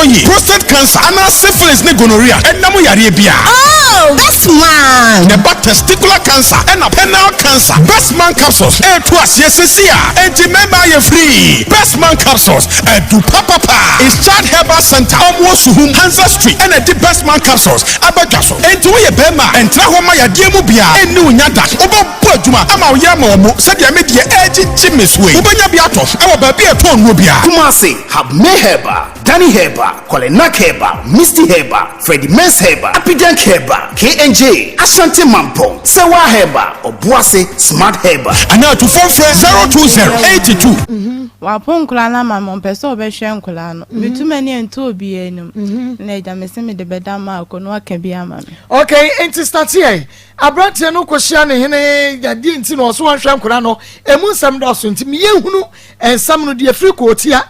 yi prostate cancer ana syphilis ne gonorrhea enam yare bia. Oh, best man. The testicular cancer and a penile cancer. Best man capsules. To us yes and remember you free. Best man capsules. To Papa is Child Herbal Center. Almost home Hansa Street and the best man capsules. Abajaso. And to ye bema and Trahoma ya diemubia and new nyada. Oba Pojuma ama yamo said ya media edge chimis way. Ubanya biato. Our baby a ton rubia. Kumasi have May Herba, Danny Herba, Kolenak Herba, Misty Herba, Freddie Mens Herba, Apidan Herba, KNJ, Ashanti Mampo, Sewa Herba, Obuase, Smart Herba. And now to phone friend 02082. Wapon kulana mama peso be hwe nkula no bituma ne nto obi enum na eja meseme de bedama akono akabi ama. Okay, enti start here. Abrante no kwhia ne hene yadi enti no so hwe nkula no emu nsam do so enti me yehunu ensam no de afri ko tia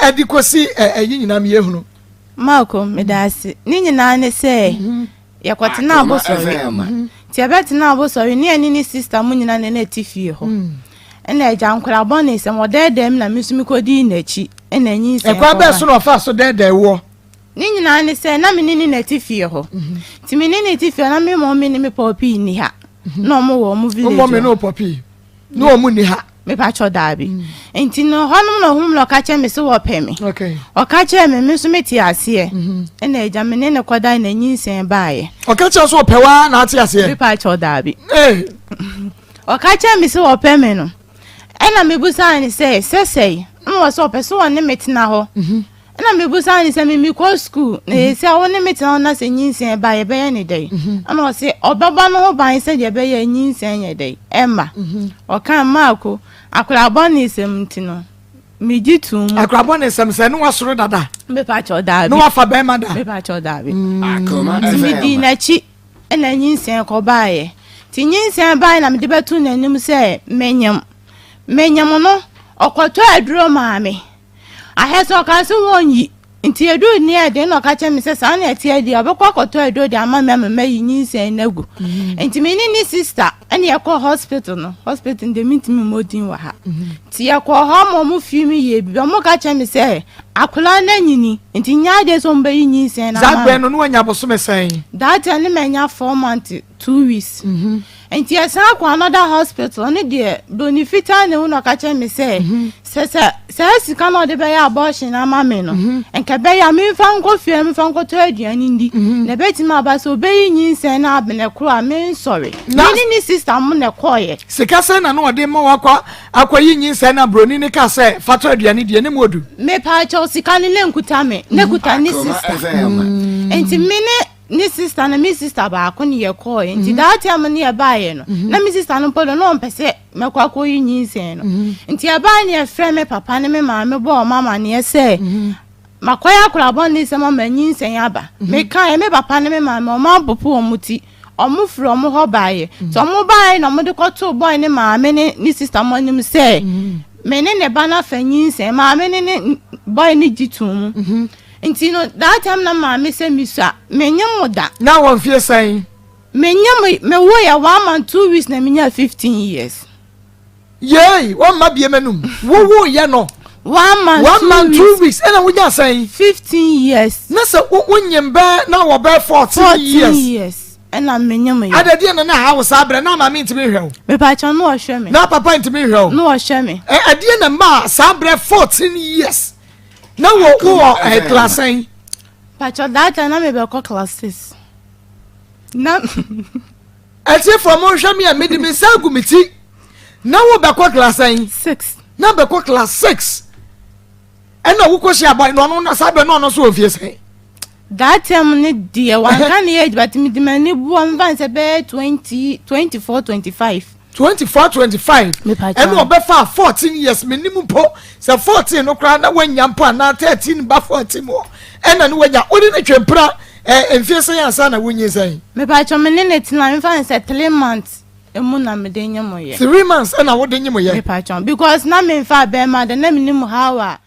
edi kosi yinyina me yehunu. Mako medasi ni nyina ne se yakwate na abosori ti abeti na abosori ni ani ni sister mu nyina ne na tifie ho. Ena eja nkora bone se modedem na misumi kodi na chi ena nyi se ekwa be so no fa so dede wo ni nyina ne se na menini na tifie ho ti menini tifie na me mo me ni me popi ni ha no mo wo mo village mo me no popi no mo ni ha me pa cho dabi enti no honum no hum lo ka che me se wo pe me okay o ka che me misumi ti ase ena eja menini koda na nyi se baaye o ka che so pe wa na ati ase me pa cho dabi o ka che me se wo pe me no ena mebusa ni say no so person won metina ho ena mebusa ni say me ko school na say won metina na say nyinsen ba ye be ni dey ana o say obaba no ho ban say ye be ye nyinsen ye dey emma o kan maako akura boni sem ntino mejitum akura boni sem say no wasoro dada me pa cho da bi no wafa be ma da me pa cho da bi Akoma mi di na chi ena nyinsen ko ba ye ti nyinsen ba na me de betu na nim say menyam no okoto aduro maame aheso ka so wonyi nti edu ni ede no ka che me se sa na eti edi obekọ okoto aduro di ama me yinsen nagu nti me ni sister ene yakọ hospital no hospital de meet me modin wa ha ti yakọ ho mo fi mi ye bi mo ka che me se akula na nyini nti nya de so mbe yinsen na za gbe no no anya boso me sen that ani menya 4 months 2 weeks enti esa kwa another hospital ni de bonifita ne uno ka che me se sika no de be ya abortion na mame no enka be ya me fa nko fie me fa nko to aduani ndi na beti ma ba so be yin sen na abene kro a me sorry ni sister mo ne koye sika sen na no de ma akwa yin sen na broni ni ka se fa to aduani de ne modu me pa cho sika ni ne nkuta me ne kuta ni sister enti me ni sister na mi sister ba ko ni ye ko enti that time ni e ba ye no na mi sister no podo no mpese me kwa ko yin sen no enti e ba ni e frɛ me papa ne me ma me bo mama ne e se makoya kura bon ni se mama yin sen aba me kan me papa ne me ma me o ma popo o muti o mu fro mo ho ba ye so mo ba ye na mo de ko to boy ne ma me ni sister mo ni se me ne ba na fa yin sen ma me ne boy ni jitum nti no that time na ma me se misua menyam da na won fie san menyam me wo ya 1 month 2 weeks na menya 15 years yey won ma bie manum wo ye no 1 month 2 weeks ena wo nya san 15 years na se wonyem ba na wo ba 14 years ena menyam ya adade na ha wo sabre na ma me ntimi hwew me pa cha no hwe me na papa ntimi hwew no hwe me ade na ma sabre 14 years na wo class ai pacho data na me be ko class 6 na ati from hwe me a me di me sagumiti na wo be ko class ai 6 na be ko class 6 ena wo ko shia boy no na sabe no so ofie sai that time ni die one kan age but me di mani bu am van se be 24 25 and obefa 14 years minimum po se 14 no kra na wanya mpo na 13 ba 14 mo ena no wanya odi na twempra emfiese yansa na wonyi san me pa cho me ne tina me fa se 3 months emu na me de nyemo ye 3 months ena wo de nyemo ye me pa cho because na me fa be ma de na minimum hawa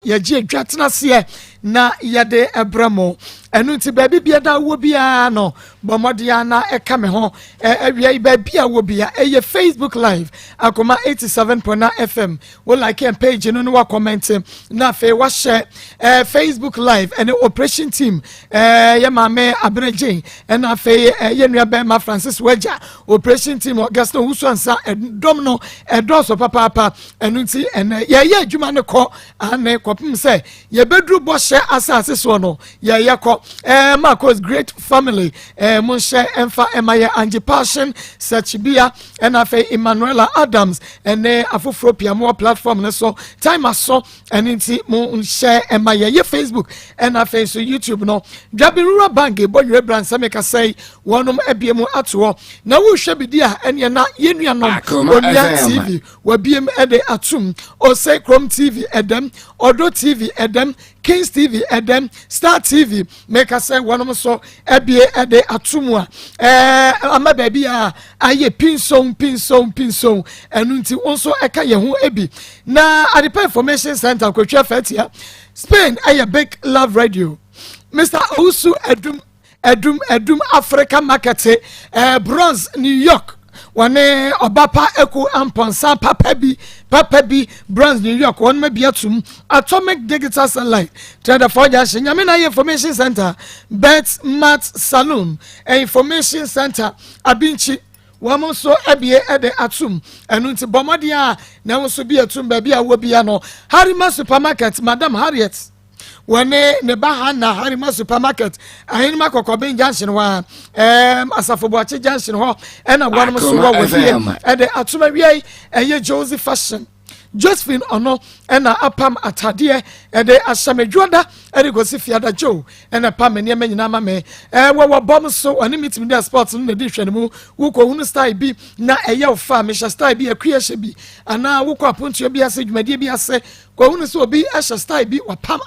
ye je twatena se na yɛde ebramo enu nti baabi biada wo bia no bomodia na eka me ho awia baabi a wo bia eye Facebook live Akoma 87.9 FM wo like and page no no comment na fe wa share Facebook live and operation team ye mame abreje and afe ye nua be ma Francis Waja operation team Gaston Usuansa dom no edoso papa enu nti ye adwuma ne ko ane kopim se ye bedru bo share asase so no ye ko Maa Akos great family mun share emfa emaye Angie Passion Sachibia and afe Emmanuela Adams and afofro pia mo platform ne so time aso and inti mun share emaye ye Facebook and afe so YouTube no Jabi Rural Bank boy brand sameka say wonum ebiemu ato na wo hwe bidia ene na yenua no Omia TV wabiem ede atum o say Chrome TV edem Odo TV edem Kings TV edem Star TV make us say one so ebie ede atumwa ama baby aye pinson enu nti onso eka ye ho ebi na Adepa Information Center kwatwa fatia Spain aye big love radio Mr. Ousu Edum Africa Market Bronze New York wane obapa eku amponsa papa bi Bronze New York one maybe atum Atomic Digital Sunlight trader for jashin nyamena Information Center Bet Mat Saloon Information Center Abinchi wamo so ebie ede atum enu nti bomodia na wonso bi atum ba bia wo bia no Harima Supermarket Madam Harriet wane ne baha na Harima Supermarket ahinima kokobe junction wa asafoboache junction ho ena gwanom so wa wafie ede atuma wiei eye Josie Fashion Josephine ono ena apam atade ede asamedwoda ede gosi fiada Joe ena pam ne nyina ma me wo bom so oni meeting dey sports no dey hwene mu wo ko hunu style bi na eye ofa me style bi akuahye bi ana wo ko apontuo bi ase dwumade bi ase ko hunu so obi asha style bi wapam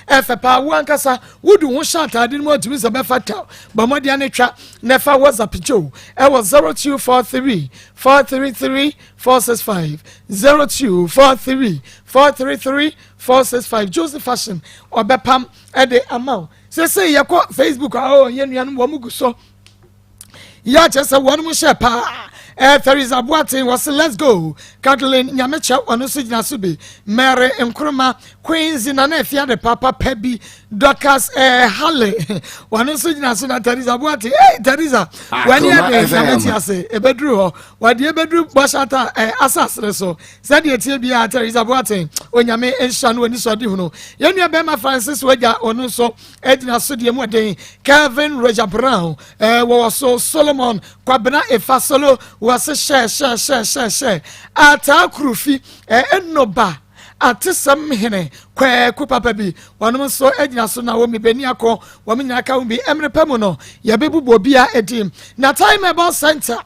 efepa wo ankasa wudu ho shatade no atumi se be fata bamodia ne twa nefa WhatsApp Joe e was 0243 433 465 0243 433 465 Joseph Fashion obepam ede amount say yakọ Facebook yenuanu wo mugu so ya chese wonu mu share pa Teresa Boatin was let's go Kathleen Nyamecha wonu so gina so be Mary Nkruma Queens na na efia de papa Pebi Docas Halle wonu so gina so na Teresa Boatin Teresa wani ade Nyamechi ase ebedru ho wade ebedru boshata asasre so said ye tie bia Teresa Boatin onyame enhya no ani so de hu no yenua be ma Francis Waja wonu so edina so de mu den Kevin Roger Brown wo so Solomon Kwabena Efasolo was a share ata krufi enoba atisam hene kwa papa bi wonu so agina so na wo mi beni akọ wo mi nyaka wo bi emre pemu no ye bebubo bia edim na time about center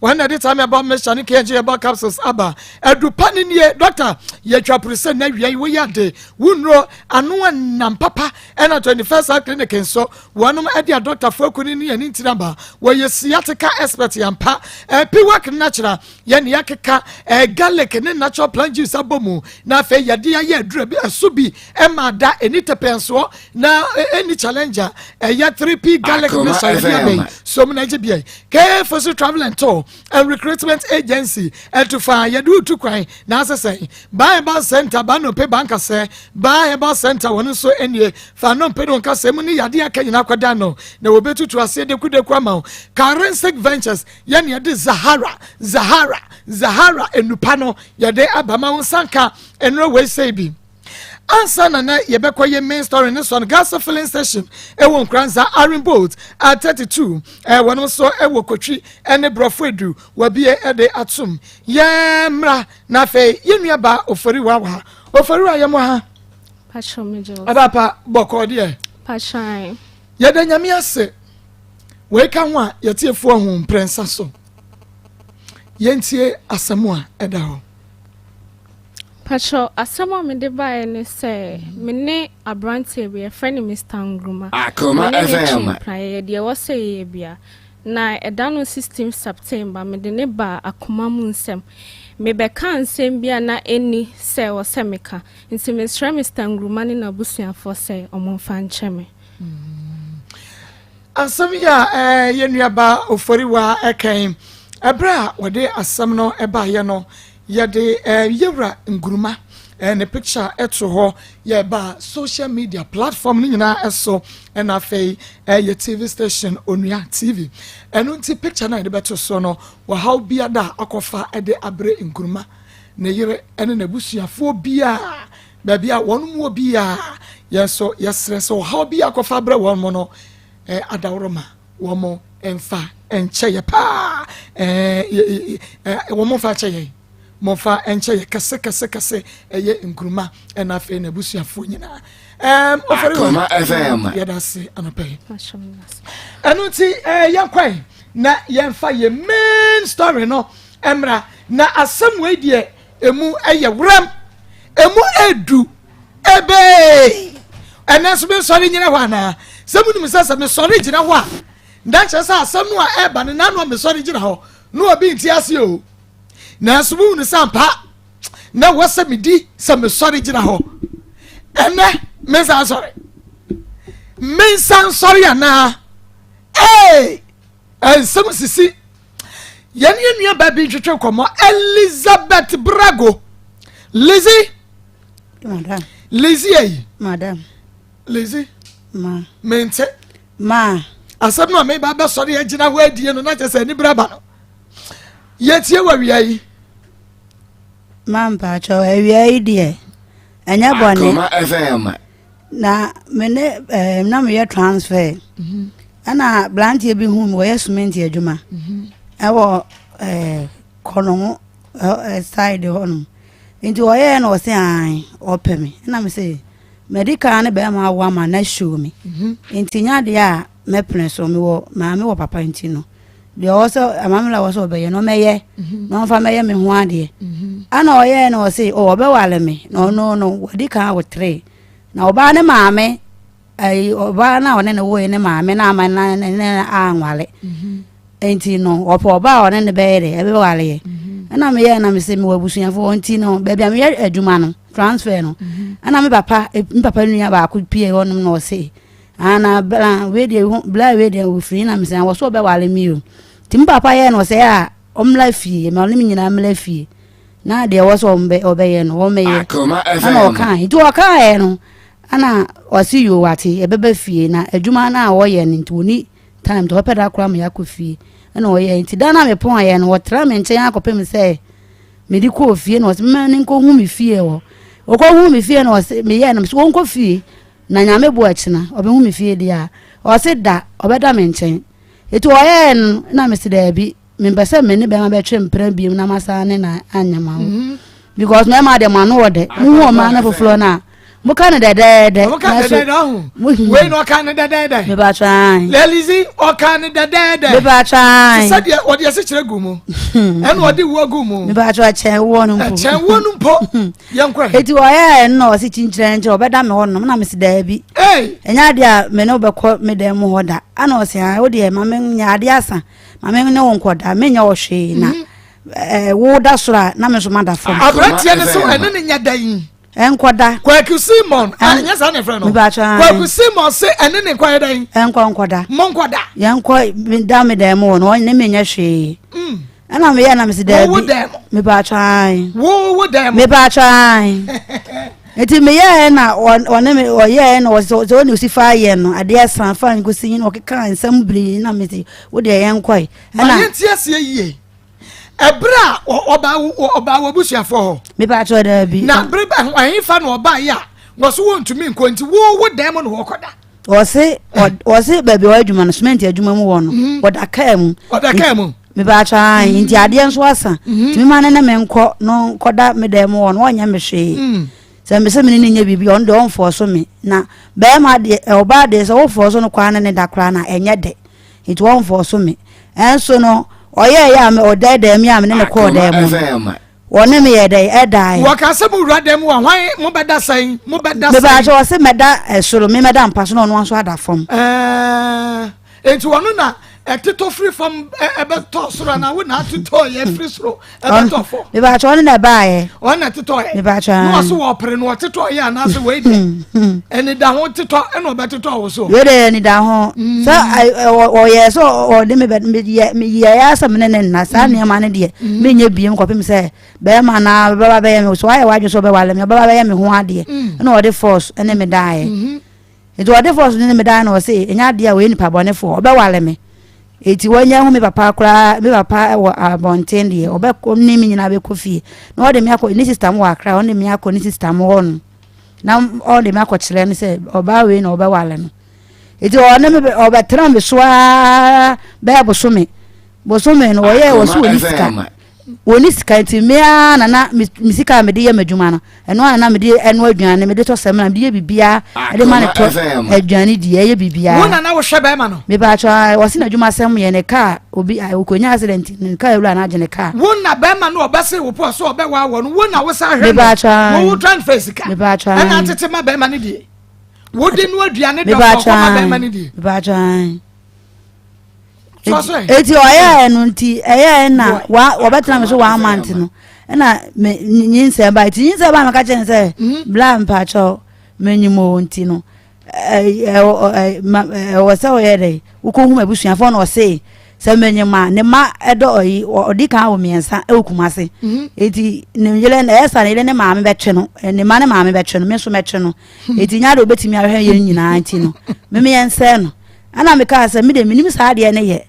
when the time about mission KJ about capsules aba edupani nie doctor ye twa percent na wiai wo yade wunro anu nam papa ena 21st clinic so wonum edia doctor fokuni ni ani ntinaba wo ye sciatica expert yampa piwak natural ye ne yakeka garlic ne natural plant juice abomu na fe yade ya adura bi asubi emada eni tepenso na eni challenger ye 3p garlic ne so mna je bia ke for travel and tour and recruitment agency to find you to cry na say Bible center ba no pe banka say Bible center wonu so enie fa no pe don ka say mu ni yade aka nyina kwada no na wo betutu ase de kudeku ama Currency Ventures ye ne de Zahara enupa no ye de abama wonsanka enro we say bi Ansa na yebekwa ye main story ne so gas filling station ewo nkranza Iron Bolt at 32 wono so ewo kotwi ene brofedu wabie ede atum ye mra na fe yenua ba ofori wa ye mo ha Pacho Major abapa boko de Pachan ye da nyame ase we ka ho a yetiefu ho prensa so yentie asemu a eda ho Pacho asama me de bae ne say me ne abrante be friend Mr. Ngruma Akoma FM praye de wo say bia na edano 16 September me de ne ba Akoma mu nsem me be kan nsem bia na eni se wo se meka nti me sra Mr. Ngrumani na busuafo se omomfa ncheme asam ya yenuaba oforiwa eken ebra wode asam no eba ye no ye de yewra Ngruma ne picture eto ho ye ba social media platform ni nyina eso na afei ye TV station Onua TV eno nti picture na de beto so no wa how bia da akofa de abre Ngruma ne yere ene na busuafo bia ba bia wonum wo bia yeso yesre so how bia akofa abre won mo no adawroma womo enfa encheye pa womo fa cheye mofa encheye kase eye Ngruma na fe na busuafo nyina Akoma FM yadase anape enu ti yankwai na yemfa ye main story no emra na asem we die emu eye wram emu edu ebe eneso be sori nyina hwa na semu ni sasa me sori gyina ho a nda che sa asem no a eba ne na no me sori gyina ho no obi nti ase o na subu ni sampa na wasa midi sa me sori gyina ho ene me sa sori me san sori ana semu sisi yani nua ba bi twetwe komo Elizabeth Brago Lizzie Madam Lizzie Madam Lizzie ma mente ma asem no me ba be sori agina ho adie no na chese ni braba no yetie wa wiai ma mpa cho ewia idie anya bone Akoma FM na mene na me transfer ana blantie bi hu mo yesumenti adwuma ewo kono side honum nti oye na o se an opemi na me say medical ne be ma wa ma na show me nti nya de a me pene so me wo ma me wo papa nti no de o so amamla wo so be ye no meye no fa meye me ho ade ana oye na o se o be wale me no wadi ka wo 3 na oba ne maame ai oba na one ne wo ne maame na ama na anwale enti no opo oba one ne be ye e be wale ana me ye na me se me wabusuafo nti no be bia me adwuma no transfer no ana me papa nua ba ko pie honum no se ana we de we free na me se wo so be wale mi o ti papa ye no se a omla fie me onim nyina mla fie na de wo so obe ye no wo me ye ana o kan itu o kan ye no ana o si yo wati e bebe fie na adwuma na wo ye ni ntoni time to peda kra me yakofie ana o ye nti dana me pon ye no wo tra me nchen akopem se me di ko fie no me ni ko hu me fie wo o ko hu me fie no me ye na so nko fie na nyame bo akina obe hu me fie dia o se da obeda me nchen etu o ye na me se da bi me pese me ni be ma be twe mpra bi na masa ne na anyama because me ma de manu ode hu o ma na foforo na mo kan de we no kan de me ba try Lizzie o kan de me ba try said ye odi ase kire gumu en odi wo gumu me ba try chen wo no mpo yankwa etu o ye no o si chinchire nche obeda me ho no na me se da bi enya de a me no be ko me dem ho da ana o se ha o de ma me nya de asa ma me ne won koda me nya o hwe na wo da sora na me so ma da fom abratie ne so ene ne nya dan enkoda Kwaku Simon anya sa ne frɛ no Kwaku Simon se ene ne kwa dan enkoda monkoda yanko da me dem wo no ne me nya hwe ana me ya na me se da bi me ba try wo dem me ba try eti me ya na one me o ye na o so ni si fa ye no ade asan fa nko sin no keka nsam bri na me se wo de yankoi ana enti asie yie ebra oba wabusuafo ho me ba try da bi na bre ba hwan fa na oba ya wo so wontumi nko nti wo dem no wo koda o se baby o adwuma no cement adwuma mu wo no oda ka mu me ba try nti ade nso asa ti me ma na me nko no koda me dem wo no onya me hwe se me se me ni nya bibi on de on for so me na be ma de oba de so wo for so no kwa na ne da kra na enye de it won for so me enso no oye ya me oda de me am ne ko de mu wona me ye de edai wo ka se mu wura de mu hwan mo beda san me ba jo se meda esoro me meda mpa so no no so ada fom enti wono na to free from to soro na we na to ye free soro to fo me ba cho na bae on na to me ba cho no so wo pre no to ye na so we dey eni da ho to e no be to wo so we dey ni da ho so o ye so o de me ye ya sam ne na sa ne ma ne de me nya biem ko pem se be ma na baba be me so aye wadwo so be wale me baba be me ho ade na o de force ene me dae it was the first ne me dae na o se enya ade a we nipa bone fo o be wale me eti wanya hu me papa kra me papa wo abonten de o be ko ni me nyina be ko fie na o de me akọ ni system wa kra o de me akọ ni system won na o de me akọ kire ne se o ba we na o be wale no eti o ne me o be tram be so a be bosume no o ye wo so ni sika woni sika ti me na misika me de ye madwuma no eno na me de eno adwan me de to sem na me de bibia de ma ne to adwan de ye bibia wona na wo hwe be ma no me ba cha wasi na adwuma sem ye ne ka obi okonya accident ne ka ewura na age ne ka wona be ma no obese wo po so obe wa wo no wona wo sa hwe me ba cha wo transfer sika me ba cha na tete ma be ma ne de wo de no aduane do ko ma be ma ne de me ba cha eti oya enu nti eya na wa betena me so 1 month no na nyinse ba ti nyinse ba maka chen se bla mpa cho menyimo nti no o se o yede uko hu mabusua fo na o se menyima ne ma edo oyi odika wo miensa ekumase eti ne yele na esa ne ne ma me betwe no ne ma ne ma me betwe no me so metwe no eti nya do betimi ahwe ye nyina nti no me miense no ana me ka se me de minim sa de ne ye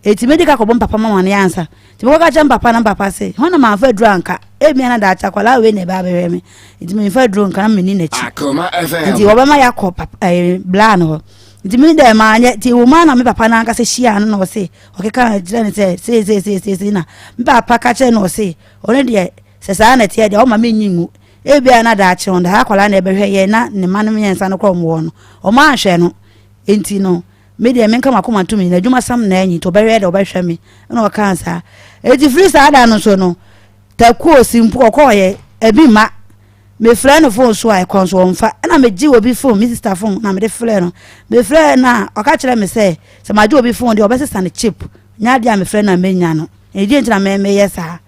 eti medical ko bom papa mama ne ansa ti mo ka cha papa na papa se hona ma fa dru anka e mi na da cha kwala we ne ba be me eti me fa dru anka na me ni na chi Akoma FM eti wo ba ma yakọ papa bla no eti mi de ma nya ti wo ma na me papa na anka se hia no no se o ke ka jira ne se na me papa ka che no se o ne de se sa na tie de o ma me nyingu e bia na da cha on da kwala na e be hwe ye na ne ma no me ansa no ko mo no o ma hwe no enti no media men kama kuma tumi na djuma sam na anyi to be ready obehwe me na o kansa eti free sada no so no takuo simpu okoye ebi ma me friend phone so ai konso omfa na me gi obi phone mi sister phone na me de friend no me friend na o ka kire me say se ma gi obi phone de obesesa ne chip nya dia me friend na me nya no e di ntina me yesa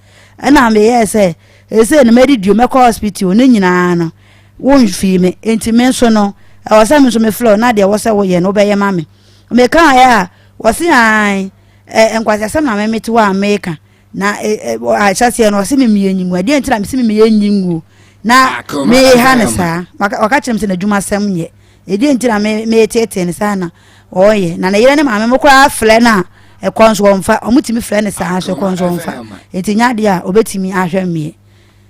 na me yesa e say na me di dio me call hospital ne nyina no won fi me enti me so no e wasa me so me flow na de wasa wo ye no be ye ma me me kan ya wasi ai enkwasa sam na me meti wa America na a chase no wasi me mienyimu ade ntina me si me mienyimu na me hanesa waka chim se na djuma sam ye ade ntina me tete ne sana oye na yire ne ma me mokra fle na e konso mfa omutimi fle ne sa so konso mfa etinya de a obetimi ahwe me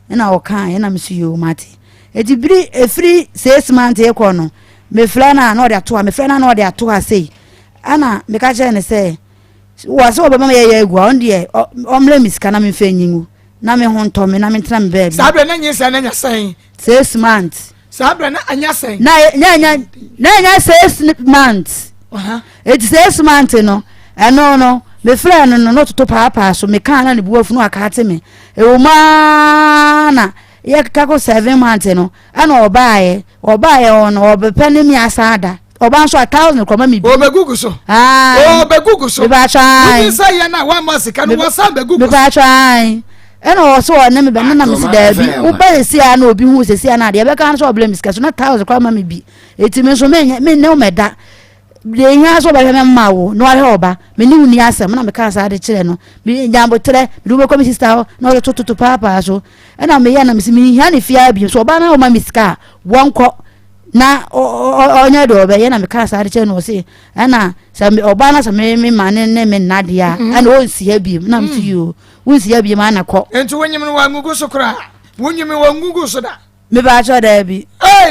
na o kan na me su yo mate eti biri efri 6 months e kono me fle na no de ato me fle na no de ato asei ana me ka je ne se was oba mama ye egu on de omle miska na me fanyingu na me ho nto me na me tram be sabre na nyisa na nya sen 6 months sabre na anya sen na nya 6 months it 6 months no no me friend no to papa so me kan na ne buafu no aka ate me e wo ma na ye ka ko 7 months no ana obaye on obepane mi asada oba so 1000 ko ma mi bi o begugu so o begugu so be ba try we say ya na one month kan wo sa begugu be ba try ena wo so na me be na me se da bi wo ba si ya na obi hu se si ya na de be kan so blame miska so na 1000 ko ma mi bi eti me so me ne o meda de nya so ba me ma wo no ahe oba me ni uni asem na me kan sa de kire no bi jambo tere bi wo ko mi sister ho na o to papa so ena me ya na me si mi ha ne fia bi so ba na o ma miska wonko na onye do be ye na me ka sa de no se ana sa me oba na sa me ma ne me na dia ana o nsi ya bi na mti yo wonsi ya bi ma na ko enti wonyim no wa ngugu so kra wonyim wa ngugu so da me ba cho da bi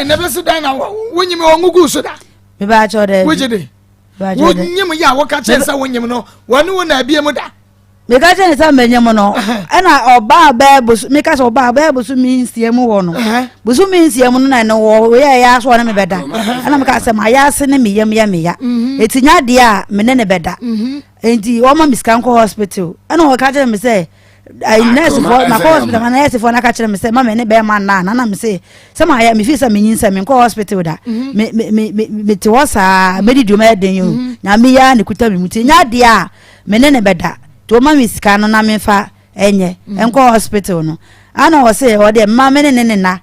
ne be se dan na wonyim wa ngugu so da me ba cho da bi wojide wonyim ya wo ka che sa wonyim no wonu wo na bie mu da me ka che ne sa menyem no ana oba ba busu me ka so oba ba busu mi nsiem wo no busu mi nsiem no na no wo ye ya so na me beda ana me ka se ma ya se ne me yam ya etinya de a me ne beda enti wo ma miskan ko hospital ana wo ka che me se nurse for na hospital na nurse for na ka kire me say mama ne be ma na me say my ya me fi say me nyinsa me ko hospital da me ti wasa me di duma den yo na me ya ne kuta me muti nya de a me ne beda to ma me sika no na me fa enye enko hospital no ana wo say o de ma me ne na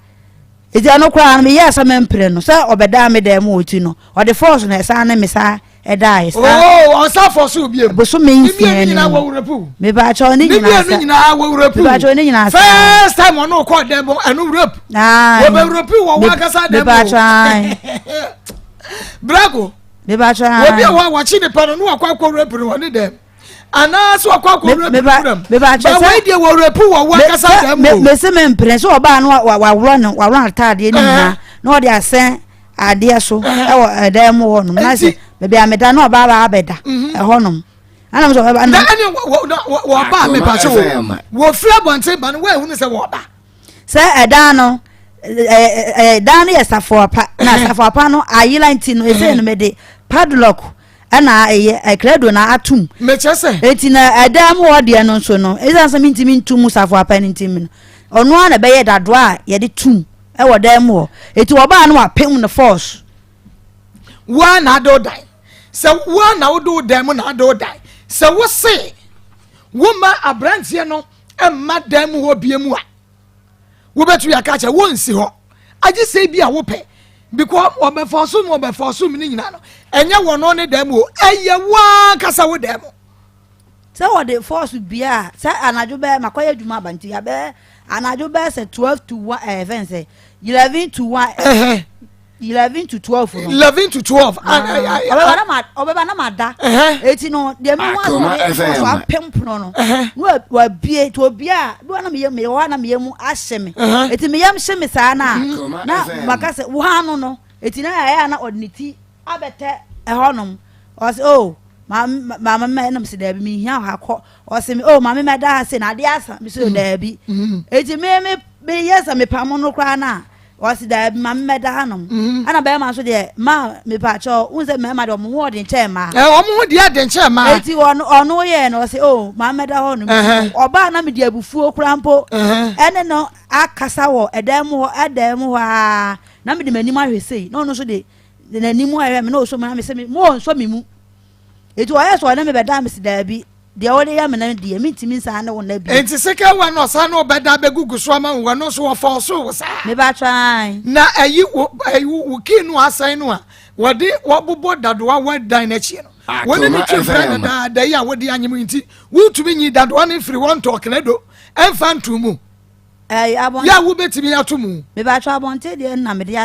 iti anokwa me ya sa me mpre no say obeda me dem oti no o de force na sa na me sa eda isa oh on sa force obi bo so me nsia ni me ba cho ni nyina wo repu me ba cho ni nyina first time on no call dem anu rep wo be repu wo wa kasa dem me ba cho brago me ba cho obi wa chi de pano no akwa repu no ni dem ana so akwa repu me ba cho ba we de wo repu wo wa kasa dem me se me mpre so oba no wa wro atade ni na no de asen ade so e wo edem wo no na se baby ameda no ba abeda e honom ana so ba na ani wo ba me pa so wo fira bonte ba no we hu ne se wo ba se eda no eda no yesafo apa na safo apa no ayila nti no ese no me de padlock ana credo na atum me chese eti na eda mo de no so no eza so mintimi ntum safo apa ntimi no ono ana be ye dado a ye de tum e wo dem wo eti wo ba no apem no force wa na do dai se wa na do dem na do dai se wo se wo ma abrantie no emma dem wo biemu a wo betu ya ka che wo nsi ho agi se bi a wo pe because wo be force me nyina no enye wo no ne dem wo eye wa kasa wo dem se wo de force bia se anajo be makoye dwuma abanti ya be anajo be se 12 to 1 even say 11 to 1 11 to 12 no 11 to 12 obeba na mada eti no de me wa so apempuno no wa bie to bia do na me wa na me mu ahye me eti me yam hye me saa na makase wo hanu no eti na ya na odniti abete ehonom o se oh mama me na mse da bi me hia ha kọ o se me oh mama me da se na de asa me so da bi eti me yesa me pamo no kra na wasi da mamme da hanom ana ba ma so de ma me pa cho unse me ma do mo wo de nche ma o mo de ade nche ma eti ono ye no se oh mamme da honom oba na me de abufuo krampo ene no akasa wo edem ho ha na me de manim ahwesei no so de nanim ahwe me no so ma me se me mo so me mu eti o ye so na me be da me se da bi de wole ya me na de mitimi sa na won na bi enti seka wa no sa no beda begugu so ma wo no so wo for so wo sa me ba try na ayi wo kinu asan no a wo de wo bobo dadoa wa dan na chi no woni ni twefra na da ya wo de anyem nti wo tumi nyi dadoa na free one talk na do emfa ntumu abon ya wo betimi atomu me ba try abonte de na me de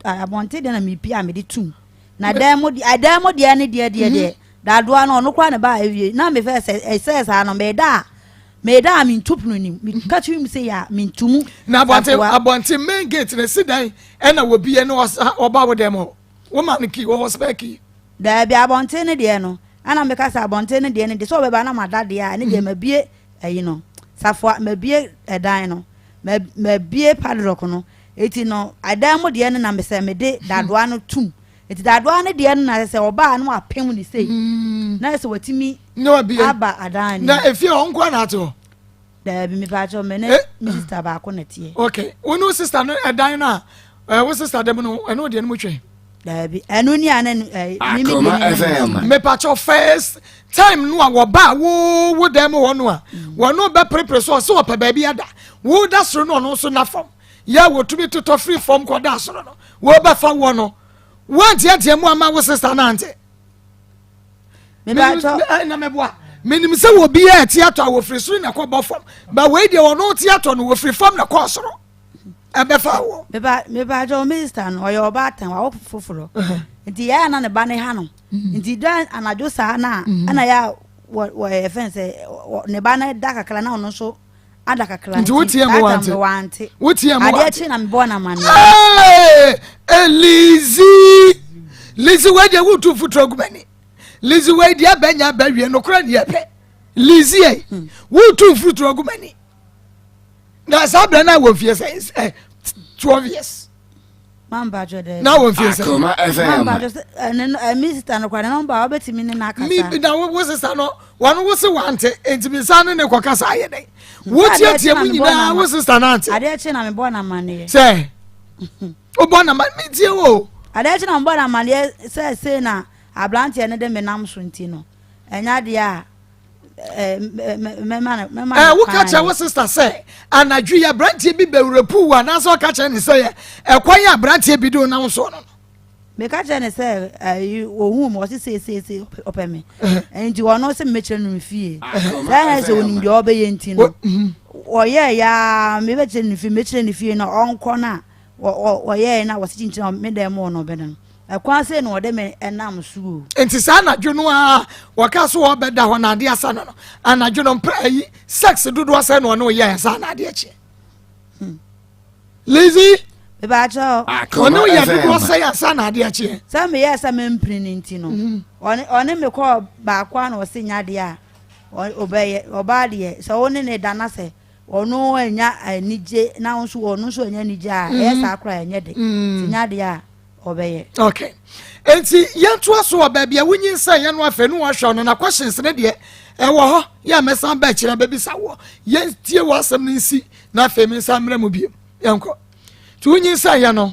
abonte de na me pia me de tum na demo de ne de dadoa no no kwa ne ba awie na me fe say no me da mi ntupnu ni mi ka twi mi say ya mi ntumu na abonte main gate na sidan e na wo bie no oba wo dem wo ma ne ki wo speki da bi abonte ne de no ana me ka sa abonte ne de so be ba na mada de a ne de mabie ayi no safo mabie edan no mabie padlock no eti no adan mo de ne na me say me de dadoa no tum eti dadoa ne de na se oba no apem ni sei na se watimi no bie aba adan na efi onko na to da bi mi pa cho me ne mi sister ba ko na tie okay wonu sister no edan na wo sister dem no eno de no mutwe da bi eno ni ana me pa cho first time no a wo ba wo dem wo no a wo no be prepare so wo pa ba bi ada wo da soro no so na form ya wo tumi to free form ko da soro no wo ba fa wo no want ye mu ama wo sister na ante me ba cho na me boa menim se wo bi e theater wo free soro na ko bo form ba we de wo no theater no wo free form na ko soro e be fa wo me ba cho minister no yo ba tan wa foforo nti ya na ne ba ne ha no nti dan anajo sa na ana ya wo e fence ne ba na da kakala na ono so ada kakala nti wotie mo wante ade chi na me bo na mane Lizi we de wutu futro gumani Lizi we de abanya bawie no kra ne pe Lizi e wutu futro gumani na sabra na wo fie 12 years Mamba jode. Na won fie say. Akoma FM. Mamba just me sister no kwa number obetimi ne na kasa. Me da wo sister no, wanu wo se wante entimi san ne kwa kasa aye den. Wo tie mu nyina wo sister na ante. Ade che na me bo na mane. Say. O bo na mane me tie wo. Ade che na me bo na mane say na ablante ne de me nam so nti no. Enya de a wo catch our sister say anadwu ya brantie bi bewrepu wa na so catch ne say ekwan ya brantie bi do na so no me catch ne say ohun mo se opeme enti wono se mechire no fie say say onim de obeye nti no oye ya me be mechire ne fie no onko na oye na wose chinchina me dem no be no ekwan se no de me enam suo enti sa anadwu no a waka so obeda ho na ade asa no anadwu no mprai sex dodo asa no no ye sa na ade achi lazy be ba cho ono ye dodo asa ya sa na ade achi sa me ye sa me mprini nti no one me ko ba kwa na wose nya de a obeye obade so one ne dana se ono anya anije na nso ono so anya anije a e sa akra anya de nya de a obeye okay enti yanto aso obabia wunyi nsa ye no afa nu ahwa no na questions ne de e wo ho ya mesan ba kira ba bisa wo ye tie wo asem ne nsi na afa me nsa mra mu biem yanko tu wunyi nsa ye no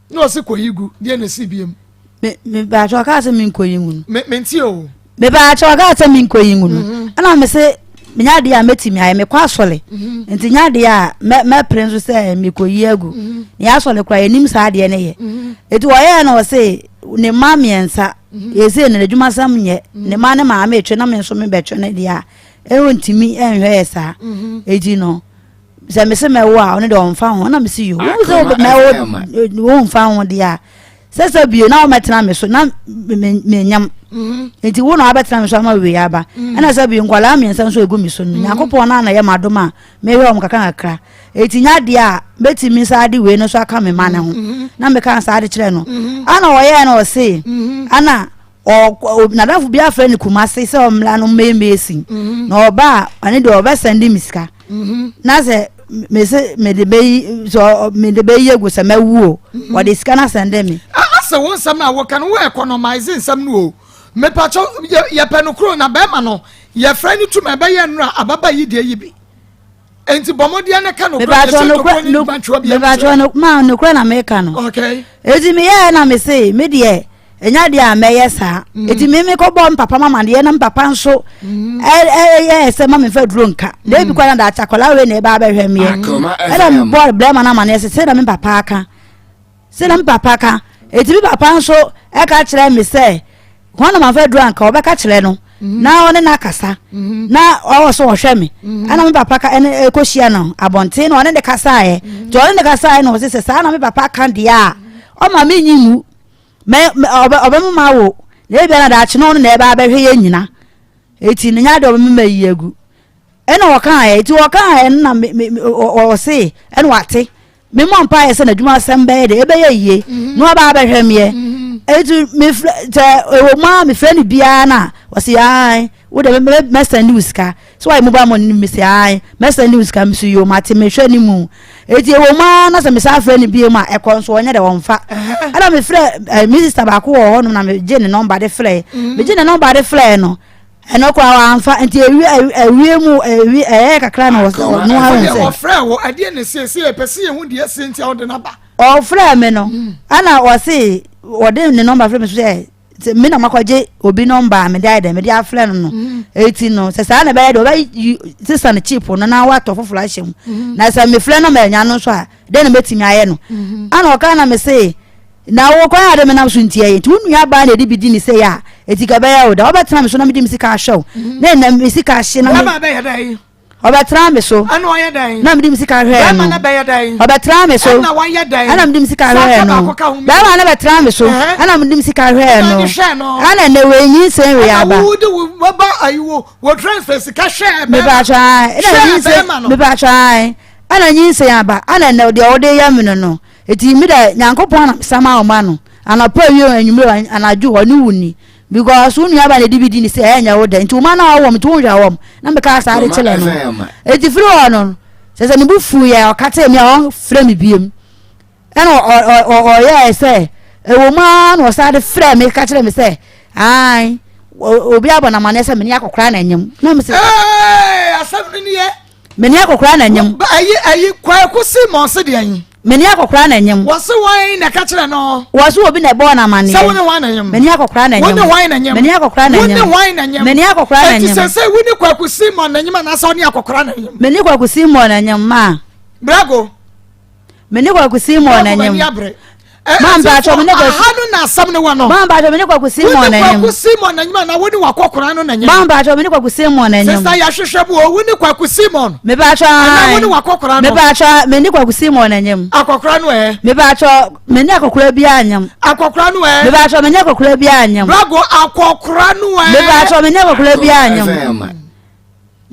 no se koyigu de ne si biem me ba cho ka se min koyigu me nti o me ba cho ka se min koyigu no ana me se nya de a metimi aye me kwa asole enti nya de a me prenso se me koyi agu ni asole kwa enim sa de ne ye eti wo ye na wo se ne ma miensa yese ne adwuma sam nye ne ma ne ma etwe na me nso me betwe ne de a ntimi enhwe esa eti no se me se me wo a one de on fa ho na me si yo wo se me wo fa ho de a se bio na o metena me so na me nyam enti wo na abetena me so ma we aba na se bio nkwala miensa nso egu me so no yakopon na ye madoma me we om kaka akra eti nya de a betimi sa de we no so aka me ma ne ho na me kan sa de kire no ana wo ye na o se ana o na dafu bia fra ni kumase se o mla no memesi na oba ani de oba send miska na se me de be yegu se mawu o de sika na send me asa won sam na wo kan wo economize sam no o me pacho ye penokro na be ma no ye fra ni tu me be ye nra ababa yi de yi bi enti bomodia na kan me pacho no ma no kro na me kan no okay ezi me ye na me say me de enya de a me yesa eti me ko bom papa mama de na papa nso se mama fa duro nka na bi kwa na da chakola we na ba ba hwem ye era me boy blema na mama se na me papa aka se na me papa aka eti bi papa nso e ka kire me se hona ma fa duro nka obeka kire no na one na kasa na o so hwe me ana me papa aka ene ekohia no abonte na one de kasa ye to one de kasa ye no se sa na me papa aka de a o ma me nyimu me obemu ma wo le bia na da chi no na eba abehwe ye nyina eti ne nya de obemu ma yiegu ena wo kan eti wo kan na o se ena wate me mo mpa ye se na dwuma sem be de ebe ye yie no ba abehwe me eti me te wo ma me fe ni bia na wo se ai wo de me send uska so why mobile money me se ai me send uska me so yo mate me hwe ni mu eti wo ma na se me sa fe ni bia ma e kon so onye de wo mfa ana me frɛ minister ba ko ho no na me je ne number de frɛ me je ne number de frɛ no eno kwa wa mfa enti ewie mu kakra na wo no ha nse wo frɛ wo ade ne se e pese ye hu de se enti a wo de na ba o frɛ me no ana wo se wo de ne number frɛ me so me na makwaje obi number me dey me dey afle no eti no se sa na be dey obi sister na cheap no na wa to foforo ahyem na se me frɛ no me nya no so a dey na metimi aye no ana o ka na me say na wo kwa ade me na so ntie enti unua ba na di ni say ya eti ka be ya o da obetena me so na me di me sika show na me sika hye na ba be ya dai obetena me so ana wo ya dai na me di me sika hwe no na be ya dai obetena me so ana wo ya dai ana me di me sika hwe no ba ma na betena me so ana me di me sika hwe no ana na we yin sen we aba wo de wo ba ayiwo wo transfer sika hwe me ba try ana yin sen me ba try ana yin sen aba ana na de o de ya me no eti mi da nyankopon na sama o ma no ana pa wi anwumre anaju oni wuni because unu ya ba na dibidi ni say enya wo da nti uma na wo mtu unja wo na me ka sa re chele no eti firi wo no se se ni bu fu ya o kata mi a on frɛ mi biem or yes say a woman was at the frame me catch them say ai obi abona manese me ni akokra na nyem na me say asam ni ye me ni akokra na nyem ayi kwaku Simon se de an me ni akokra na nyem wose wan na catch no wose obi na bo na mane se woni wan na nyem me ni akokra na nyem woni wan na nyem me ni akokra na nyem woni wan na nyem me ni akokra na nyem se woni kwaku Simon na nyem na se woni akokra na nyem me ni kwaku Simon na nyem ma brago me ni kwaku Simon na nyem Mamba cho me ne kwa hanu na asam ne wa no Mamba cho me ne kwa Simon na nyem kwa Simon na nyem na woni wakokora no na nyem Mamba cho me ne kwa Simon na nyem sister ya hwehwe bu o woni kwa Simon me ba cho na woni wakokora no me ba cho me ne kwa Simon na nyem akokora no me ba cho me ne akokora bi anyem akokora no me ba cho me ne akokora bi anyem brago akokora no me ba cho me ne akokora bi anyem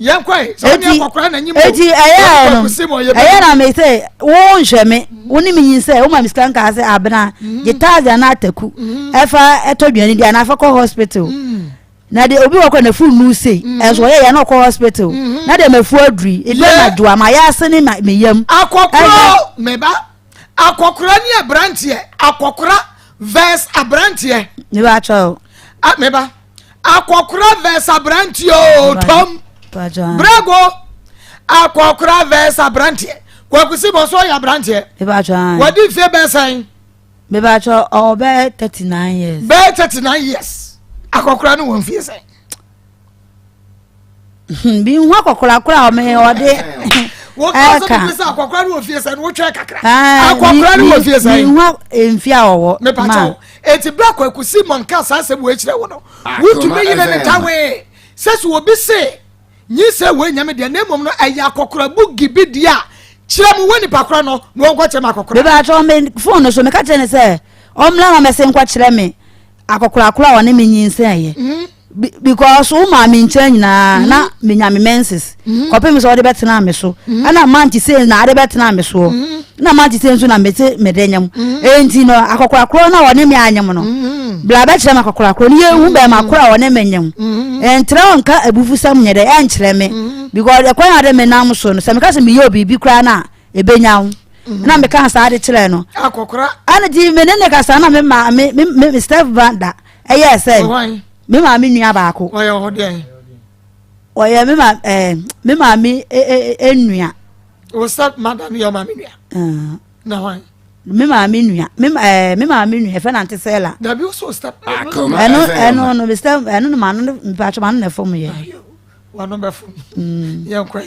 yankwai so ni akokora na nyim eti aya na me say wo nhwe me woni me yin say wo ma miskan ka say abena gitaza na ataku efa etodwane dia na fa ko hospital na de obi wako na full nu say enso ye na ko hospital na de mafu aduri e na dua ma ya ase ni me yam akokora me ba akokora ni abrantie akokora verse abrantie me ba cho me ba akokora verse abrantie o tom brago akokora verse brantie kwaku Simon so ya brantie me ba cho wadi fe be san me ba cho o be 39 years be 39 years akokora no won fie san bi hu akokora kora o me o de wo ka so be say akokora no won fie san wo twa kakra akokora no won fie san bi hu enfia owo me pa cho eti bra kwaku Simon ka sa se bu ekire wo no wo tu me yine ne tawe sesu obi se nyi se we nyame de na mom no aya akokora bu gibi dia kire mu woni pakora no no won kwache makokora be ba cho me phone so me ka tene se omla ma me se nkwa kire me akokora kora woni me nyinse aye because o ma me nchen na me nyame menses kope me so de betena me so ana manti se na de betena me so na manti se nso na me te me de nyam enti no akokora kora na woni me anyam no bla ba kire makokora kora ni ehu be makora woni me nyam entra onka abufu sam nyede enkire me because e kwan ade me nam so no se me ka se me ye obibi kra na ebenyawo na me kan sa ade kire no akokora ana di me ne ka sa na me Steph Banda say me ma me nua ba ko oyo hode oyo me ma me enua o start madam yo ma me nua na why me ma me nua me ma me nua fe na ntesela da bi so start Akoma eno no Steph eno no ma no mpacho ma no na fom ye wa no be fom ye kwa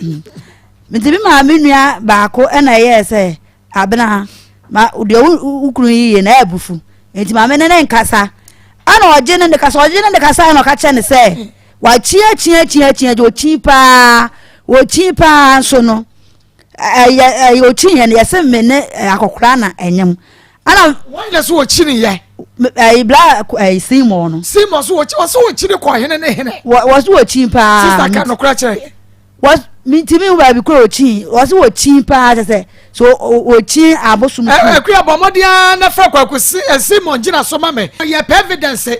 me ti me ma me nua ba ko na say abena ma de ukuru yi na ebufu enti ma me ne nkasa ana oje ne kasa no ka che ne se wa chia jo chipa wo chipa so no o chiye ne yese me ne akokora na enyem ana why so wo chiri ye bla Simon so wo chiri ko hene ne hene wo so wo chipa sister ka no kra che was mi ti mi ba bi ko chi wo so wo chipa se so o chi abosum ku abomodia na fa kwaku Simon gina so ma me ye evidence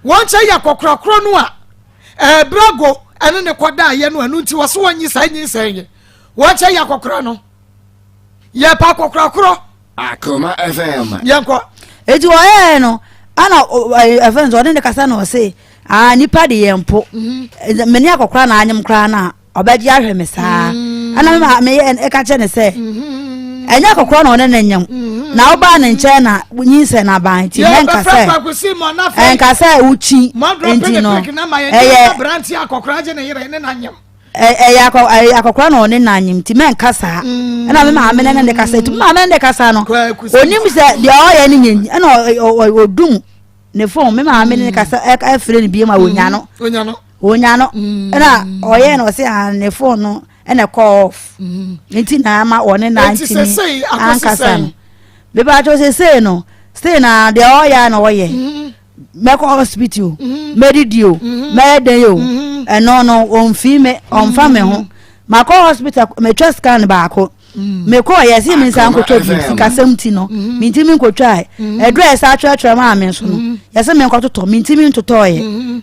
won che ya kokora kro no a brago ene ne koda ye no anu nti wo so wonyi san ye won che ya kokora no ye pa kokora kro Akoma FM yanko eji wo no ana events o de kasa no say nipa de yempo me ne akokora na anyem kra na obedi ahwe me saa ana me e ka che ne se enya kokoro no ne nyam na oba ne nche na nyinse na ban ti menka se enka se uchi enti no branti akokora je ne yire ne na nyam akokora no ne na nyim ti menka sa na me ma me ne ka se ti ma me ne ka sa no onim se de o ye ne nyi na odum ne phone me ma me ne ka sa e frɛ ne bi ma onya no na o ye no se ne phone no ene call off enti na ma one na enti ankasa no be ba jo se no stay na de oya na oye me ko hospital medidio me de yo no on fi me on fa me ho ma ko hospital me twa scan ba ko me ko ye si mi san ko to bi sika semti no mi nti mi ko twa address atwa ma me so no ye se me ko to mi nti mi to ye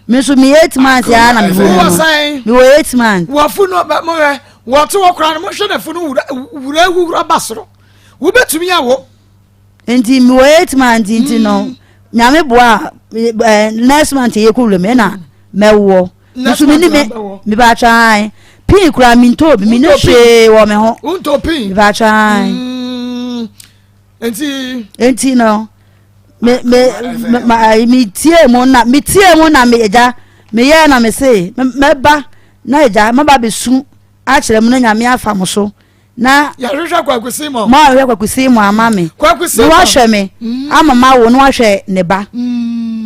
me so mi 8 months ya na me wo 8 months wo fu no ba mo wo to wo kra no mo hwe na fu no wura basoro wo betumi awo enti me 8 months enti no nyame boa next month ye ko me na mewo nso me ba try pin kura mi nto bi mi no hwe wo me ho unto pin me ba try enti no me tie mo na me eja me ye na me say me ba na eja ma ba be su a kire mo na nyame afa mo so na ya hwehwe kwakusi mo ma hwehwe kwakusi mo ama me kwakusi mo wa hwe me ama ma wo no wa hwe ne ba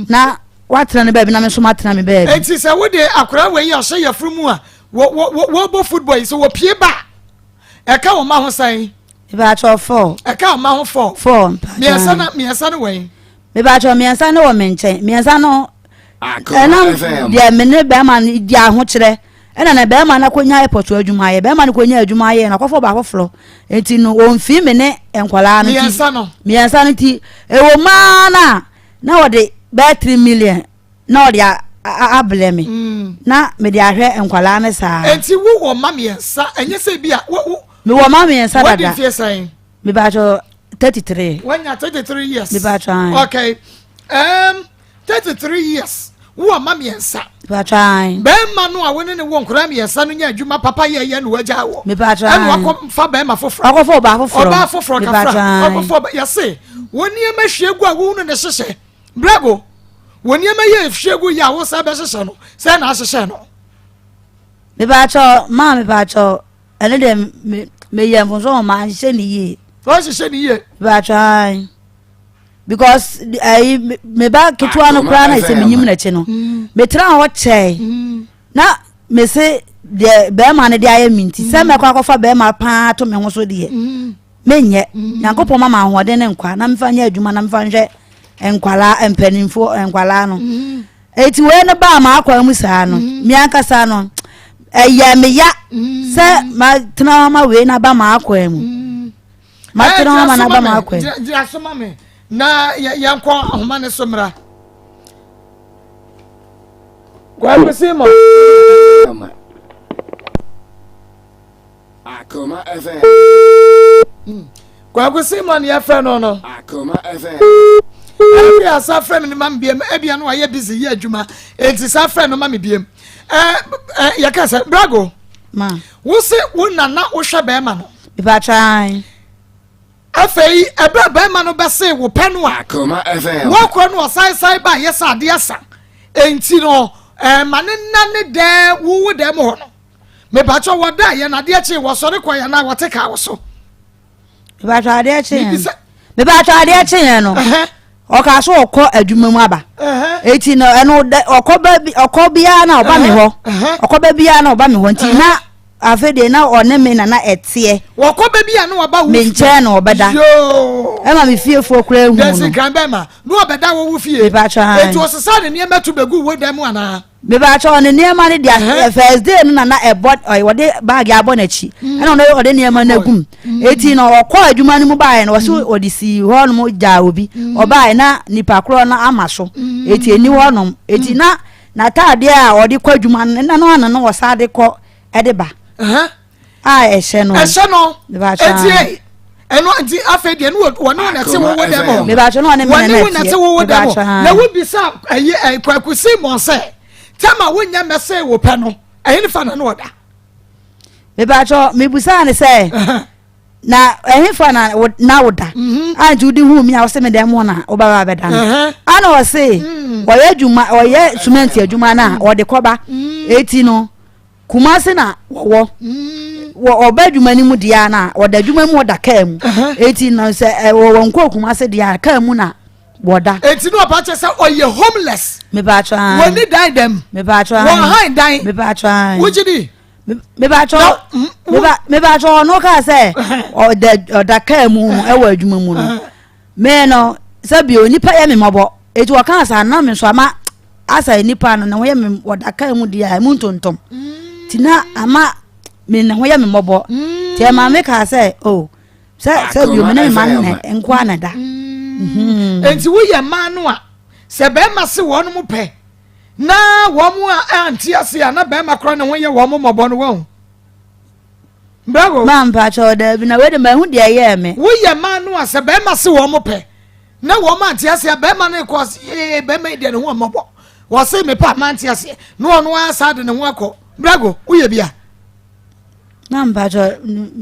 na watra ne ba bi na me so matra me ba bi enti se wo de akora we ya hye ya frumu a wo bo football so wo pie ba e ka wo ma ho san me ba cho 4 e ka wo ma ho 4 me asa na we me ba cho me asa na wo me nchen me asa no na dia me ne ba ma dia ho kire ena na ba ma na konya airport adwuma ye ba ma na konya adwuma ye na kofo ba foforo enti no won fi me ne enkwala no ti me asa no ti e wo ma na wo de ba 3 million na wo dia abele me na me de ahwe enkwala ne sa enti wo ma me asa enye se bia me wo ma me asa dada what did you me ba cho 33 when you 33 years me ba cho okay 33 years wo ma me asa ba try be ma no a woni ne wo nkura me asa no nya adwuma papa ye no waja wo me ba try enu akọ fa be ma foforo akofo ba foforo oba foforo kafra akofo ya se woni e ma hwegu a wo no ne hyehye brago woni e ma ye hwegu ya wo sa be hyehye no se na hyehye no me ba cho ene de me ye mfonso ma hyehye ni ye o hyehye ni ye ba try because me ba ketwa no kra na ise menyim na che no me tra ho che na me se de be ma ne de aye minti se me kwa kofa be ma pa to me ho so de menye yankopɔ mama ahoɔden ne nkwa na mfa nya adwuma na mfa nhwɛ enkwala empanimfo enkwala no eti we ne ba ma akwa mu saa no mi ankasa no eya me ya se ma tena ma we na ba ma akwa mu ma tena ma na ba ma akwa di asoma me na yankɔ ahoma ne somra kwa kwesi mo Akoma FM. Kwa kwesi mo ne yafa no no Akoma FM. Abi asa friend ni mam biem ebia no aye busy ye adwuma enti sa friend no mam biem yakasa brago ma wo se wo nana wo hwe be ma no ba try afei ebe be ma no be se wo pe no Akoma FM. wo kro no sai ba yesa ade asa enti no ma ne nane de wo de mo no me ba cho woda ye na de achi wo sore kwa ya na wo teka wo so ba try ade achi me ba try ade achi no oka so okọ adwuma mu aba eti no eno okọ bia na oba me ho okọ ba bia na oba me ho nti na afede na one me na etie okọ ba bia na oba wu me nche na obeda e ma me fie fo kura hu no desi kan be ma no obeda wo wu fie eti osesa ne ne metu begu wo dem ana me ba cha one ne ma ne dia first day no na ebot wo de bag abo na chi e no ode ne ma na gum eti no okọ adwuma ni mu bae no so odisi ho no mu ja obi obae na nipa kro na amaso eti eni ho no eti na taade a ode kwa adwuma na no ana no wo sa de ko e de ba ehye no eti eno anti afede no wona na te wo dem me ba cha no ne me na te wo dem na wo bisa kwakusi mo se tama wonya mese wo pe no ehini fa na no oda me ba cha me busa ne se na ehini fa na oda anju di hu mi a se me dem na oba ba beda no ana o se wo ye adwuma wo ye cement adwuma na o de koba eti no kumase na wo oba adwuma ni mu dia na oda adwuma mu oda ka mu eti no se wo nko kumase dia ka mu na woda eti no ba che se oye homeless me ba try woni die dem me ba try won hide die me ba try wujidi me ba try no ka se oda ka mu e wa adwuma mu no me no se bi onipa ye me mobo eti wo kan sa na me so ama asa enipa no na wo ye me oda ka mu dia mu ntontom tina ama me na ho ye me mobo ti ma me ka se oh se bi me na man ne enko na da enti wo ye man no a se be ma se wo no mu pe na wo mu a anti ase na be ma kro ne ho ye wo mu mobo no wo brago man pa cho da bi na we de ma hu dia ye me wo ye man no a se be ma se wo mu pe na wo man tie ase be man e ko se be me de ne ho amabo wo se me pa man tie ase no ono asa de ne ho akọ brago uye bia Mamba jo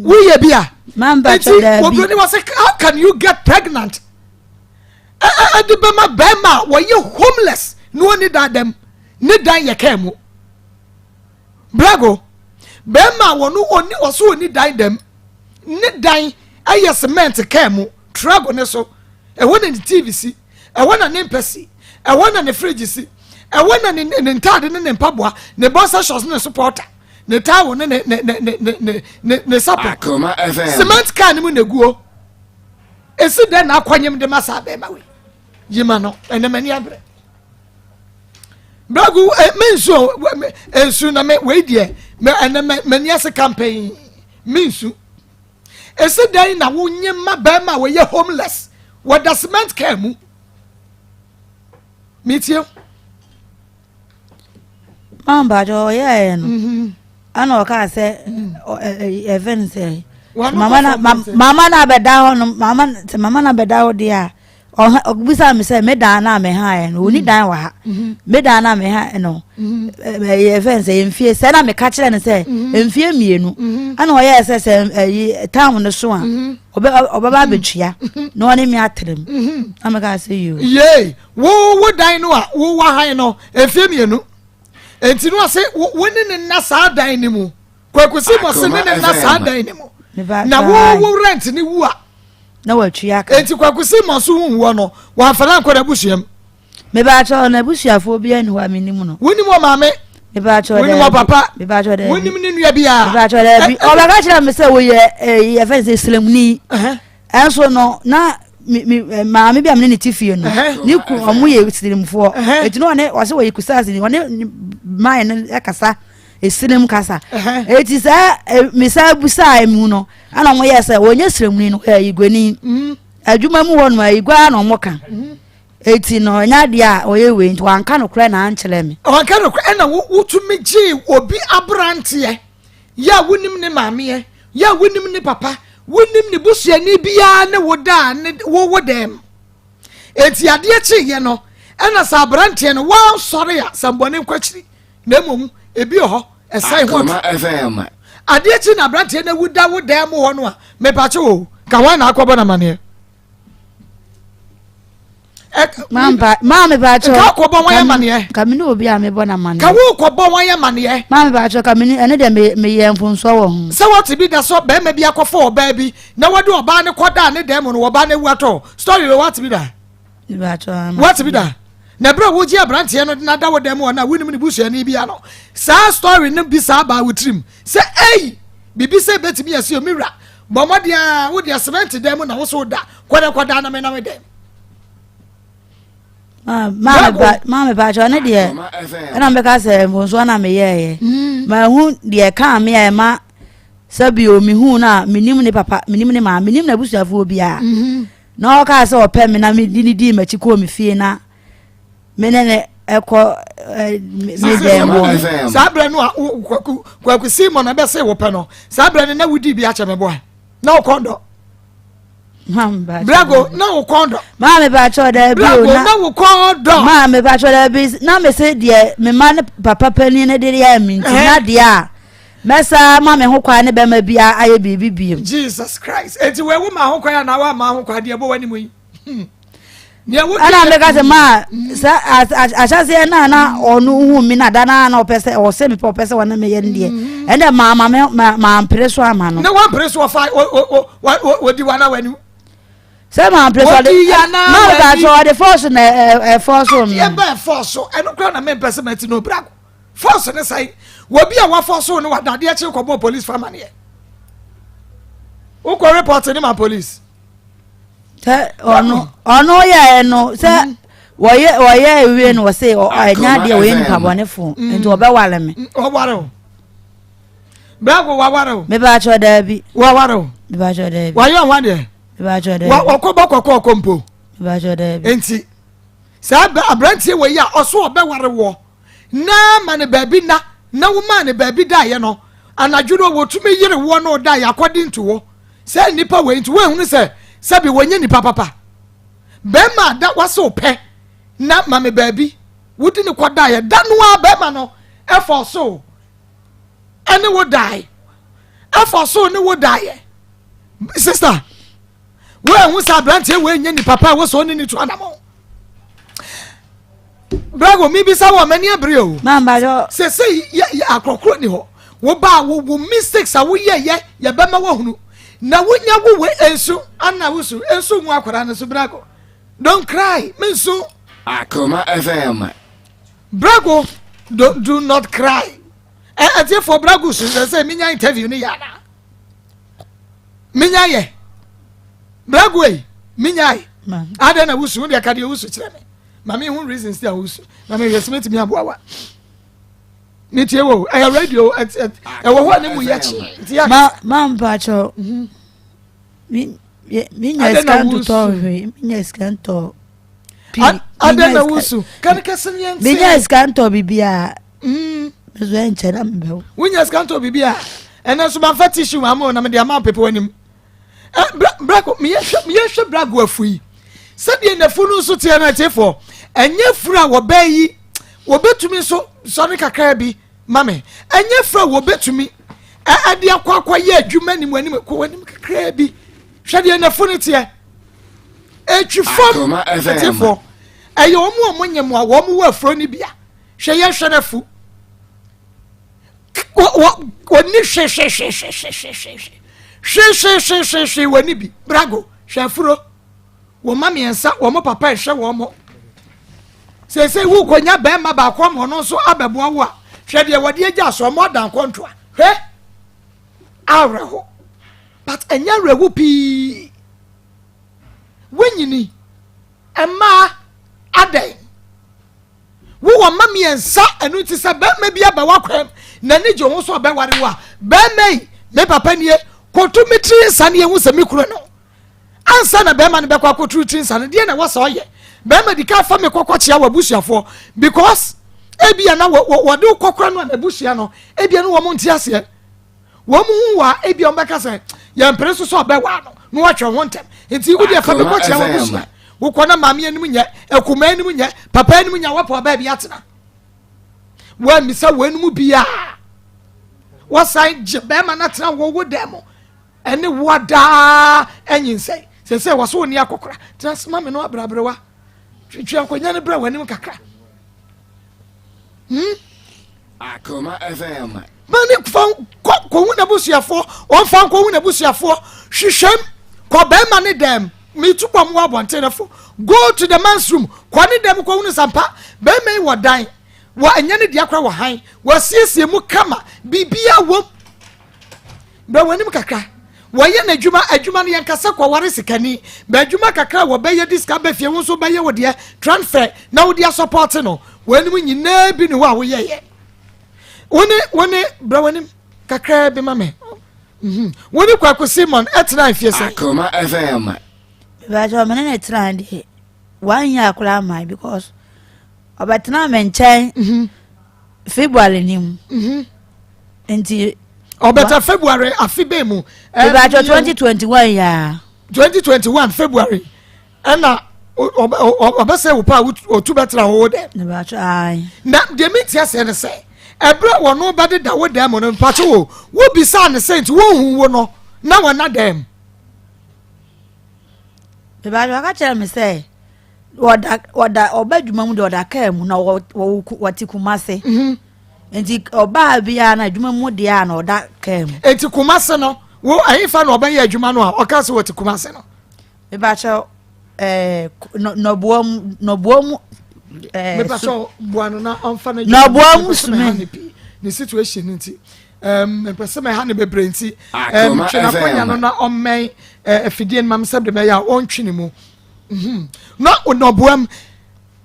uye bia Mamba jo da bi wo say how can you get pregnant adi be ma wo ye homeless no ni da dem ni dan ye kemu brago be ma wo no oni oso ni dan dem ni dan aye cement kemu trago ne so e wona ni tv si e wona ni mpesi e wona ni fridge si e wona ni ntade ne mpaboa ne bossa shoes ne supporter ne tawo ne support Akoma FM cement can mu neguo esi den na akwanyem de masa be ma we yima no ene mani abre bragu menso ensu na me we die me ene mani ase campaign mensu esi den na wo nyema be ma we ye homeless what the cement can mu metie Mamba jo ye no ana o ka se even say mama na beda ho no mama na beda ho dia o bisa me say me dan na me ha no oni dan wa ha me dan na me ha no even say mfie se na me ka kire ne say mfie mienu ana o ye say town no so a obaba betua no oni me atrem am ka say you ye wo dan no a wo wa han no mfie mienu enti no ase woni ne na sa dan ni mu kwakusi mo se ne na sa dan ni mu na wo rent ni wu a na watua ka enti kwakusi mo so hu wo no wa fara nkoda busuam me ba cho na busuafo bia ni ho amenimu no woni mo maame me ba cho woni mo papa me ba cho de woni ni nua bia me ba cho de bi o ba ka kira me se wo ye fence islamni enso no na maame bia me ne tifie no ni ku omo ye islamfo eti no ne wase wo ye kusasi ni wone mai ne akasa esinem kasa eti sa me sa busa emu no ana mo ye se wonye islamni no igwani adwuma mu wonu igwa na omo ka eti no nya dia oye we nti wanka no kra na ankyele me wanka no kra na wotumi gi obi abrante ya wonim ne maame ya wonim ne papa wonim ne busuani bia ne woda ne wo dem eti ade chi ye no ena sa abrante no wan sori ya sambone nkwachiri na mom ebi ho esai ho FM ade chi na abrante na woda wo dem ho no a me pa che o ka wan na akobo na mane Mama ba cho ka ko bon wan mane ka me no obi a me bo na mane ka wo ko bon wan mane mama ba cho ka me ene de me ye mfunso wo ho se what bi da so be ma bi akofo oba bi na wode oba ne koda ne dem no oba ne wato story we what bi da ba cho what bi da na bro wo gi abrante no na da wo dem na winim ne busuani bia no sa story ne bi sa ba wutrim se ei bibi se betimi yesi o mira bomodia wo dia cement dem na wo so da koda na me na me dem mama ba cho ne de na me ka se mfunso na me ye ma hu de ka me ya ma sabi o mi hu na minim ne papa minim ne ma minim na busuafo obi a na o ka se o pe me na me di ma chi ko mi fie na me ne eko me de mo sabra no kwaku Simon na be se wo pe no sabra na wudi bi a che me boy na o kondo Brago na wo kondo mama ba cho da bi o na wo kondo mama ba cho da bi na me se de me ma ne papa pani ne de ya mi na de a mesa mama ho kwa ne be ma bi aye bibi bi Jesus Christ enti we wo ma ho kwa na wa ma ho kwa de bo wani mu ana me ka se ma sa acha se na onu hu mi na da na opese o se mi opese wana me ye ndie ende mama me ma preso ama no na wa preso fa o di wana wani se ma preso na ba so the force na force on ye ba force eno kra na me pese mati no brago force ne sai wo bi a wa force no wa dade a che ko police famane ye wo ko report ni ma police ono ya no se woye ewie no se anya de we ni pabonefo enti obewale me ware o brago ware o me ba cho da bi ware o me ba cho da bi wa yo wan de me ba cho da wa kokko kompo me ba cho da bi enti sa abrantie we ya oso obeware wo na mane baby na wo mane baby da ye no anadwuro wo tumi yire wo no da ya according to wo se nipa we enti we hunu se sabi wonye nipa papa bema da waso pe na mame baby wudi ni kwada ye da no a bema no e for so ene wo die e for so ne wo die sister we hu sa branche we nya ni papa wo so ni to adamo brago mi bi sa wo mani abre o mamba jo se ya akrokro ni ho wo ba wo mistakes a wo ye bema wo hunu na wo nya wo we ensu ana wo su ensu mu akwara na so brago don't cry mensu Akoma FM brago do not cry for brago so say minya interview ni ya na minya ye brago e minya ye ada na wo su de ka de wo su kire me mami hu reasons there wo su na me yesmeti mi aboa ni tie wo radio e wo ho ne mu ya chi ma mpacho minya scanto adena wusu kan kasenye nti minya scanto bibia mezo enche na mbeo winya scanto bibia ena so man fetish mu amo na me dia ma pepe wanim brako me yehwe brago afui sede na funu so tie na tefo enye fura wo bayi wo betumi so ne kakra bi mame enye fura wo betumi ade akwa ye adwuma ni mu anim ko wanim kakra bi hwede na funu tie etwi fom tefo ayo omo nyem a wo mo wa furo ni bia hwe ye hwe na fu woni hwe woni bi brago hwe furo wo mame ensa wo mo papa hwe wo mo se wu konya be ma ba kwa mo no so abeboa wo a hwe de wode agya so mo dan kontro hwe awreho but enya rewu pi wenyini ema aden wo mame ensa enu ti se be ma bia ba wakwam na ni je ho so be ware wo a be mai me papa nie kotumitri sane hu se mikuro no ansa na be ma ne be kwa kotumitri sane de na wasa oye be ma di ka fa me kokochia wa busuafo because ebia na wo de kokora no na busia no ebia no wo mo ntiase wo mu hu wa ebia o beka se ya mpreso so be wa no wa twa wontem enti wo de fa me kokochia wa busia wo kona mame anim nya akuma anim nya papa anim nya wo pa ba bia tena wa misa wanum bia wasan be ma na tena wo demo ene wada enyin sei se wo so ni akokora tena sema me no abrabrewa twitwi akonya ne bra wanim kakra Akoma FM mani fan ko hu na busuafo on fan ko hu na busuafo hwehwem ko be ma ne dem me tubom wa bontenefo go to the man's room ko ne dem ko hu sampa be me wo dan wa anya ne dia kra wo han wa siesie mu kama bibia wo bra wanim kakra waye na adwuma no yankasa kwa ware sikani ba adwuma kakra wo be ye diska ba fie wo so ba ye wo de transfer na wo de support no wanim nyina bi ne wo a wo ye woni bra wanim kakra bi mame woni kwa Simon etna fie se Akoma FM ba jo mena na etna de wan ya kula mai because obatna menchen February nim enti obeta February afibe mu ba jo 2021 ya 2021 February ena obese wo pa otu betra wo de ba jo ai na de metia se ne se ebra wo no ba de da wo dem no mpacho wo bisa ne se nti wo hu wo no na wo na dem ba jo ka tell me say oda obadwuma mu de oda ka mu na wati kumase enti oba bia na adwuma mu de ya na oda ka mu enti kumase no wo ayifa na oba ye adwuma no a oka se wati kumase no me ba cho no boam me ba cho buano na onfa na no boam sume ni situation nti empese me ha ne bebre nti Akoma konya no na ommen afidie mam sebde me ya ontwini mu no boam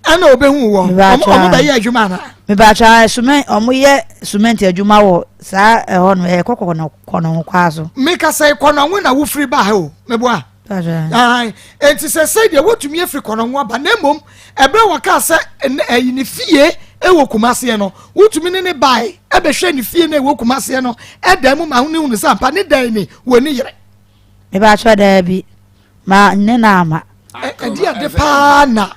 ana obehu wo omo ba ye adwuma na me ba cha sume omo ye cement adwuma wo sa ho no kono kwaso me ka sai kono na wo free ba ha o me boa enti se de wotumi afri kono ho ba na mom ebre waka se ni fie ewo kumase no wotumi ne bai ebehwe ni fie na ewo kumase no edam ma hu ne hu sampa ne dan ni woni yere me ba cha da bi ma ne na ama dia de pa na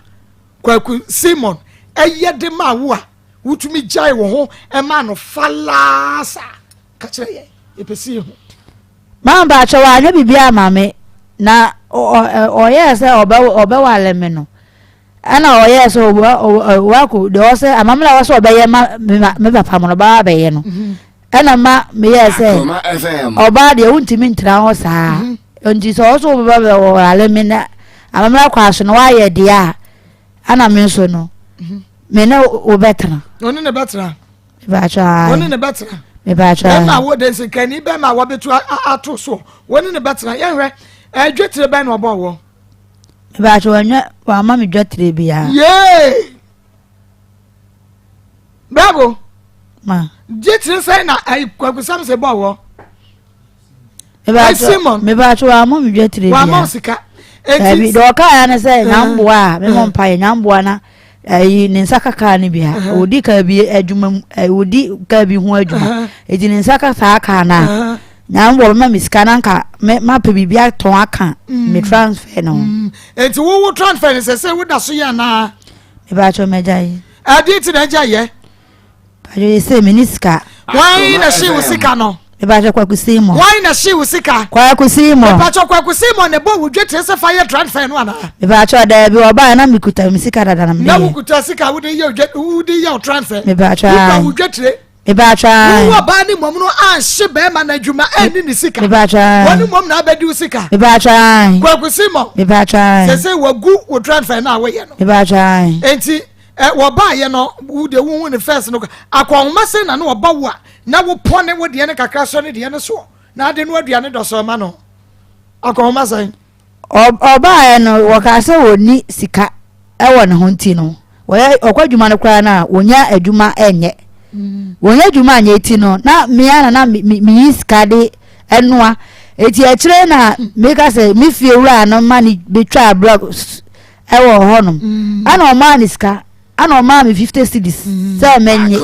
kwaku Simon eye de ma wo a wutumi jai wo ho e ma no falasa ka kire ye epesi ho mamba achewa anya bibia mame na oye se obewale me no ana oye se wako de o se amamla wa se obeye me papa mo ba beye no ana ma me ye se oba de wuntimi ntra ho saa onji so so ba wale me na amamla kwa so no wa ye de a ana me so no me na obetra oni ne betra ba cha oni ne betra me ba cha na wo de se kani be ma wo betu ato so oni ne betra ye hwe dwetire be na obo wo me ba cha wanwa wa ma me dwetire bia ye bravo ma dwetire sai na kwakusam se bo wo me ba cha wa ma me dwetire bia wa ma sika ebi do ka ya na sai nyambo a me mo mpa nyambo na ni nsaka ka ni bia odi ka bi adwuma odi ka bi ho adwuma edi ni nsaka sa ka na nyambo ma miska na nka ma pe bibia ton aka me transfer no enti wo transfer ni se wo da so ya na me ba cho mejai adi ti na jaye ba yo se miniska why na she wo sika no me ba cho kwaku Simon why na she wo sika kwaku Simon me ba cho kwaku Simon ne bo wo dwetire se fire transfer no ana me ba cho da bi oba na mikuta misika dada na me na wo kuta sika wo de ye transfer me ba cho wo dwetire me ba cho wo ba ni mom no an hye be ma na adwuma ani ni sika me ba cho woni mom na abedi sika me ba cho kwaku Simon me ba cho se wagu wo transfer na wo ye no me ba cho enti wo ba ye no wo de wo ne first no akwonma se na no wo ba wo a na wo pone wo de ne kakra so ne de ne so na ade no aduane do so ma no akwonma se oba ye no wo ka se woni sika e wo ne ho nti no wo okwadwuma no kra na wonya adwuma enye wonya adwuma anya ti no na me ana na mi sika de enua eti akire na me ka se mi fie wura no ma ni betwa blog e wo ho no ana o ma ni sika ana o ma me 50 cedis se menye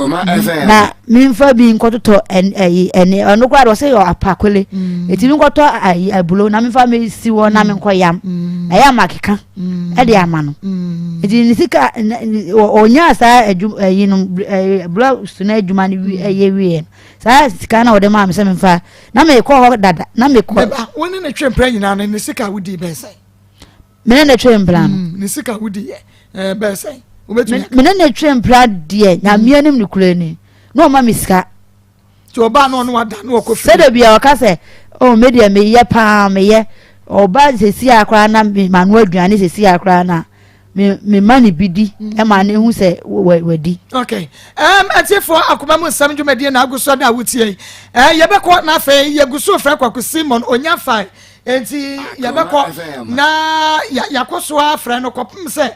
na mi mfa bi nkototo ene ono kwa do se yo apakwele eti mi nkoto abulo na mi mfa me si wo na mi nkoyam na ya makeka e de ama no eti ni sika onya sa no blog suna adwuma ni ye wie sa sika na o de ma me se mi mfa na me ko ho dada na me ko woni na twempra nyina na ni sika wudi be sai me na twempra no ni sika wudi be sai me na twempra de na me anim ni kure ni no ma miska ti oba no wada no okofi se de bia o ka se o media me ye pa me ye oba se si akra na manu aduane se si akra na me mani bidi e ma ne hu se wadi okay atifo akoma mu nsam dwumadi na aguso na wutie ye beko na fe ye guso fra kwaku Simon onya fa enti ye beko na yakoso afra no kopum se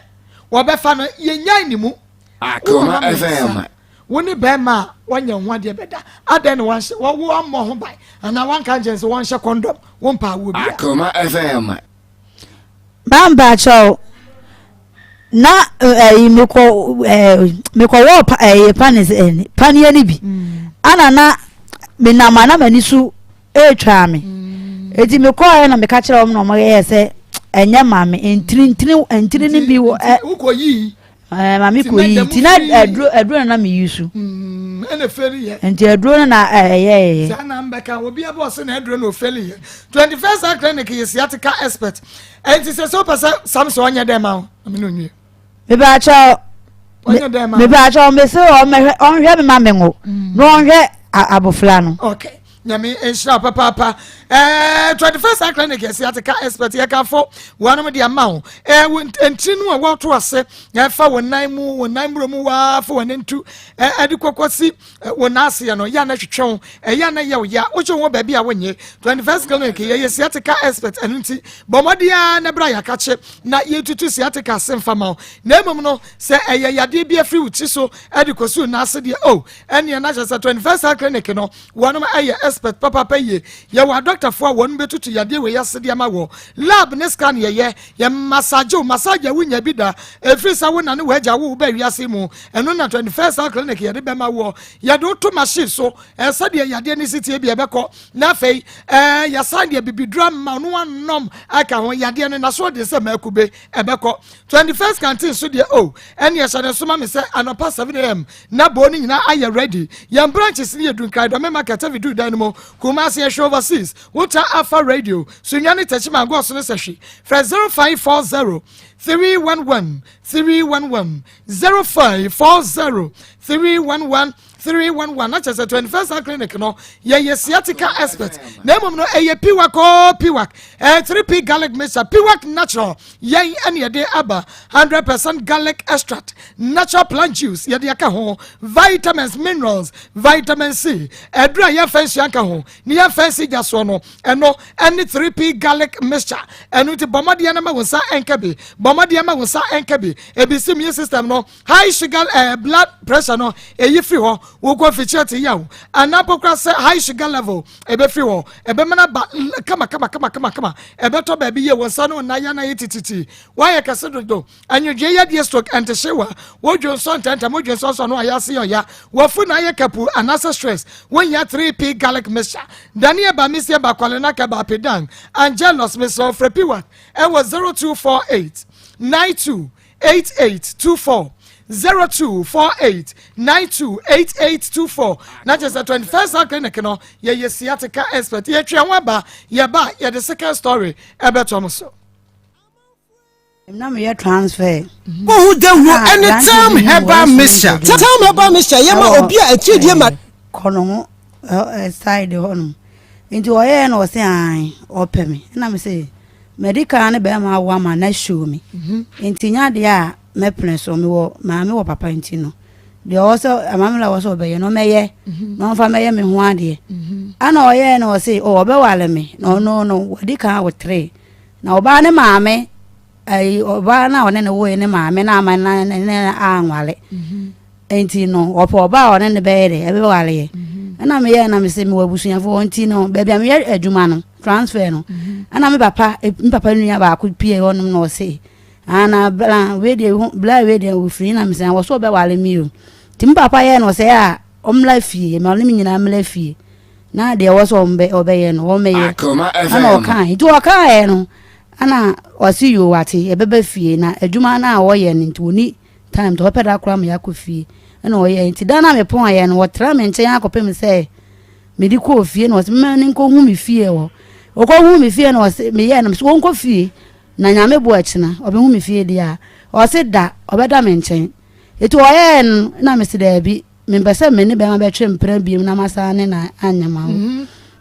wo be fa no ye nyan ni mu Akoma FM woni be ma wanya ho de beda adan no wanse wo ammo ho bai ana wanka njense won hye condom won pa wo bia Akoma FM bamba cho na meko wo panis pania ni bi ana na me na mana mani su etwa me eti meko na me ka kire wo no mo ye se enya mame entiri ni bi wo ukoyi mami ko yi tina aduro na me yusu ene feri ye enti aduro na ye sana mbeka obi abo se na aduro na ofeli ye 21st clinic ye sciatica expert enti se so pasa samso onye dem ma amino nwie me ba cha onye dem ma me ba cha me se o hwe me ma mengo no hwe abofla no okay nyame enshira papa 21st clinic yes yatika expert yakafo wanum de amao entinu a woto ase yafa wonan mu wa fo wanentu adikokosi wonase no ya na hwetwon ya na ye ya ocho wo ba bia wonye 21st clinic yes yatika expert anunti bomodia na bra yakache na yetutu yatika semfama na emom no se yade bia free uti so adikosu na ase de ene na 21st clinic no wanum aye expert papa paye ya wa doctor for one betu to yade we yasede ama wo lab ne scan ye massage wunya bida every sa wona ne waja wo ba wiase mu eno na 21st clinic yade be ma wo yade to machine so sade yade ne sitie bia beko na fei ya sade bibidram ma no anom aka ho yade ne na so de se ma akube ebeko 21st canteen so de ene ya sade so ma me se anopa 7 am na bo ni nyina aye ready yam branches ni edun kai do me market video dan mo kuma se show overseas wota Alpha Radio sunyane tachima go so ne sehwe fra 0540 311 311 0540 311 311 na chese 21st clinic no ye sciatica expert na mom no piwak 3p garlic mixture piwak natural ye ene de aba 100% garlic extract natural plant juice ye de aka ho vitamins minerals vitamin C edra ye fancy aka ho ni ye fancy jaso no eno ene 3p garlic mixture eno ti bomade na ma wonsa enkabe bomade ma wonsa enkabe ebisi immune system no high sugar blood pressure no eyi free ho wo go feature yawo anapokra say high sugar level ebe free ho ebe mana ba kama ebe to ba bi ye wonsa no na ya na yitititi why ya kase do anyodwe ya die stroke ante shewa wo Johnson tanta mo Johnson so no ayase ya wo fu na ye kapu anasa stress when ya 3p garlic mixture daniel ba misi ba kwale na ka ba pedan angelos me so frepiwa e was 0248 928824 0248928824 na just 21st clinic no ye sciatica expert ye twa ba ye the second story ebetom so na me transfer who dey anytime herbal mixture time herbal mixture ye ma obi a atidie ma kono side honum nti oye na o se an opemi na me say medical ne be ma wa ma na show me nti nya de a me prince o me wo maame wo papa nti no de o so amamla wo so be ye no meye no fa meye me ho ade ana oye na o se o be wale me no wadi ka wo 3 na oba ne maame ai oba na one ne wo ne maame na ama na anwale enti no opo oba one ne be de e be wale ye ana me ye na me se me wabusuafo nti no be bia me ye adwuma no transfer no ana me papa nua ba ko pie honum no se ana bla we de we free na me se wo so be wale mi o ti me papa ye no se a omla fie me onimi nyina mla fie na de wo so obe ye no wo me ye ana o kan itu o kan ye no ana o si yo wate e bebe fie na adwuma na wo ye nti oni time to peda kra me yakofie ana o ye nti dana me pon ye no wo tra me nchen akopem me se me di ko fie no se me nko hu me fie wo o ko hu me fie no me ye no so nko fie na nyame bo akina obe hu me fie dia o se da obeda me nchen etu o ye na me se da bi me pese me ni be ma be twe mpra bi na masa ne na anyama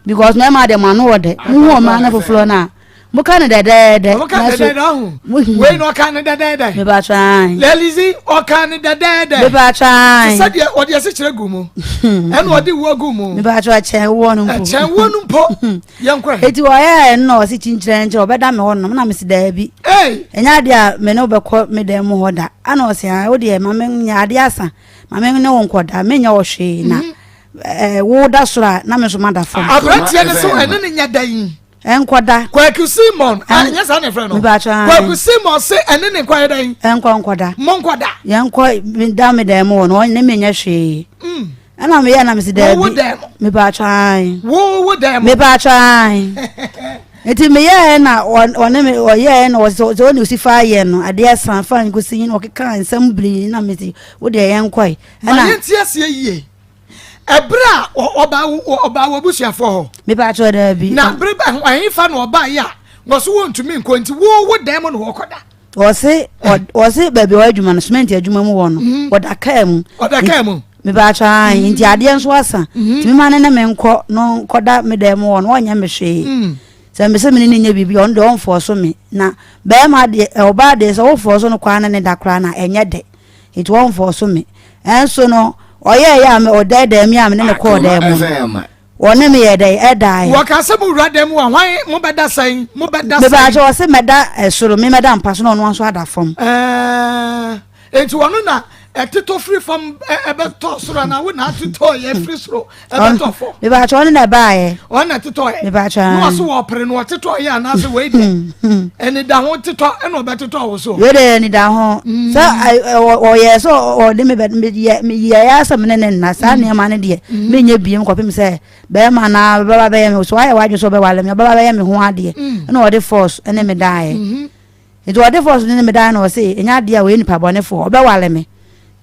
because na ma de manu ode hu o ma na foforo na mo kan de we no kan de me ba try lelizi o kan de me ba try se de o de se kire gumu eno o de wo gumu me ba try chen wo no mpo yankwa eti wo ye no si chinkire nche obeda me ho no na me se da bi enya de a me no be ko me dem ho da ana o se o de ma me nya de asa ma me ne wo nkoda me nya wo hwe na wo da sura na me so ma da fo abrantie ne so ene ne nya dan enkoda Kwaku Simon anya sa ne friend no Kwaku Simon se ene ne kwaya dan enkoda monkoda yanko da me dem no ne me nya hwe ana me ya na me se da bi me ba try wo dem me ba try eti me ye na one me o ye na so ni usifa ye no ade asan fa nko sin o keka nsam bri na me se wo de yankoi ana yenti asie yie ebra oba wobusuafo ho me ba try da bi na bre ba ahin fa no oba ya wo so wontumi nko nti wo dem no wo koda o se baby o adwuma no cement adwuma mu wo no odaka mu me ba try nti ade enso asa ti me ma ne me nko no koda me dem wo no onya me hwe se me se me ni nya bibi on de on force me na be ma de oba de so wo force no kwa ne da kra na enye de it won force me enso no oye ya me odede me am ne ko de mu wona me ye de edai wo ka se mu wura dem wa hwan mo beda san me ba jo se meda esoro me meda mpaso no no anso ada fom enti wono na tito free from ebeto soro na we na tito ye free soro ebeto fo me ba cho na ba ye ona tito ye me ba cho no so wo pre no tito ye na so we de eni da ho tito e no betito wo so we de ni da ho so o ye so o de me ye ya so me ne na sa ne ma ne de me nya biem ko pem se be ma na ba ye me so aye wa so be wale me ba ye me ho ade na o de force ene me da ye enti o de force ne me da na o se enya de a we nipa bone fo o be wale me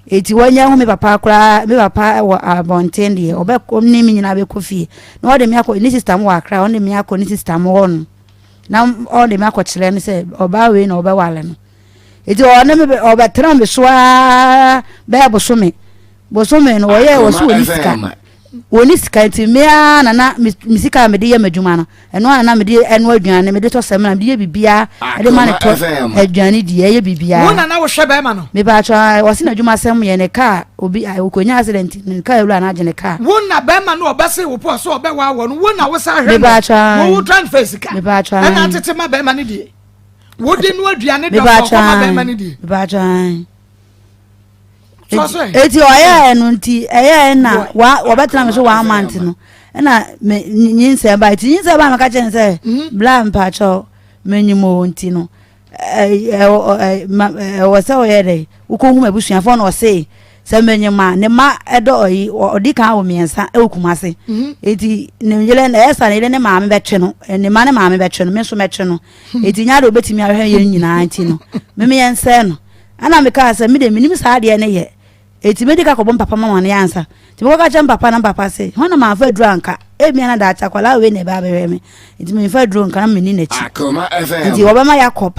eti wanya hu me papa kra me papa wa abontende obe kom ni mi nyina be kofi na o de me akọ ni system wa kra o de me akọ ni system won na o de me akọ kire ni se oba we na obe wale no eti o ne me obe tra me so a be bosome no o ye o so ni sika woni sika enti me a na misika me de ye madwuma no eno na me de eno aduane me de to sem na me de bibia e de ma ne to aduane di ye bibia wona na wo hwe be ma no me ba cha wo si na adwuma sem ye ne ka obi okonya accident ne ka ewura na agene ka wona be ma no obese wo po so obe wa wo no wona wo sa hwe me ba cha wo transfer sika me ba cha na tete ma be ma ne di wo de no aduane do ko ma be ma ne di me ba cha so eti oya enu nti eya na wa betra me so 1 month no na nyinse ba ti nyinse ba maka chen se bla mpa cho menyimo nti no wo se oya de ukohu mabusuafo no se menyima ne ma edo oyi odi kan wo miensa ekumase eti ne yele na esa ne ne ma me betwe no ne ma ne ma me betwe no me so metwe no eti nya do betimi ahwe ye nyina nti no me yense no ana me ka se me de minim sa de ne ye eti medical ko bom papa mama ne yansa ti mo ka chem papa na papa se hona ma fa dranka e mi na da chakwala we ne ba be me eti me fa dranka na me ni na chi Akoma FM. eti obama ya ko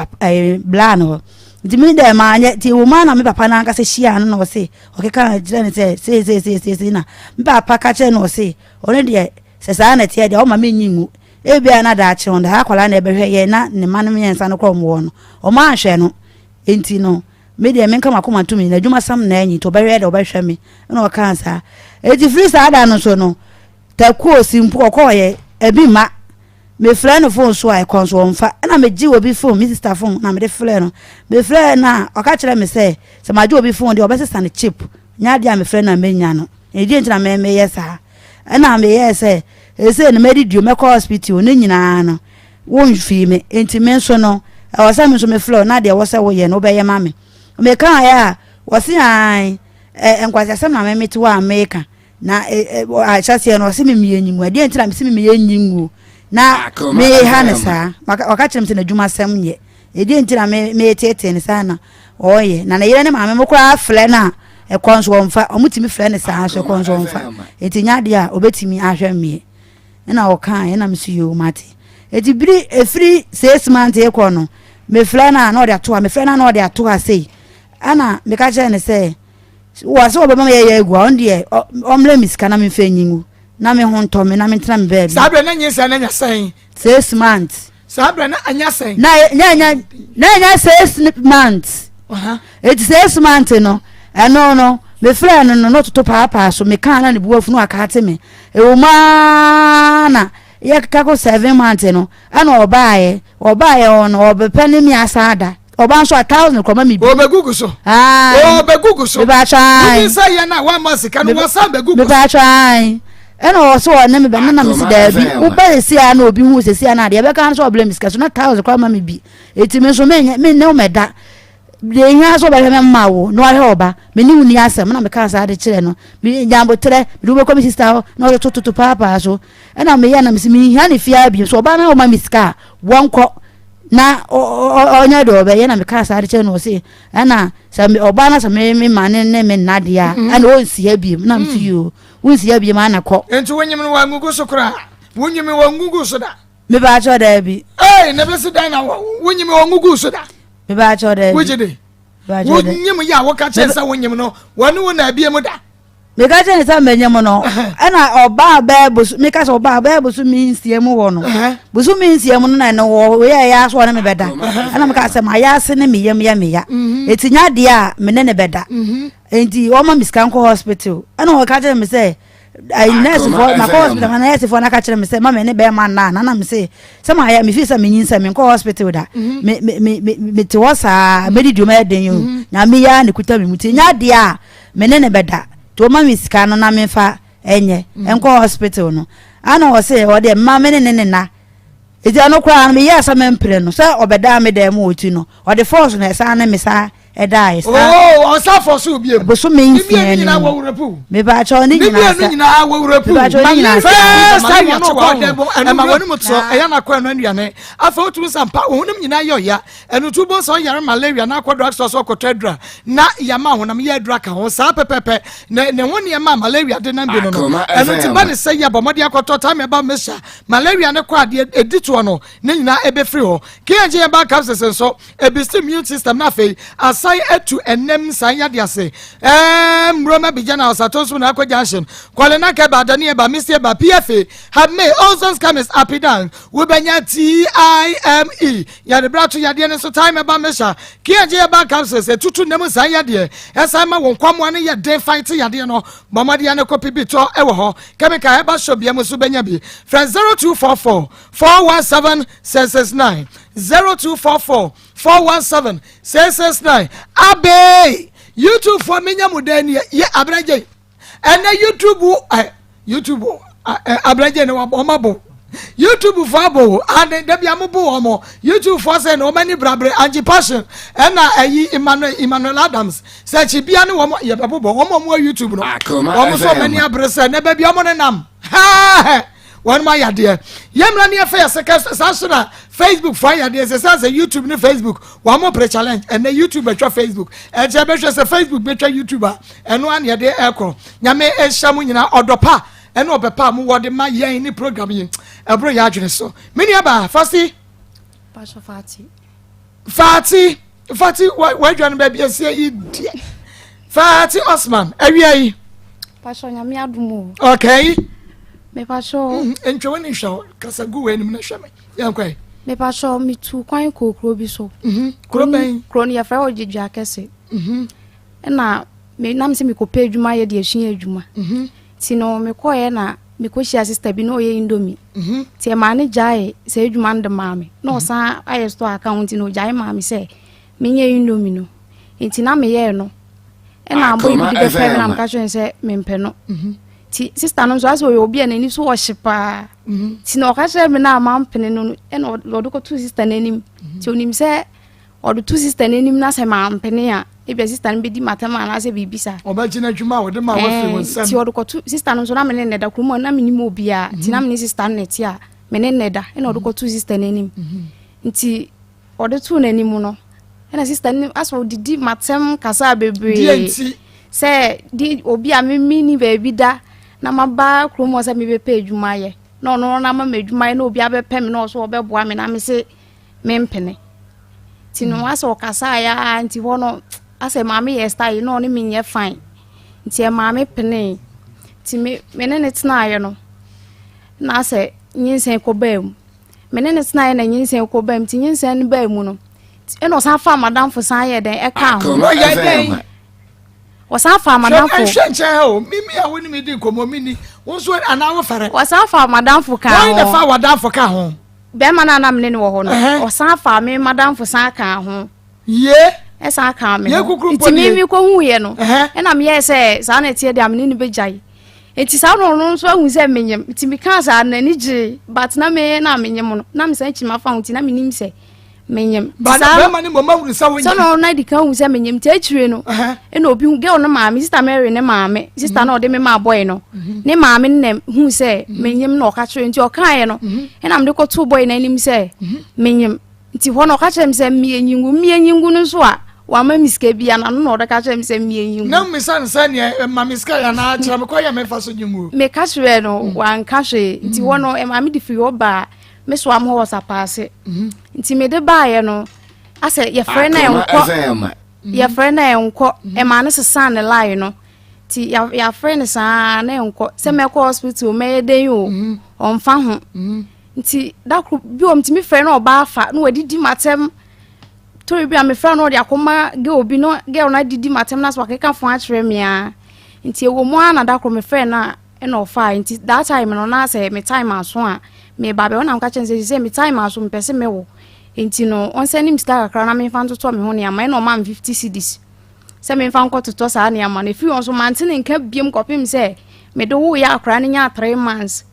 bla no eti me de ma anya ti wo ma na me papa na nka se hia no se o ke ka jira ne se na me papa ka che no se one de se sa na ti de o ma me nyingu e bia na da chi on da akwala na e be hwe ye na ne ma no me yansa no ko mo no o ma hwe no enti no media men kama kuma tumi na dwuma sam na anyi to bɛhwɛ de obɛhwɛ me na o kansa eti free sada no so no takuo simpo okoye ebi ma me frɛ no phone so ai konso mfa na me gi obi phone me sister phone na me de frɛ no me frɛ na o ka kyerɛ me se ma gi obi phone de obɛsesa ne chip nya de a me frɛ na me nya no e di ntina me yesa na me yesa ese no me di dio me call hospital ne nyina no won fi me enti me so no o sa me so me frɛ na de wo se wo ye no obɛyɛ ma me me kan ya wasi ai enkwasi asem na memeti wa America na a chase no wasi me enyimu ade enti na me me enyimu na me hanesa waka kyerem se na dwuma asem ye ade enti na me tete ne sana oye na yele ne ma me kura afle na ekonso wonfa omutimi fle ne sa so konso wonfa enti nya de a obetimi ahwe me na o kan na me su yo mate eti biri efri 6 months e kono me fle na no de ato me fle na no de ato asei ana me ka je ne se wa so obama ye egwa on de omle miska na me fa nyingu na me ho nto me na me tena me baby sabre na nyesa na nyasen 6 months sabre na anyasen na nya 6 months it 6 months no no me friend no to papa so me kan na ne buafu no aka ate me e o ma na ye ka ko 7 months no ana obaye ono obepani mi asada oba so 1000 koma mi bi obegugu so obegugu so be ba try ni say ya na one month kan wo sa begugu be ba try eno so na me be na me si da bi wo ba si ya na obi hu se si ya na de be kan so blame sika so na 1000 koma mi bi eti me so me ne o meda de nya so be me ma wo no ahwe oba me ni uni asem na me kan sa de kire no bi jambo tre bi wo komi sister no to papa so ena me ya na me si mi ha ne fia bi so oba na o ma mi sika wonko na onya do be ye na me ka sa de che no se ana sa me oba na sa me mane ne me nadia ana o si ya bi na mfi yo wo si ya bi ma na ko enti wonyim no wa ngugu so kra wonyim wa ngugu so da me ba cho da bi ne be se dan na wonyim wa ngugu so da me ba cho da bi wojide wonyim ya wo ka che sa wonyim no wonu wo na bia mu da me ka che sa me nyem no ana oba ba busu me ka so oba ba busu mi nsie mu wo no busu mi nsie mu no na no wo ye ya so na me beda ana me ka se ma ya se ne me yem ya me ya etinya de a me ne beda enti o ma miskan ko hospital ana wo ka che me se I nurse for my hospital and nurse for na ka kire me say mama ne be man na me say some I me feel say me nyinsa me ko hospital da me te wasa me di ma den yo na me ya ne kuta me muti nya de a me ne beda to ma me sika no na me fa enye enko hospital no ana o say o de ma me ne na iti anokra me ya sa me mpre no say obeda me dem otu no o de force na sa na me sa edai sa on sa force obi bo so me nfie na wo wurapu me ba cho ni nyina wo wurapu first time no go dem and ma wonu mutso eya na kwa no anuane afa otu sampa ohunum nyina yo ya enu tubo so yare malaria na kwa drug store so kotedra na ya ma honam ya drug ka ho sa pepepe ne woni ya ma malaria de na bi no enu ti ba ne say ya bomodi akoto time ba mesha malaria ne kwa de edito no ne nyina ebe free ho kianje ya ba capsules so ebi immune system na fe asai etu enem sanya dia se mroma bijana osatonsu na akwa junction kwale na ke ba dani e ba misi e ba pfa have made all those comments up down we benya time ya de brato ya de ne so time ba mesha kianje ya ba capsules etutu nem sanya de esa ma won kwamo ne ya de fight ya de no mama de ne copy bito e wo ho chemical e ba so bia musu benya bi friend 0244 417 669 0244 417 669 abe YouTube for menya mudani ye abraje ene YouTube abraje ne wabomabo YouTube for abo ade debi amubo omo YouTube for say no many brabre anti passion ena ayi Emmanuel Adams say chi bia ne womo ye bebobo womo mo YouTube no womo so many abrese ne baby omo ne nam ha one my idea yemra ne affair second Facebook fire there say YouTube ne Facebook one more pre challenge and the YouTube betwa Facebook and je be say Facebook betwa YouTuber and one ye dey ekro nyame ehyamu nyina odopa and obepa mu wode ma yen ni program yin ebro ya adwene so meni aba fasti Pastor Fati why dwan ba bia say yi Fati Osman awia yi Pastor nyame adumo okay me Pastor entwe woni hwa kasagu we nim na hwame yankwai me Pastor mi tu kwan kokro bi so kro ya fra ojiju akese na me nam se me kopa adwuma ye de ahia adwuma ti no me koye na me ko shia sister bi no ye indomie ti e ma ne jae se adwuma nd maame no sa aye store account no jae maame se me nye indomie no enti na me ye no e na abo bi de fe na mka chwe se me mpe no ti sister no so aso ye obi na ni so wo hyepa ti no ka che me na ma mpene no e no lodo ko two sister nanim ti onim se odo two sister nanim na se ma mpene a e be sister no be di matama na se bibisa oba gina dwuma wo de ma wa fi wonsam ti odo ko two sister no so na me ne da krumo na me ni mo bia ti na me sister no ti a me ne da e no odo ko two sister nanim nti odo two nanim no e na sister ni aso didi matem kasa bebre se di obi a me ni baby da na maba krumo se me be pe adwuma ye no na ma medwuma ye na obi abepe me no so obeboa me na me se me mpene ti no aso kasa ya nti wono ase maame ye style no ne menye fine nti e maame pene ti me ne tena aye no na ase nyinsen ko bam me ne tena aye na nyinsen ko bam ti nyinsen ne bam no e no sa fa madam fo san ye den e ka ho ye den o sa fa madam fo enche ho mimi a woni me di komo mini won so ana wo fere o sa fa madam fo ka ho won da fa wadam fo ka ho be ma na me ne wo ho no o sa fa me madam fo san ka ho ye esa ka me iti mimi ko hu ye no e na me ye se sa na tie de amene ni bejai enti sa no so hu se menyem iti mi ka sa na ni ji but na me na menyem no na me san chi ma fa hu ti na me nim se menyem ba na ma ni mo ma hu sa wo so no na di ka hu se menyem ti achire no e na obi hu girl no maame sister Mary ne maame sister na ode me ma boy no ne maame ne hu se menyem no ka chire enti o kan ye no e na me de ko two boy na nim se menyem nti ho no ka chire me se mienyigu no so a wa ma miske bia na no de ka chire me se mienyigu na me san ne ma miska ya na chira me ko ya me fa so nyingu me ka chire no wa nka hwe nti ho no e ma me di fi oba me so am ho wasa paase nti me de ba ye no ase ye frɛ na enko e ma ne sesa ne lie no ti ya frɛ ne sa na enko se me ko hospital me den o onfa ho nti da kru bi o mti me frɛ na oba afa na wadidi matem tori bi a me frɛ na odi akoma ge obi no ge na didi matem na so akeka fo a kyerɛ me a nti ewo mu ana da kru me frɛ na ɛna ɔfa nti that time no na sɛ me time aso a me ba be wona am ka chen say me time aso me pese me wo nti no on sɛ nim sika kakra na me fa ntoto me ho ne ama na ɔma 50 cedis sɛ me fa nkɔ toto saa ne ama na fi on so mantene nka biem kɔpem sɛ me do wo ya akra ne nya 3 months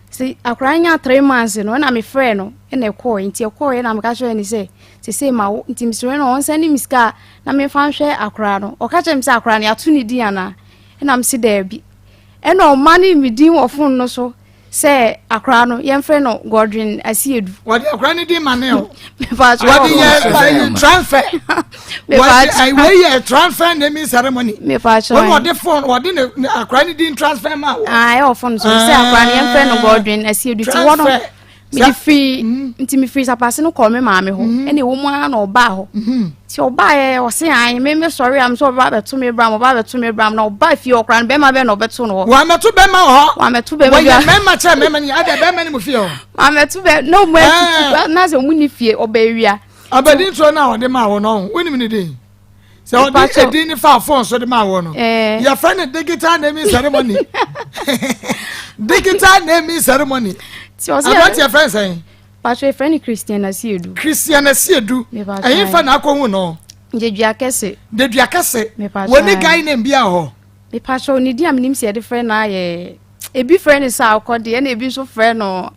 si akra nya 3 months no na me frɛ no na ɛkɔ nti ɛkɔ na me ka kyerɛ ni sɛ se ma wo nti misre no on sɛ nim sika na me fa nhwɛ akra no ɔka kyerɛ me sɛ akra ne ato ne din ana na me se da bi ɛna ɔma ne me din wɔ phone no so sɛ akra no yɛmfrɛ no Godwin Asiedu wɔde akra ne din ma ne o me fa wɔde yɛ transfer wɔde transfer naming ceremony me fa wɔde phone wɔde ne akra ne din transfer ma wo ɛwɔ phone so sɛ akra ne yɛmfrɛ no Godwin Asiedu ti wɔno me free nti me free sapase no call me maame ho ɛna ɛwɔ mu ana ɔba ho ti ɔba yɛ ɔse an me sorry am so ɔba beto me bram na ɔba fi ɔkra no bɛma bɛ na ɔbɛto no wa meto bɛma ho wa meto bɛma ya mɛma kyɛ mɛma ni ada bɛma ni mu fi ho wa meto bɛ no mu na sɛ mu ni fie ɔba wia abadin tro na ɔde ma wo no wonim ni din sɛ ɔde edin ni fa phone so de ma wo no your friend digital naming ceremony digital naming ceremony ti o se about your friend saying patro friend Christian Asiedu ayin fa na akɔ hu no dedua kese woni guy name bia ho me patro ni dia menim se de friend na ye ebi friend sa akɔ de na ebi so friend no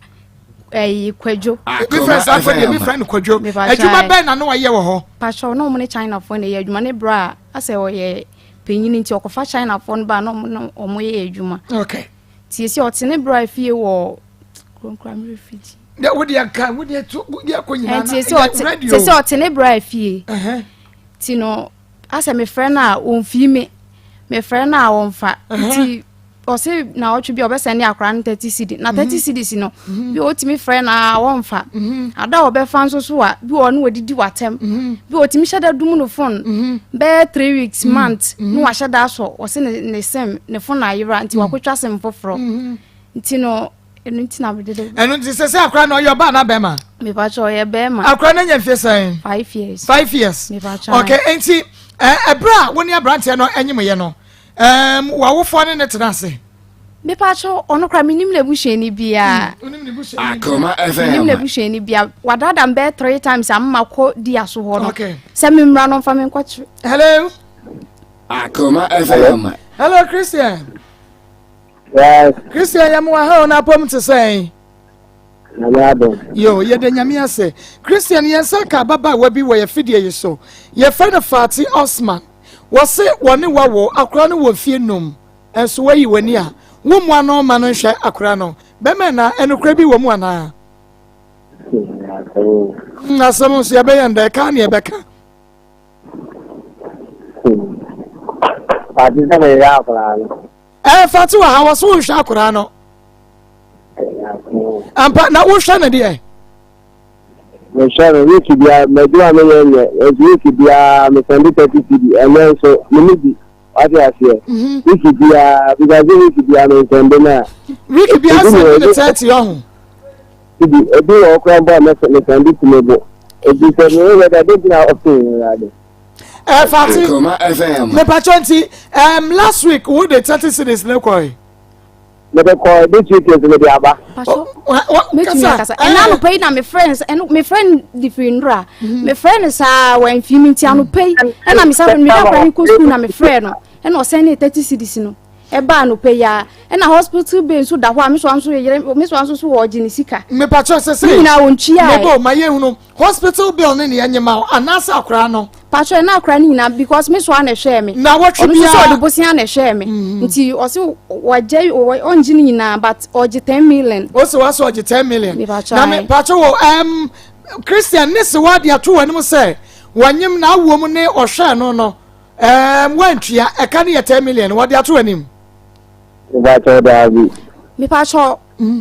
kwadwo ebi friend sa akɔ de ebi friend kwadwo adwuma bɛ na no wa ye wo ho patro no mo ne China phone ye adwuma ne bra ase o ye penyini nti okofa China phone ba no mo ye adwuma okay ti esi otene bra fie wo konkram refugee ya wodi aka wodi to wodi akonyina na se otene bra fie ti no asa me friend na onfi me friend na wonfa ti o se na otwe bi obesa ne akra no 30 cedi na 30 cedi no bi otimi friend na wonfa ada obefa nso so a bi o no odidi watem bi otimi hyeda dum no phone be 3 weeks month no wa hyeda so o se ne sem ne phone ayira nti wakotwa sem foforo nti no enu nti na bede enu nti se akra na oyo ba na be ma me pa cho ye be ma akra na nya fie san 5 years 5 years me pa cho okay enti ebra woni abrante no enyim ye no wa wo fo ne tenase me pa cho ono kra minim le buheni bia Akoma minim le buheni bia wadada mbe 3 times amma ko dia so ho no okay se me mra no fa me nkwachi hello Akoma FM hello Christian yes Christian yamu wa ha na pom te say yo ye de nyame ase Christian yensa ka baba wa bi wo ye fidie yi so ye fa na Fati Osman wo se woni wa wo akra no wo fie num enso wa yi wani a wo mu ano ma no hwe akra no be me na enokra bi wo mu ana na samo se be yanda ka ne be ka Fati na me ya akra no Fati wa ha wo so hwe akra no ampa na wo hwe na de me share wiki bia me do amenye wiki bia me send 30 cd and so me di ati asie wiki bia because wiki bia me send na wiki bia send 30 ohun cd ebi o ko ba me send it me bo ebi se me we da dey na option rade Fati me pachonti last week we dey 30 cds le koi me be call this week is me dey aba me kasa na no pay na me friends and me friend different ra me friend sa when filming ti anu pay na me sa me da kwa ko school na me friend no and o send 30 cds no e ba no pay ya na hospital bill so da ho a me so anso ye me so anso so wo gini sika me pacho se na wonchi ai me bo ma ye hunu hospital bill ne nyema anasa akra no pacho na akra ni na because me so an hwe me na what should be so de bosia na hwe me nti o se wajai onji ni na but oje 10 million o se wa so oje 10 million na me pacho wo Christian ne se wa de ato wani mo se wanyem na awo mu ne o hwe no no wantua e ka ne 10 million wa de ato wani me pacho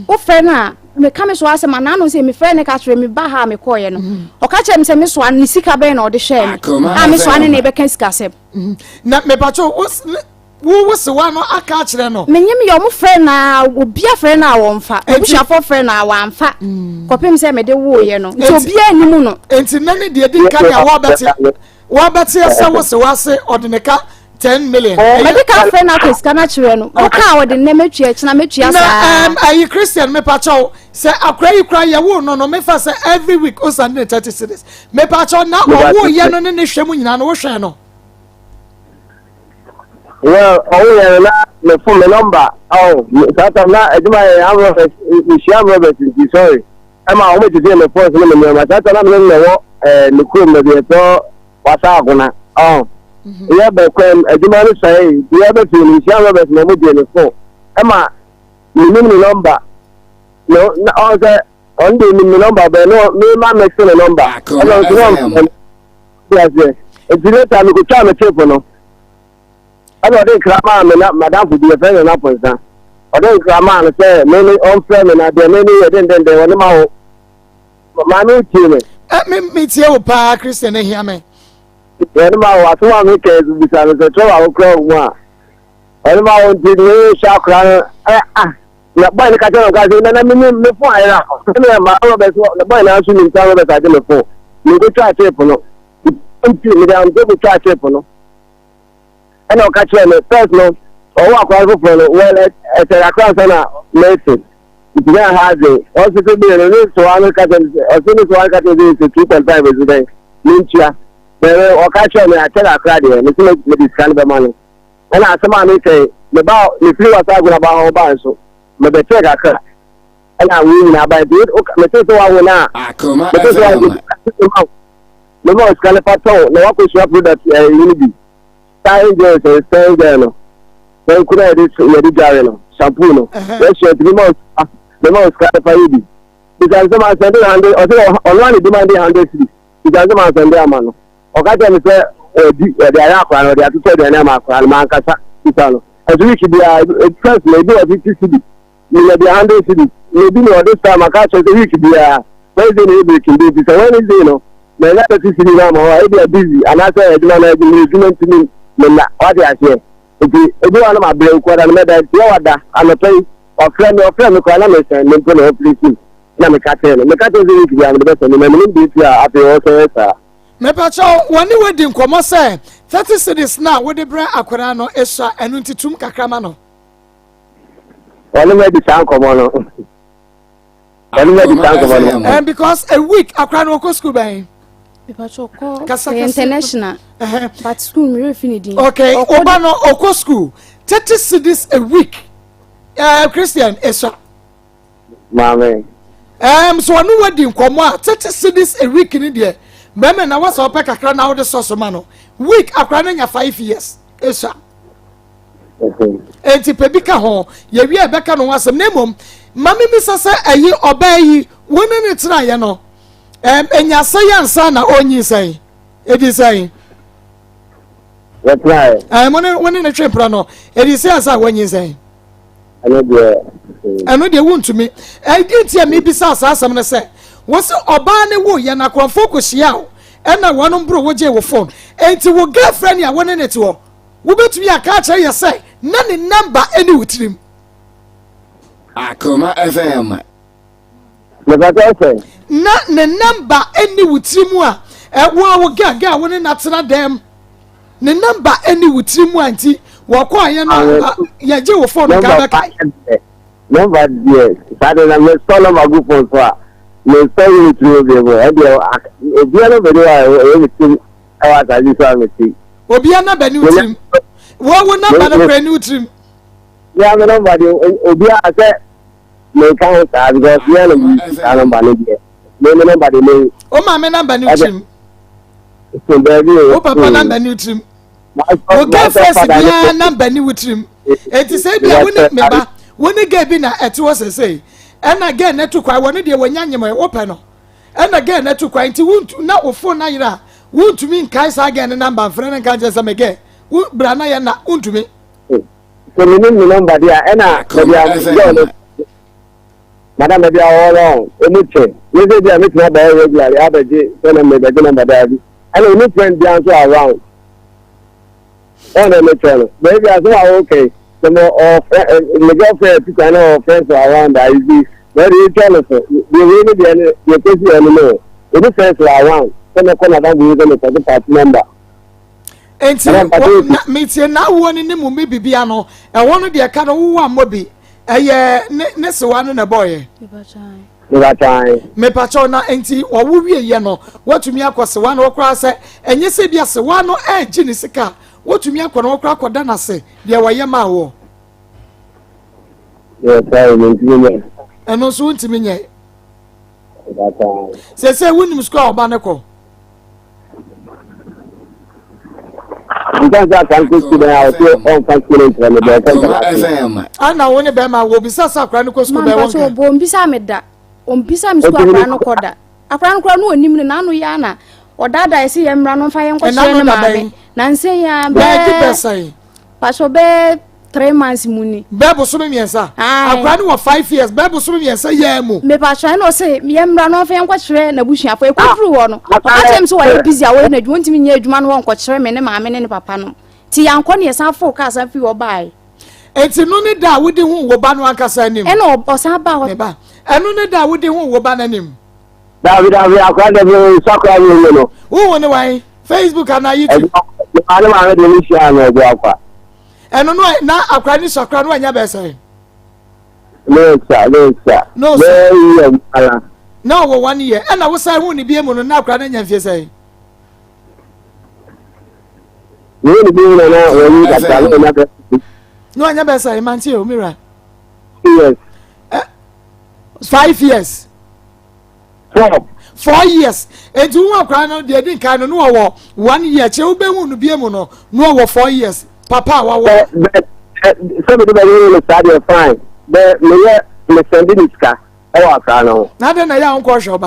o fe na me kame so ase ma na no se me frɛ ne ka kyerɛ me ba ha me kɔye no o ka kyerɛ me se me so an sika bɛn na o de hyɛ me a me so an ne be ka sika sɛm na me pacho wo se wa no aka kyerɛ no me nyem yo mo frɛ na obi a frɛ na wo mfa obushafo frɛ na wa mfa kɔpem se me de wo ye no nti obi anim no enti na ne de di nka ya wa bɛte asa wo se wa se ɔde ne ka 10 million. Medical friend now is kana chire no. Oka we de na metua china metua sa. Na ayi Christian me pa cho say akra yi kra ye wo no me fa say every week o send 30 cedis. Me pa cho na wo ye no ne hwemu nyina no wo hwe no. Well, oh yeah, na me phone number. Oh, that na ejuma am Robert, Michelle Robert, sorry. I'm a home to say me phone no me that na me no ni ko me de to wasa aguna. Oh. Yeah, but when ejuma no say, the other thing Michelle Robert no me de ni phone. Ama me number. No, all the on the number but no me ma me phone number. Yes, yes. It's the time we go try me check no. I don't think Grandma and Madame would be a friend and up with that. I don't Grandma and say, many on friend and I did many, then they want them out. My new team. Me tell Pa Christian hear me. Then my was one weekend because the 12 hour club one. And my own did me shout crying. The boy the catcher guys, and I mean, the fire. My Robert, the boy now shooting Robert I didn't before. You go try tape no. You down, go try tape no. And I'll catch them first no. Or walk over for well at a cross and a message. It's very hard. Also, could be a little so I'm cutting as soon as one cutting is 2.5 today. Mincha. Then I'll catch them and I tell a crowd here. Let's make this kind of money. And I somebody say, about if you are talking about how bad so, but the check I cut. And I win about it. Okay, so I will not. Akoma the more scalapato, no one could shop with that unity. Time girls and stay there no. Then could I this Mediterranean shampoo no. Let's share the most scalapaidi. Because someone send 100 or one demanding 100 cities. Because someone send their man. Okay, then say the Arakan or the Atuto the Namaka and Mancasa. As we should be first maybe a 50 cities. Maybe 100 cities. Maybe no this time I catch the week be a Wednesday maybe can do this. When is you know? My last city now, I be busy and I say I do not have to me. What I say, if you want my brain, what I'm made at your order, I'm a place of friend or friend, and then put a place. Now, the cat is the best, and the after also. Mepacho, when you wedding, come say 30 cities now, with the brand Aquarano, Esha, and Untitum Cacramano. Only the sound come on. And because a week, Aquarano school by. International. But school me refinity. Okay, Obano Oko school. 30 cities a week. Christian Esha. Mame. So I know wedding come on 30 cities a week in India. Meme na was our pack akra now the source mano. Week akra na 5 years. Esha. Enti pebika ho ye wi ebeka no wasem na mom. Mame mi sase ayi obayi woni ne tira ye no. Enya sayansa na onyi sai. Edi sai. That's right. When na twempra no. Edi sayansa onyi sai. Ano de won to me. I didn't hear me bisa asasam na say. Was oba ne wo ye na kwafo kohia o. E na wono bro wo je wo phone. Enti wo girlfriend ya woni ne te wo. Wo betumi aka kire ye say na ne number eni wutrim. Akoma FM. Na ne number eni wutrim a wo ga woni na tena dem. Ne number eni wutrim anti wo kwa ye no ye je wo phone ka ba. Number yes. Sada na me solo magu phone so. Me solo wutrim be bo. E dia no be e wutrim awa ta ji so ameti. Obi ana ba ni wutrim. Wo number na brand wutrim. Yeah, me number obi a say me kan sa because we are no number no there. Me number dey me. O ma me number ni wutrim. So baby. O papa number ni wutrim. O get first bia number ni wutrim. Enti say bia woni me ba. Woni ga bi na ete wo say. And again na to kwa woni de wanyanyem e wo pe no. And again na to kwa enti wuntu na wo phone na yira. Wuntu mi nkai sa again number friend kan je say me ge. Wo bra na ye na wuntu mi. So me number dia e na madam be all wrong. Emuche. We say dia meet na by regularly. Abeje tell me the number there. And any friend dia so around. On the channel. Maybe I say okay. Some of the girlfriend people know friends around that is very jealous. They really they crazy anymore. It is friends around. Some of them will use the party number. enti metie na wo ne mu me bibia no e wo no de ka no wo amobi eye ne sewa no na boy me pacho na enti wo wie ye no watumi akosewa no okra se enye se bia sewa no agi ni sika watumi akọ no okra akoda na se de wo ye ma wo eno so ntimi nye se wunim score oba ne ko because I can't go to the house on calculate from the FM. I know when the Bema will be so cranical school. Bombisa meda, Ombisa Miss Quano Coda. A crown crown no Nano Yana, or that I see him run on fire and Nancy, Paso Bear 3 months mooney. Babble swimming, yes, sir. I ran 5 years, Babble swimming, yes, sir. Yeah, me Pachano say, Yam run off and watch rain, a bush for a quadru one. I am so busy away, and I want to mean you man won't watch rain, and mamma and papano. Tian Conny is our forecast if you will buy. It's a no need that we didn't want Banwaka send him. And all boss about neighbor. And no need that we didn't want ban him. David, we are quite a soccer, you know. Who on the way? Facebook and YouTube. I don't have any issue. And no, now I'm crying so crown when you're best. No, sir. No, sir. No, 1 year. And I was saying, won't be able to now crying and you say. You will be no, I never say, Mantio, Mira. Yes. 5 years. 4 years. And 2 more crying, they didn't kind of know 1 year. Children won't be able to know 4 years. Papa, what? Somebody started fine. But me sending this car. Oh, I know. Now then, I am quite sure.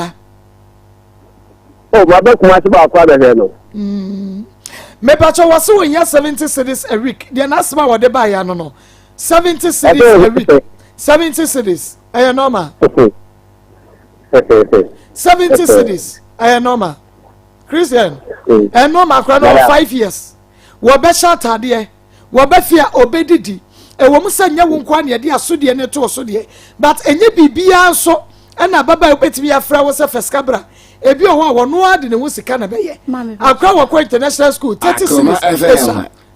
Oh, my book was about father. Me pacho was so in 70 cities a week. They are not smart what they buy. I don't know. 70 cities a week. 70 cities. I am normal. 70 cities. I am normal. Christian. And normal for 5 years. Wabe shata de wabe fia obedidi e wo musa nya wo nkwa ne de asodie ne to osodie but enye bibia so na baba obetimi afra wo se feskabra ebi o ho no ade ne wo sika na beye akwa wo ko international school 30 cities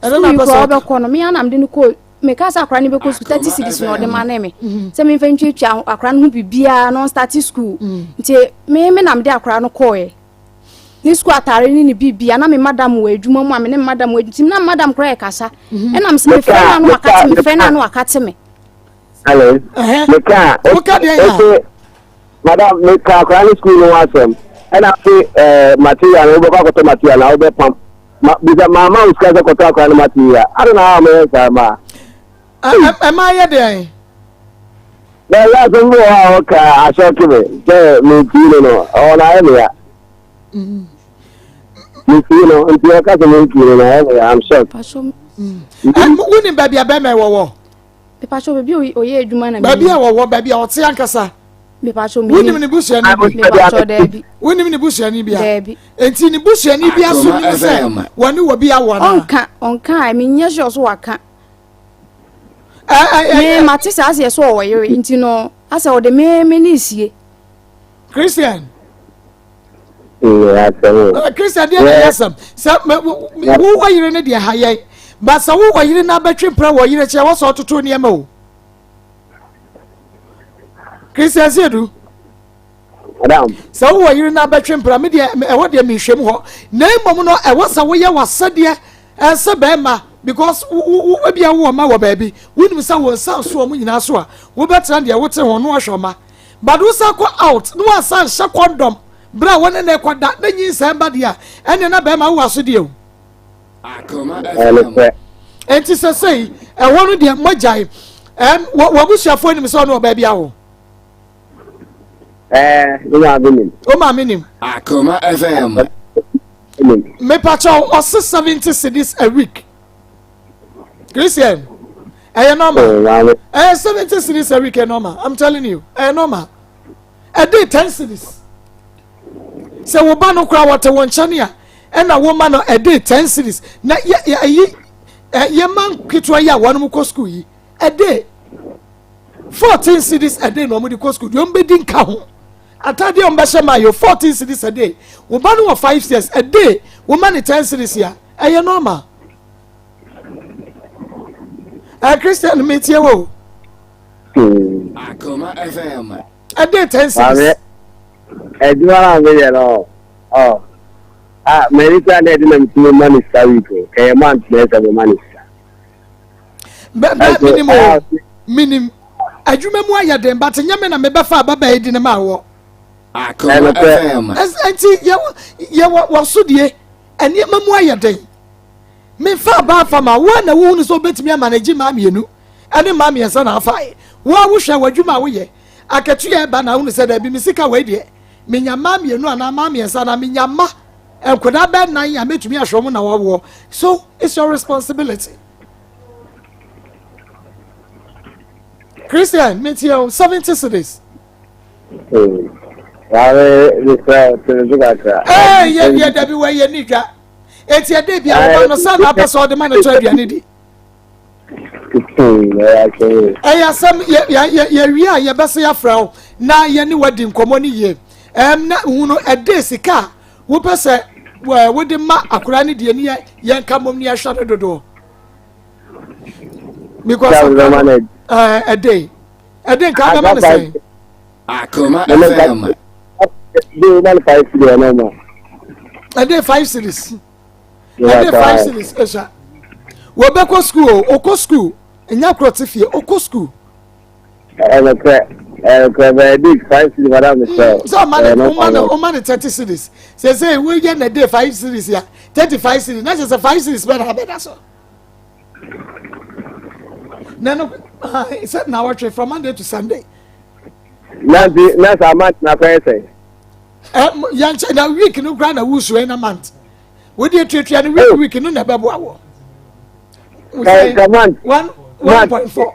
and na baba so ko no me anam de ne ko me ka sa akra ne be ko school 30 cities no de ma na me se me fa ntwetwa akra no bibia no start school nti me nam de akra no ko e ni school atare ni bibia na me madam we adwuma mu ame ne madam we tim na madam kra e kasa e nam se me fa na akate me fa na akate me hello me ka madam me ka kra ni school no asem e na fi material no go ko material na obe pam bisa mama uskaza ko ta kra ni material I don't know how me say ma am I here there na la so mo ka ashoki me ti no o na area you know, if you are I'm sure. And winning baby a beme wo. The pacho baby oye adwuma na baby a wo baby a ote ankasa. Me pacho me. Winning ni busia ni bi. Me pacho debi. Winning ni busia ni bia. Debi. Enti ni busia ni bia so ni se. Woni wo bia wo na. Onka me nya sure so waka. Me matisa ase so wo yere enti no ase wo de me ni sie. Christian Christian, yes, who are you in the high? But so who are you in a battery pro? You're a sort of 2 mo. Christian said, Madam, so who are you in a battery pro? What do you mean? Name Mono, I was away, I was said, dear, and Sabema, because who be a woman, baby. We sound so in Aswa. We better than the water on Washama. But who's out? No son, shall condom. Bra one na kwada na nyi samba dia ene na be ma wo asodi o Akoma enti say e wono dia mogyae wo busuafo ni so no ba bia wo o ma minim Akoma FM me pacho o 70 cities a week Christian normal 70 cities a week normal I'm telling you normal a day 10 cities. So we ban no crowd water one chania, and a woman a day 10 cities. Na ye man kitwa ya one muko school a day 14 cities a day no medical school. You be din ka ho. Atade on basha ma yo 14 cities a day. We ban no 5 years a day. Woman 10 cities here. ɛyɛ normal Christian metie wo Akoma FM ade 10 cents Edwara me no America na de na mtimo money sawiko kay man place of money minim adwuma mu ayɛ but nyame na mebɛfa ababa edi ne ma wo Akoma FM enti ye wo die ene mamu ayɛ den me fa ba fa ma wo na wo nu so betimi amanage ma mienu ene ma miensa na afa wo hwɛ wadwuma wo yɛ akatu yɛ ba na wo sɛ da bi mi sika we die me nyama mienu ana ma miensa na me nyama enkoda ba nan ya metumi ahwɛ mo na wo so it's your responsibility Christian metio 70 cedis yeah, that be where you need that. It's a day, I was son up as all the man to aduane. Some, yeah, best ya frow. Now, you knew what in common ye. Na uno a day, Sika, who say, well, with the Maa Akos near young come on near shut the door. Because a day. I didn't come on the same. Akoma FM. I did 5 series. I did 5 series. Esha. We be school. Oko school. Enya krotifie. Oko school. Big 5 series. Madam So man 30 series. Say we get a day 5 series here. 35 series. Not just a 5 series. But that's all. No. It's set now from Monday to Sunday. That's a month na pese. Yancha na week no grana wusu na month. We dey treat and week no na babo awo. The month 1.4.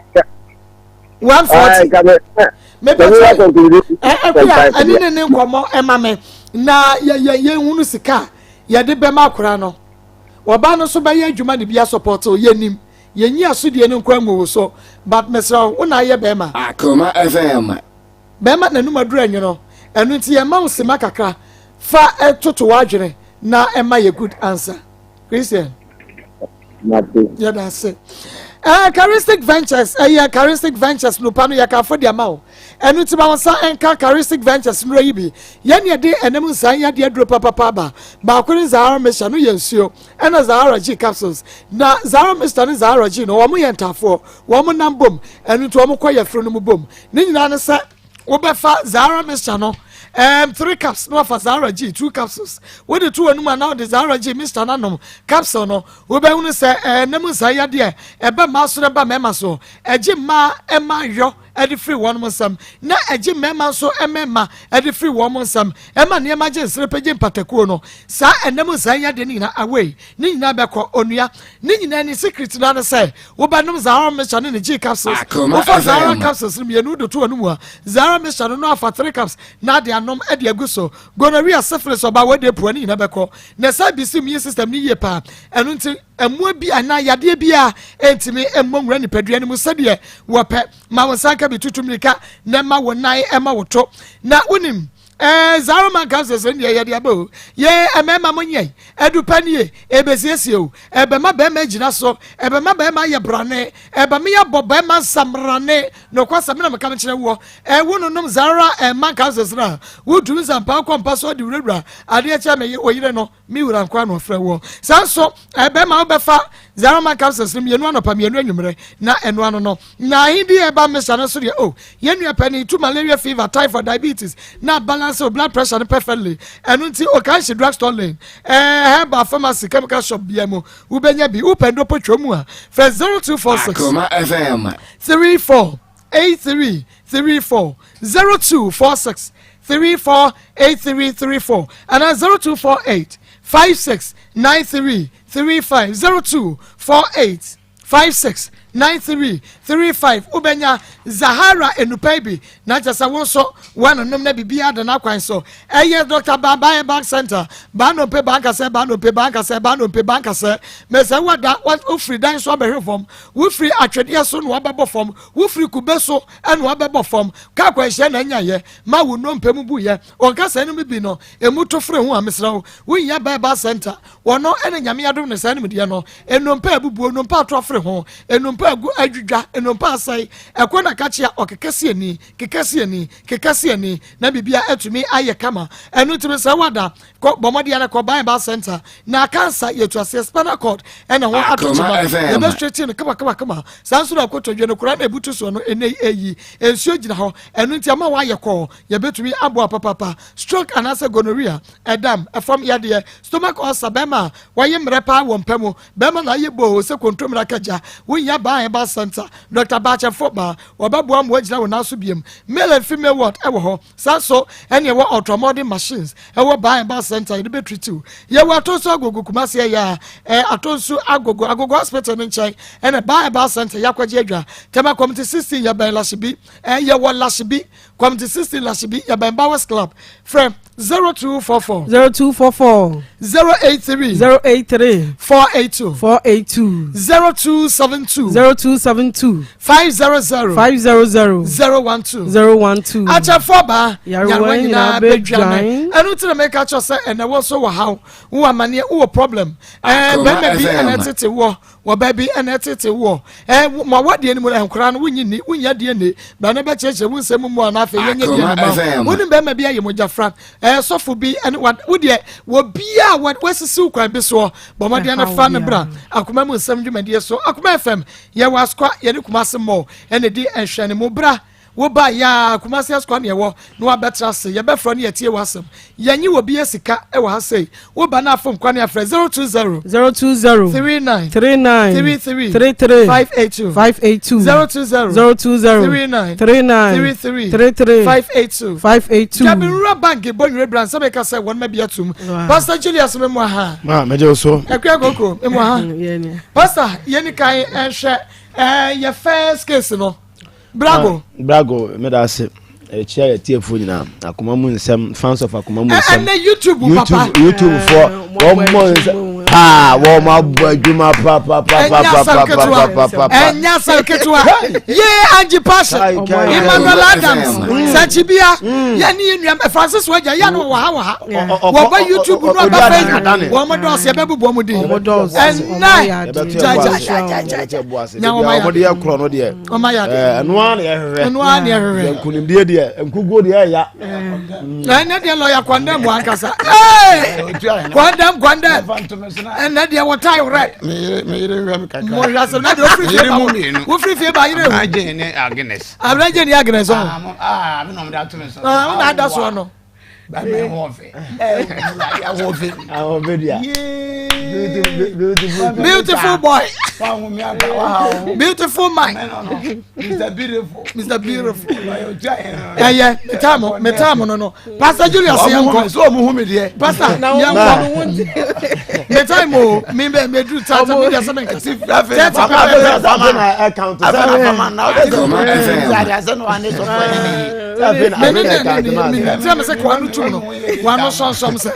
140. Maybe I didn't name komo emame na ye hunu sika ye de be makora no. Oba no so be ye adwuma de bia support o ye nim. Ye nyi asodie no kwa nwo so but mesra wo na ye be ma. Akoma FM. Bema na numa dura nyo no enu nti ye ma usima kakra fa etoto wadwene na ema ye good answer Christian yeah that's it Charistic Ventures Charistic Ventures no pano ya ka for dia ma o enu nti ma wonsa enka Charistic Ventures no yi bi ye ne de enemu nsan ya de aduro papa ba ko ni Zahara Mesha no ye nsuo ena Zahara G capsules na Zahara Mesha ni Zahara G no wo mo ye ntafo wo mo nambom enu nti wo mo koye fro no mo bom ni nyina ne sa Obefa Zahara Mesha no 3 cups no for Zahara G 2 capsules with the 2 anuma now the Zahara G Mr. Nanom capsule no obe unu se nemu sa ya de ebe ma so ba mema so eji ma ema yo edi free one monsam na eji mema so emema edi free one monsam ema ne ema je srepeje mpatakuo no sa enemu sa ya de ni na away ni nyina be ko onua ni nyina ni secret na na say wo ba num Zahara Mesha ne G capsules wo for Zahara capsules mi enu do 2 anuma Zahara Mesha no afa 3 cups na de anom e de aguso gonorrhea syphilis oba we de puani nyina be ko na sa bisi mi system ni ye pa enu nti emua bi ana yade bi a entimi emmomra ni padua ni mu sade wo pe ma wonsanka bi tutumika na ma wonai ema woto na wonim Zahara man capsules ndi ye de aba o ye emema monye edupanie ebesiesie o ebema be ma gina so ebema be ma ye brane ebema ye bobe ma samrane no kwasa me na meka kire wo wononom Zahara man capsules na woduru zampa kwampa so de wurawura ade echa me oyire no mi wura nkwa no frɛ wo sanso ebema obefa Zahara man capsules mi enu anopa mi enu anwumre na enu ano no na hindi eba Mesha no so de o ye nua pani to malaria fever typhoid diabetes na balance so blood pressure perfectly and until okashi drugstore lane herba pharmacy chemical shop biamo ubenya bi upendo potwomu a for 0246 Akoma FM 348334 0246 348334 and 0248 569335 0248 569335 9335 ubenya Zahara Enupebi na chasa wonso wana nomna bibia da na kwan so eye Dr. Babaye Bank Center bano pe banka se mesa wada what free dan so be reform we free atwede so no abebo form we free kubeso eno abebo form ka kwa hye na nyaye ma wo no mpem bu ye onka se no bi no emu to free ho amesra wo nya Bible Center wono ene nyame adom ne sa ne medie no enompa abubu enompa to free ho enompa agu adwudwa enompa asai ekona kachia okekese ani na bibia atumi aye kama enu tumi se wada ko bomode na ko Bible Center na cancer yetu ase spinal cord ena ho atoma e be straight in kama sanso na kotodwe no kura na ebutu so no ene eyi ensuo gina ho enu nti ama wa ye ko ye betumi abo papa stroke and ase gonorrhea edam efom yade stomach ulcer bema wa ye mrepa wo mpamu bema na ye bo se kontrom na kaja wo nya Bible Center Dr. Bacha Foba obabo am wagina wo na so biem male and female ward e wo ho sanso ene wo ultramodern machines e wo Bible Center ye be treat you ye wo atonso agogo kumase ya atonso agogo hospital nchai ene Bible Center yakwaje adwa tema community 16 ya ben lashibi ye wo lashibi community 16 lashibi ya ben Bowers Club frame 0244 083 482 0272 500 012 acha foba yarwanyina bedwane anu tire make acha say ene wo so wo how wo amane wo problem be bi enetete wo baby enetete wo ma wade ni mu enkura no wunya de ne ba ne be cheche wo nsem mu ana afa yenye de ba woni be ma bi aye mo jafran sofo bi ene wo de wo bia wo sisi kwan bi so bo ma de na fa ne bra akoma mu nsem dwumade so akoma fm ye waskwa ye ne kuma semo ene di enhwane mu bra wo ba ya kumasi askwa ne wo no abetra se ye befro ne yetie wasem yanyi wo bi esika e wo ha sei wo ba na afom kwa ne afre 020 39 33 582 020 39 582 Jabi Rural Bank bonwe bran sabe ka say won ma bi atum Pastor Julius memo ha ma meje so akwa goko memo ha Pastor ye ni kan ehwe ye first case no Brago me da se chia ya tiefo nyina akoma mu nsem fans of akoma mu nsem na YouTube for one month wo ma adwuma papa enya salketwa ye Angie Pasha Emmanuel Adams Sachibia ya ni nua Francis Waja ya no wa ha wo ba YouTube no ba Facebook wo mo do se be bubu mo din enna nya wo de yakro no de eno an ye hwehwe nkunimdie de nkugo de ya na de lawyer kwandam ankasa kwandam and na de what I read me mo ya se na de ofri fie ba yire agene ne Agnes ni Agnes me no me da to me so na da so no ba me hofe beautiful boy beautiful man Mr. Beautiful yeah metamo no Pastor Julius yanko so mu hu me de Pastor yanko metamo me do tata me dey say kasi account one son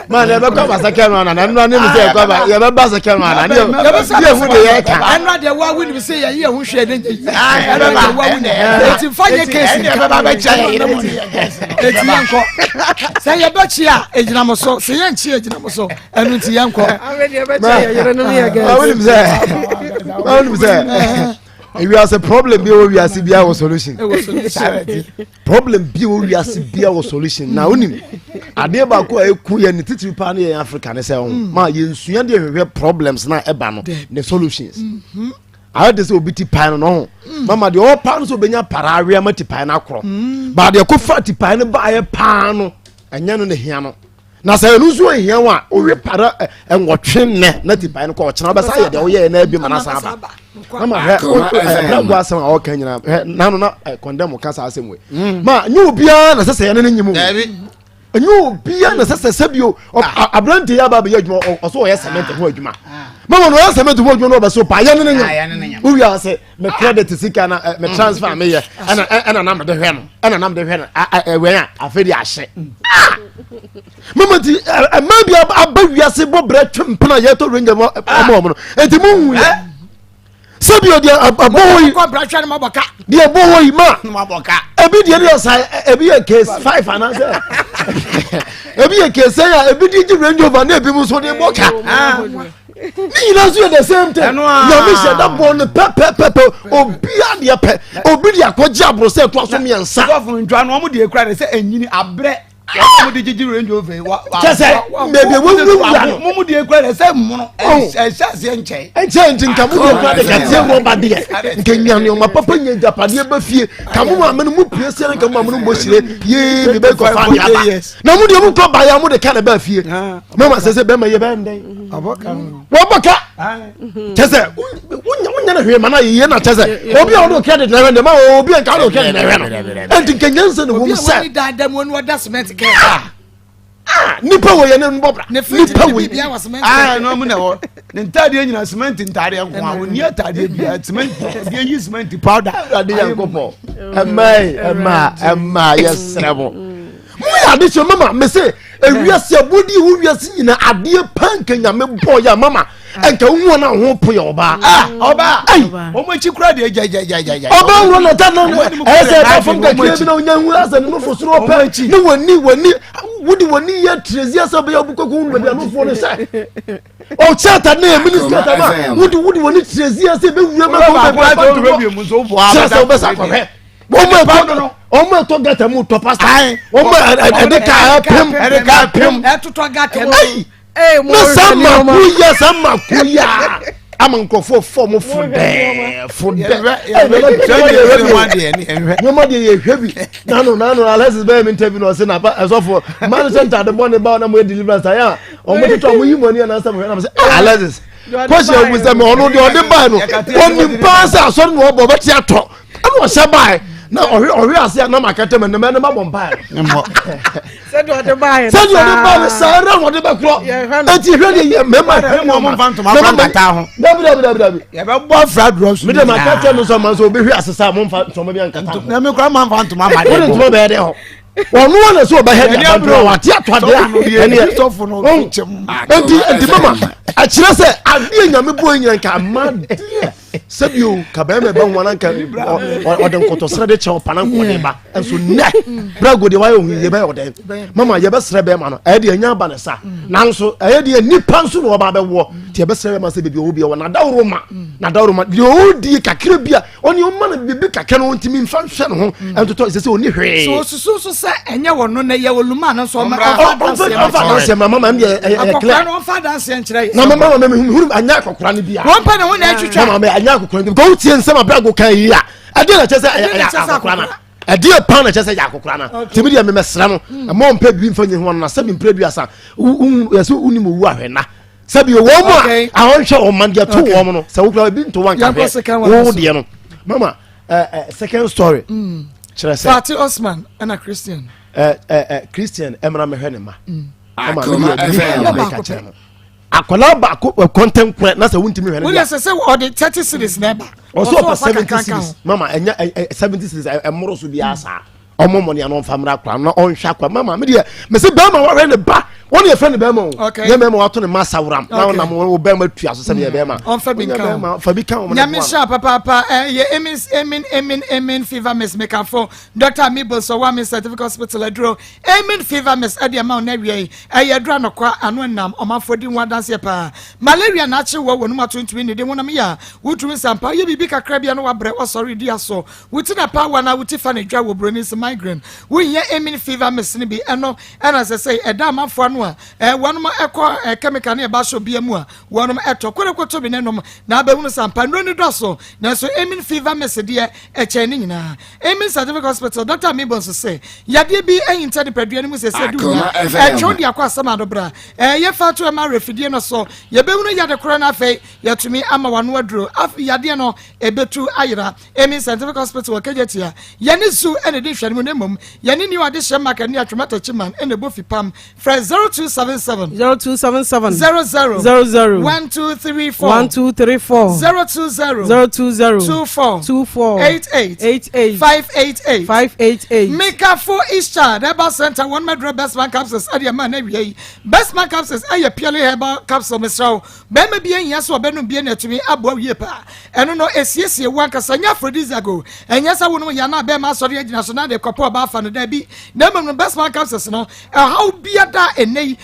man e be kwa basaka no na no ne mi say kwa ba ye be basaka no na ne ye hu de ye ka anra de wa win bi say ye hu hwe de nyi anra de wa win eti fanye case e be ba cha ye mo eti yanko say ye be chia ejina mo so say ye nchi ejina mo so enu nti yanko ye be chia ye no ne ye ga win say we has a problem be we has be our solution problem be we has be our solution now onim ade ba ko eku ye ne titiri pa na ye Africa ne say ma ye nsua de hwehwe problems na eba no the solutions I had this obiti pan no mama de all pan so benya parawe ma ti pan akro ba de ko fa ti pan ba ye pan no anya no ne hia no na say no so hia wa o we para enwotwe ne na ti pan ko chena ba say ye de o ye na bi manasa ba mama he na gwa asem a o kan nyina na no na condemn kasa asem we ma nyu bia na say ye ne nyim enyo bia na sese bio abrante ya ba be adwuma oso ye cement ho adwuma mama no ye cement ho adwuma no ba so pa ya ne nya wo wi ase me credit sika na me transfer me ye ana na me de hwe no ana na me de hwe no we a afedi ahye mama ti ma bia aba wi ase bo bra twempna ye to renga mo no enti mu hu ya sabio dia aboyi ko brachwa na maboka dia aboyi ma maboka ebi dia dia sai ebi e case 5 anase ebi e case ya ebi di range over na ebi mu so de boka ni na so the same thing na me say that born pe obi dia pe obi dia ko jabro say to aso miensa so fun ntwa no mo de ekura de say enyini abre mo de gigi range over kese bebe wo mo de ekura de say mono e chase nche nka mo de ekura de kase wo ba de nke nyane o ma papa nya japade ba fie ka mo ma mu pie se nka mo ma mo shire ye me be ko fa ya ba na mo de mo ko ba ya mo de ka na ba fie mama se be ma ye ba ndai aboka kese wonya na hwe mana ye na kese obi a do credit na hwe ma obi an ka do credit na hwe no enti kenyanse no wo se da da mo no da cement ke nipa wo ye ne mbobra nipa wo bia wa cement no mo na wo ntade nyina cement ntade nko a woni atade bia cement bia yi cement powder ade yankopo emma yes rebo mo ya de so mama me say ewiase abodi wo wiase nyina ade panka nyame boy ya mama enka wo na ho po ya oba oba o mo chi kura de ja oba wo na ta no ese ba fom ka kire bi na onya hu asa no fosoro pa ni woni wodi ya trezi asa ba ya bukoku hu ba no fo ne sai o chata na minister ta ba wodi trezi asa be wura ma ko ba bi mu so fo asa ba sa ko he omo to gata mu to pastor omo edeka pem to gata no sama kuya amankofo form fude no de ye hwebi nano Alexis be interview no say na so for man center the money ba na mo deliverance ya omo to mo yi money na say na say Alexis question we say me ono de ba no oni pass so no bo be ti ato ana o se ba na ori ase na makete me na ma bomba se do de ba sa ra wo de ba kro enti hwe de me ma mo fanto ma franda ta ho dabi ye be bo frad rose me de makete no so man so be hwe asesa mo fanto ma bi ankata na me kra ma fanto ma ma de wo de be de ho wonu wona so ba he de bro wa ti atode ene so no chem enti mama a kire se ade nyame bo nyina nka ma sabio ka ba me ba wona nka o de nkotosre de che pana nko de ba enso ne brago de wa yo ye ba yo de mama ye be sre be ma no e de anya ba ne sa nanso e de nipa nso no ba be wo ti ye be sre be ma se bebi obi wo na dawroma de odi kakre bia oni o ma na bebi kakre no ntimi mfa hwe no ho entoto se oni hwe so se enye wono na ye woluma no so ma fa mama me e clear no fa dance enchire na mama me huru anya kokora ne bia won pa na won na atwitwa mama me anya kokora ne go tie nsema brago kan yi a ade na chese aya kokora na ade pa na chese ya kokora na timi dia me mesra no mo mpa bi mfa nyi ho na sabi mpra bi asa yeso unimu wu ahwe na sabi wo mo a honhwe o man dia to wo mo no se wo kra bi nto wan ka wo de no mama second story chere se Fatih Osman ana Christian Christian emra me hwe ne ma mama me akola ba content kure na se wuntimi hwe ne we say o de 30 series never also for 70 series mama enya 70 series emoro so bia sa omo mo ne no famra kwa na onhwa kwa mama me de me se ba ma wa ne ba woni e friend ba ma o ye me ma wato ne masa wram na mo ba ma tua so se ne ba ma on fa bi kan o nyame sha papa ye emin fever miss make for Dr. Mibel so wa me certificate hospital adro emin fever miss ade ma na wie ye dra no kwa anu nam o ma fodi nwa dance pa malaria na chi wo no ma 20 ne de wona me ya wutumi sampa ye bibi kakra bia no wa bre o sorry dia so wuti na power na wuti fa ne dwa wo broni migraine we ye emin fever miss ne bi eno na say eda ma fo no a wanoma ekọ chemical na ba so bia mu a wanoma eto kwerekoto bi nenom na abehunu sampa no ni doso na so emin fever mesede eche ni nyina emin certificate hospital Dr. Mibons say yade bi eyinta de padua ni mu se du etwo de akwa asama do bra ye fa to ma refidie no so ye behunu yade koro na afei yatumi ama wano aduro yade no ebetu ayira emin certificate hospital kejetia ye ni zu ene de hwani mu nemom ye ni wade shema kan ni atwemata chiman ene bofi pam fra 0277 00 1234 24 88 588 Mika for Easter Herbal Center one medro best man capsules adia man ewie best man capsules aye purely herbal capsule mesraw be ma bia nya so be no bia na tumi abo wie pa eno no esiesie wan kasanya aphrodisiac enya sa wono ya na be ma sori agina so na de kopo ba fa no da bi na ma best man capsules no how bia da enei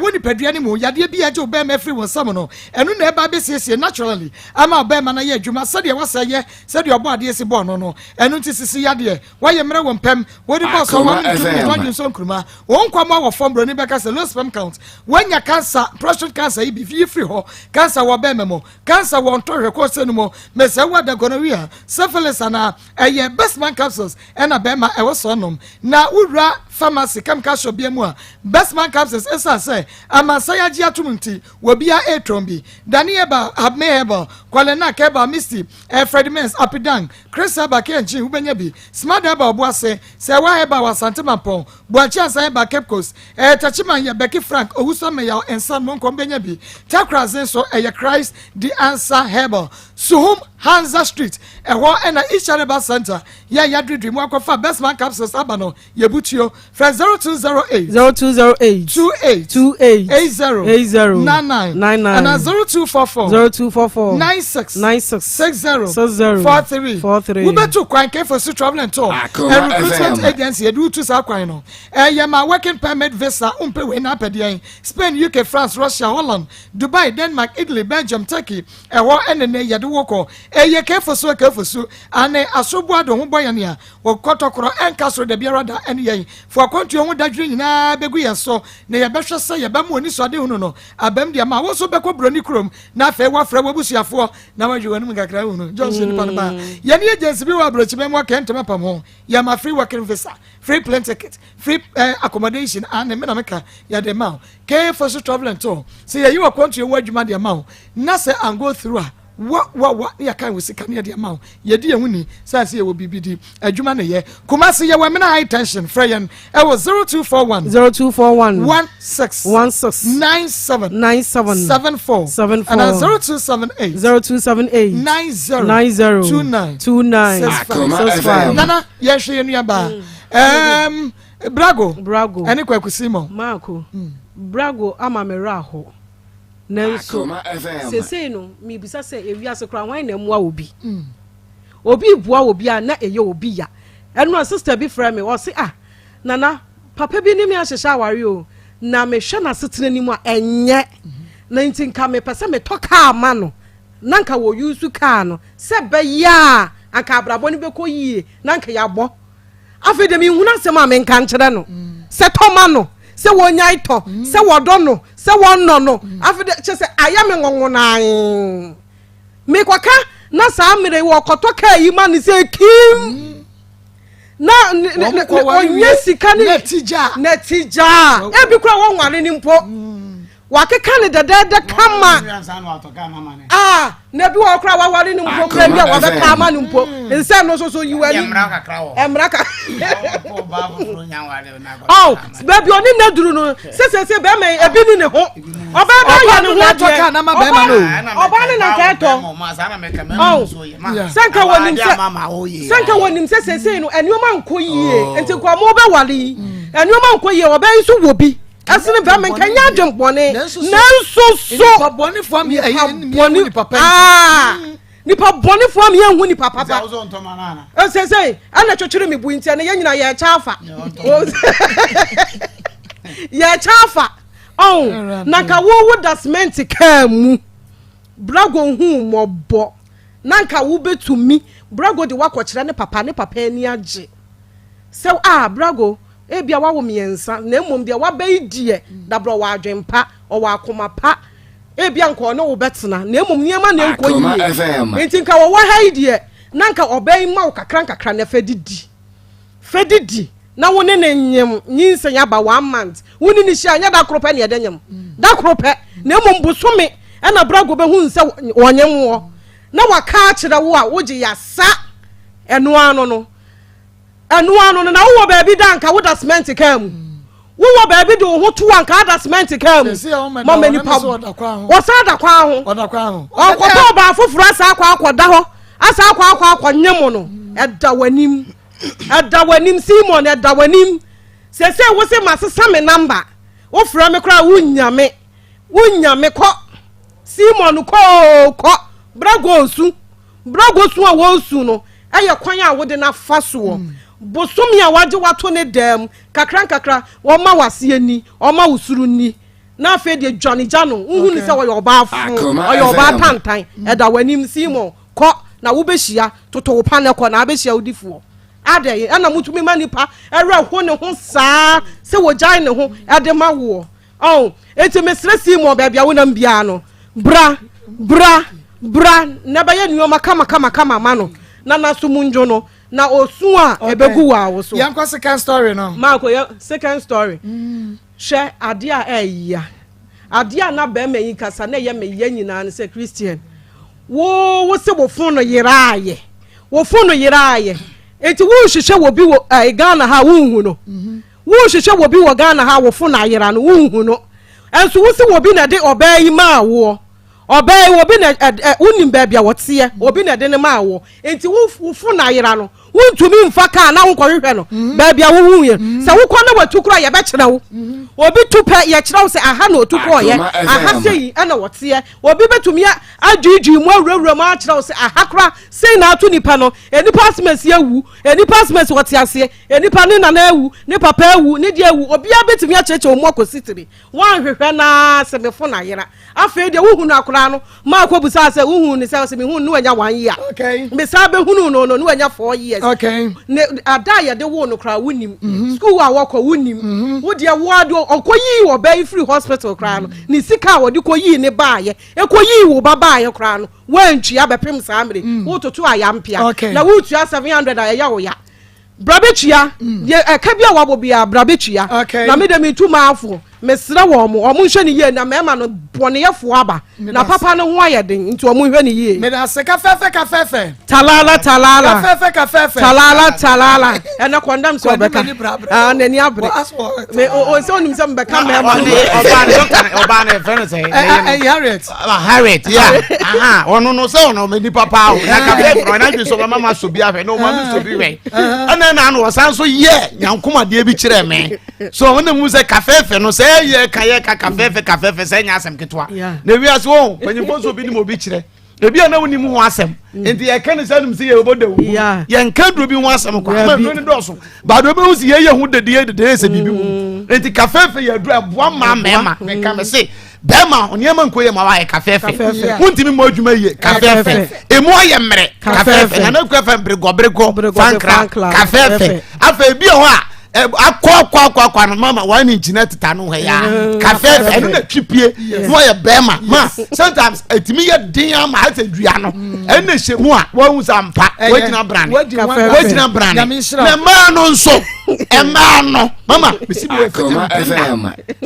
woni padua ni mu yade bia je be ma free won sam no eno na e ba be siesie naturally ama be ma na ye adwuma sade wasa ye sade obo ade esi bo no no eno ti sisi yade waye mre won pem wodi boss so wan so nkruma won kwama wo form bro ni be ka se low sperm count wanya cancer prostate cancer ibi free ho cancer wo be memo cancer won to hweko se no mo mese wada gonorrhea syphilis ana eye best man capsules ena be ma ewo so nom na wura pharmacy chemical shop bia mu a best man capsules esa say amasa ya ji atumnti wo bia etrombi danieba abmeheba kwalena keba misty Fred Mens apidang Chris Abakenchi ubenya bi smart heba obuase se wa heba wa santemampon buachi asan heba kepkos tachiman ya Becky Frank owuso meya ensan monko benya bi takrazen so Christ the answer heba Suhum Hansa Street ewo ena Ishareba Center ya yadri mu akofa best man capsules abano yebutio fra 0208 28 80 99 and 0244 96 60 43 we betu kwan ke for travel and tour and recruitment agency edu to sa kwan no ma working permit visa umpe we na pedian Spain UK France Russia Holland Dubai Denmark Italy Belgium Turkey ewo ene yade woko ke for so ane asobu ado ho boya ne a wokotokoro enkaso de biara da ene yen for akwantu ho dadwiri nyina begu yeso na ye behwe se ye ba mu oni so de hu no abam de ma wo so beko broni krom na afa wa fra wabusuafo na wajuwanu ngakra hu no Johnson ni panaba ye ne agency bi wa brochi be mo kentema pam ho ya ma free working visa free plane ticket free accommodation and me na meka ya de ma ke for so travel and tour say ye you akwantu ye wadwuma de ma na say and go through what ya kan we sika ne de amount ye di ehuni say say we bibidi adwuma ne ye Kumasi ye we me na high tension freyen e was 0241 16 97 74 and 0278 90 29 nana ye hwe enu aba brago ene kwakusimo Marco brago ama meraho Nenso sese no mi bisa se ewiase kra wan na mua obi obi bua obi a na eye obi ya eno sister bi fra me wo se nana papa bi ni me ahyehya aware o na me hwe na setena ni mu a enye na ntinka me pese me toka ama no nanka wo yusu ka no se be ya aka abrabo ni be koyie nanka ya bo afede mi huna se ma me nka nkere no se toma no se wonyai to se wodo no se wonno no afide che se ayame ngongo nan me kwaka na sa mere wo koto ka yi ma ni se kim na onye sika ni netija e bi kura won wale ni mpo wakeka ne dede kama na bi wo kura wale ni mpo kura bi wo be kama ni mpo nse no so yiwani emraka baby oni na duru no se be me ebi ni ne ho oba ba ya ne ho atoka na ma be ma no oba ni na ka to sanka wonim se no enioma nko yie enti kwa mo be wale enioma nko yie oba isu wobi asini be me kan nya dwempone nanso so boni fo mi ni papa nipa boni fo mi enhu ni papa se ana twetwere me buinti na ye nyina ye chafa ye chafa nanka wo dasment ka mu brago hu mobo nanka wo betumi brago de wakokyere ne papa ani age se brago ebia wa wo miensa na emom de wa bai die da bro wa adwempa o wa akoma pa ebia nko no wo betena na emom niema na enko yi enti nka wo wa ha die na nka obai ma wo kakra na fedidi na wo ne nyem nyinsa nya ba 1 month woni ni hia nya da krope na yede nyem da krope na emom busome na brago be hu nse wonyem wo na waka kire wo a woje yasa enu ano no na wo baabi danka wo da cement kam wo baabi de ho to anka da cement kam mama ni pa wo sa da kwa ho o ko to ba foforo asa akwa ho asa akwa nyem no eda wanim Simon eda wanim sese wo se masesa me number wo fra me kra wunyame ko Simon ko brago su a wo su no eye kwan a wo de na faso bosomi a waje wato ne dem kakra wo ma wase ani o ma usuru ni na afa de dwanejano unhu ni se wo yoba afu o yoba tantan eda wanim Simon ko na wo behia toto pa ne ko na behia odifo ade ana mutumi manipa ere ho ne ho saa se wo jai ne ho ade ma wo eti mesre Simon ba bia wo nam bia no bra na ba ye nuoma kama ma no na nasumunjo no na osu a ebegu wa wo so yanko second story no mako ya second story she ade a eya ade a na ba meyin kasa na ye meya nyina ne se Christian wo se wo fun no yiraaye eti wo hwehwe wo bi wo Ghana ha wo hu no wo hwehwe wo bi wo Ghana ha wo fun na yira no wo hu no enso wo se wo bi na de obai ma wo obai wo bi na unim ba bia wote obi na de ne ma wo enti wo fun na yira no wontumi mfa ka na wo kɔhwehwɛ no ba bia wo hu ye se wo kɔ na watukura ye be kyerɛ wo obi tupa ye kyerɛ wo se aha na otukɔ ye aha sei ana wote obi betumi adwudwu mu awurawura mu akyerɛ wo se aha kora sei na ato nipa no enipa asmes yawu enipa asmes wote ase enipa ne na awu ne papa awu ne dia awu obi abetumi akyerɛkyerɛ wo mu akositiri wan hwehwɛ na se me fo na yera afei de wo hu na akora no ma akɔbusa se wo hu ne se me hu no anya 1 year okay me sa be hu no anya 4 years okay ne ada ye de wo no kra wonim school wa wo kɔ wonim wo de wo ado okoyi wo ba free hospital kra no ni sika wo de koyi ne baaye ekoyi wo ba baaye kra no wantwi abepem saamre wo toto ayampia na wo tua 700 a ya wo ya brabechia ye ka bia wa bo bia brabechia na me de me tu maafo mesra wo mo nhwe ni ye na mema no boneyefo aba na papa no ho ayeden nti o mo hwe ni ye me da se ka fefe talala ka fefe talala ena kondam so beka nani abre me o se onim se mbeka mema oba na friend say Harriet yeah ono no se ono me ni papa na ka be na dwe so mama so bia hwe no mama so bi we ana na no san so ye nyankoma de bi kire me so ono mu se ka fefe no se ye ka kafefe se nya asem ketwa na wi ase wo panyimfo so bi ni mo bi kire ebi ana woni mu ho asem enti ye kan se num se ye oboda wu ye nka duro bi ho asem kwa ma no ni doso ba do be hu se ye hu de se bibi mu enti kafefe ye duro aboa ma me ka me se bema oniema nkoye ma wa ye kafefe huntimi mo adwuma ye kafefe emu aye mmere kafefe na na kwafa brego fankra kafefe afa bi ho a akwa no mama why ni internet tanu he ya kafefe enu na twipie no ye bema ma sometimes etimi ye din ama ase dua no enu na hyemu a wo hu sampa wagina brand na ma no nso ema no mama bisi bi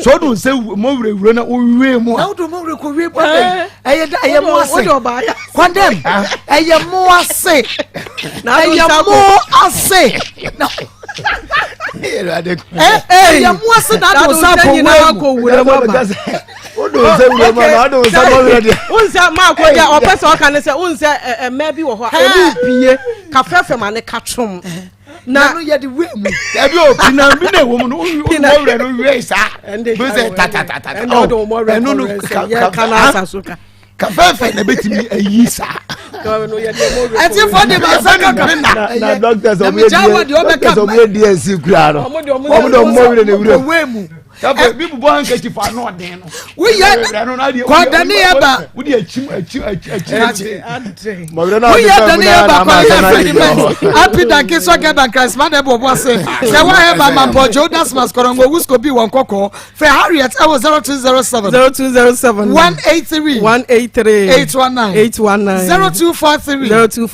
so do nse mo wurewure na owie mu how do mo wure ko wie bode eye mo ase condemn eye mo ase na eye mo ase no ya muase na do sa ko wure mo ba o do se wure mo na do sa mo wure de unsa ma ko ya o pese o kan se unsa ma bi wo ho elu pie kafefe ma ne katrom na no ye de we mu e bi o pina bi na wo mu no wure no we sa bi se ta enu no kana asasuka kafefe na betimi ayi sa ati for the masaka na doctors o me DNC kura no o mo wure ne wure we mu Kabe bi bu handkerchief ano den no. We ye kwa dani eba. We dey achim. We ye dani eba kwa ye happy danke so get and Christ man ebo bo say. Say wa eba man po Jonas Maskorongo wusko bi won koko. Fe Harriet I was 0207 183 819 0243 10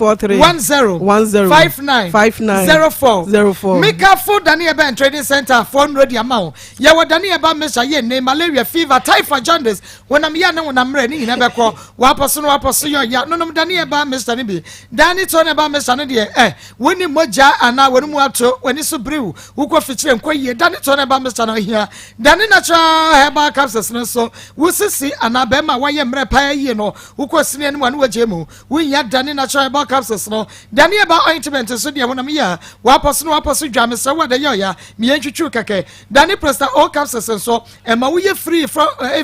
59 04. Mika food dani eba and trading center for ready amount. Ya wa dani eba measure ye name malaria fever typhoid jaundice when am ya na when am ready na be ko wa person ya no dani eba measure ni bi dani to na eba measure ni de when ni moja ana when mu ato when so brew wo ko fichire nko ye dani to na eba measure na hia dani natural herbal capsules no so wo sisi ana be ma wa ye mre pa ye no wo ko sine ni anu waje mu wo ya dani natural herbal capsules no dani eba ointment so de wona me ya wa person dwame se wa de ya me entwitwu keke dani presta all capsules so ma wo ye free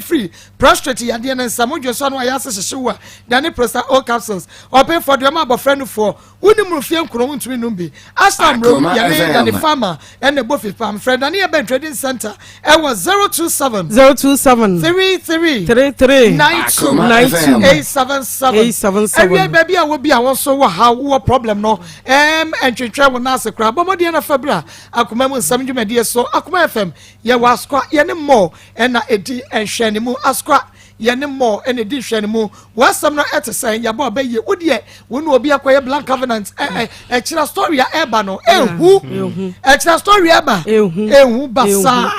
free prostrate ya de na samodwe so no ya se hyewa dani presta all capsules open for the ma abofra for woni mrofie nkro ntumi numbi asam ro ya ne dani farmer and the bofi farm friend dani eba trading center was 027 33 877 every baby a wo bi a wo so wo ha wo problem no entwetwe wo na asekra bomode na fabra akoma mu nsam dwumade so akoma fm ye waskwa ye ne mo na edi enhwene mu askwa ye ne mo na edi hwene mu wasam no etesen ya ba ye wodie wo no obi akoye blank covenant chira story eba no ehu chira story eba ehu basa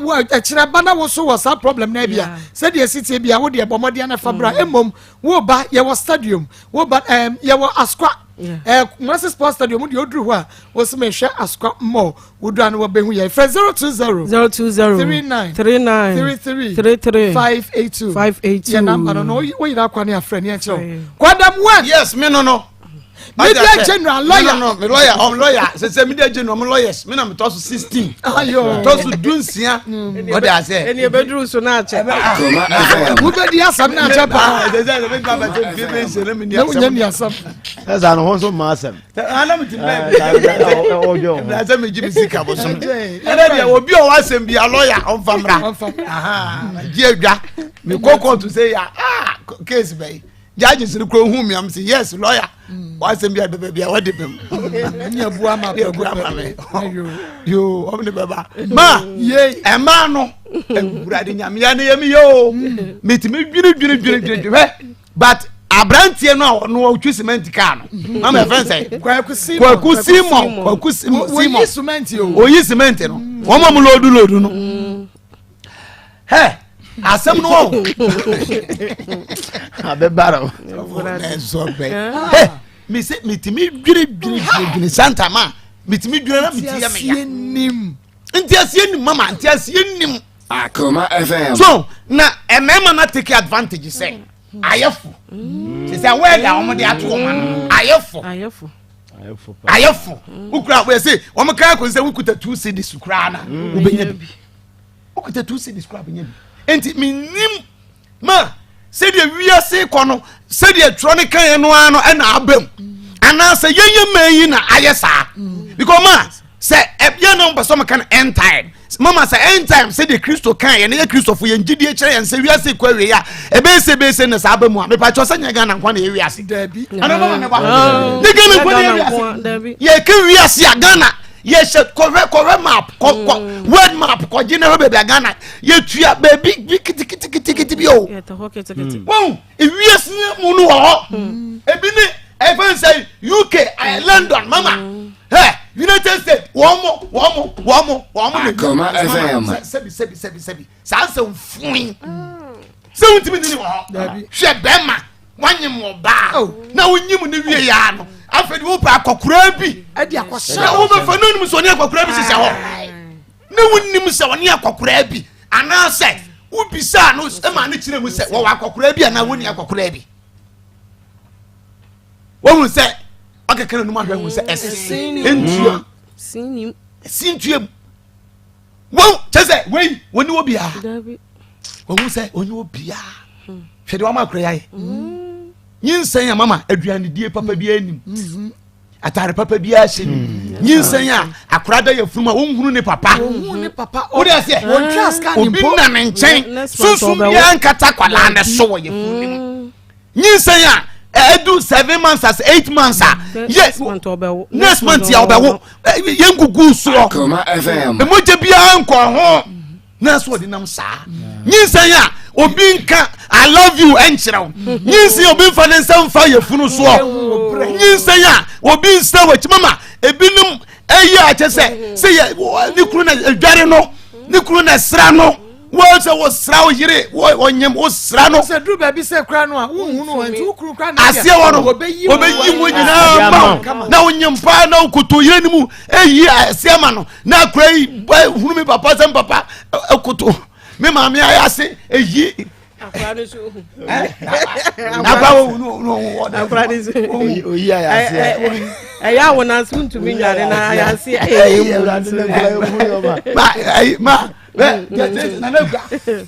wo chira bana wo so was problem na bia said ye city bia wo de bomode na fabra emom wo ba ye wo stadium wo ba ye wo askwa Moses Sports Stadium di odru ho a wo se me hwe askwa mo wodu an wo behu ye 020 39 582 ya number no wo yira kwa ne afre ne enche kwadam one yes me no media general lawyer no me lawyer say media general me lawyers me na me to 16 ayo to so dunsia what they say eni e bedru so na ache wo be di asam na ache pa they say me ba be se na me ni asam esa no ho so ma asam ana me ti ojo na say me jibi sika bo so ana dia obi o asem bia lawyer on famra ji adwa me kokon to say ya case be judges rekro hu me am say yes lawyer what's in bia bia what dem ni abu ama yo omni baba ma ye e ma no engurade nyame ya ne yemi yo metimi dwire but abrantie no no otwi cement car no mama friend say kwaku simon oyi cement yo oyi cement no wo mom lodu no asem no wo abebaro me say metimi dwire santa ma metimi dwire na meti ya me ya nim ntiasie nim mama ntiasie nim Akoma FM so na emema na take advantage say ayefo say where da omo de ato omo ayefo ukura we say omo kan ko say ukuta 2 cedis ukura na ubenya bi ukuta 2 cedis ukura benya bi enti minim ma say de wiase kono say de electronic kan no ano na abam ana say yenye mayi na ayesa because ma say ebia no mba so kan end time mama say end time say the Christo kan ye na Christo fo ye ngidie kire ye say wiase kwa we ya ebese na sa abamu a me pa cho sanya Ghana nkwa na ye wiase dabi ana mama ne ba ni Ghana nkwa na ye wiase dabi ye ke wiase ya Ghana ye she correct map word map ko general be Ghana ye tua baby kiti bi o ye to hoketi wow e wiase mu no ho ebi ni e fa say UK London mama United States one more Akoma FM sebi sanse mfun se untimi ni wa hwe bema wanyem oba na wonyim ne wie ya no afedi wo pa akokura bi adi akosha na wo be fa no nim so ne akokura bi sese ho na wonnim se woni akokura bi ana se wo bisa no e ma ne kire mu se wo akokura bi ana woni akokura bi wo se akekere no ma hwe mu se entua sintua wo chese we woni wo bia wo se oni wo bia hwede wa makra yae nyinsan ya mama aduane die papa bia anim atare papa bi ahye nyinsan a akorada ya fuma wonhunu ne papa wo de ase obi na ne nchen susum ya nkata kwala ne so wo ye funu nyinsan a edu 7 months as 8 months yes next month ya obewo yengugu so emoje bia anko ho na so de nam saa nyinsan a obi nka I love you enchiraw nyinsan obi mfa ne nsam fa ye funu so nyinsan a obi nsa wachi mama ebinum eyi a chese se ye ni kru na adware no ni kru na sra no wo se wo sra wo yire wo nyem wo sra no se dru ba bi se kra no a wo hunu anti wo kru kra na asie wo no obeyi wo nyina ma na wo nyem pa na wo koto yire ni mu eyi asie ma no na kra yi hunu mi papa sem papa koto me ma me ayase eyi akra ni so na ba wo no akra ni so oyi ayase eya wona sun to mi nyare na ayase ma na nega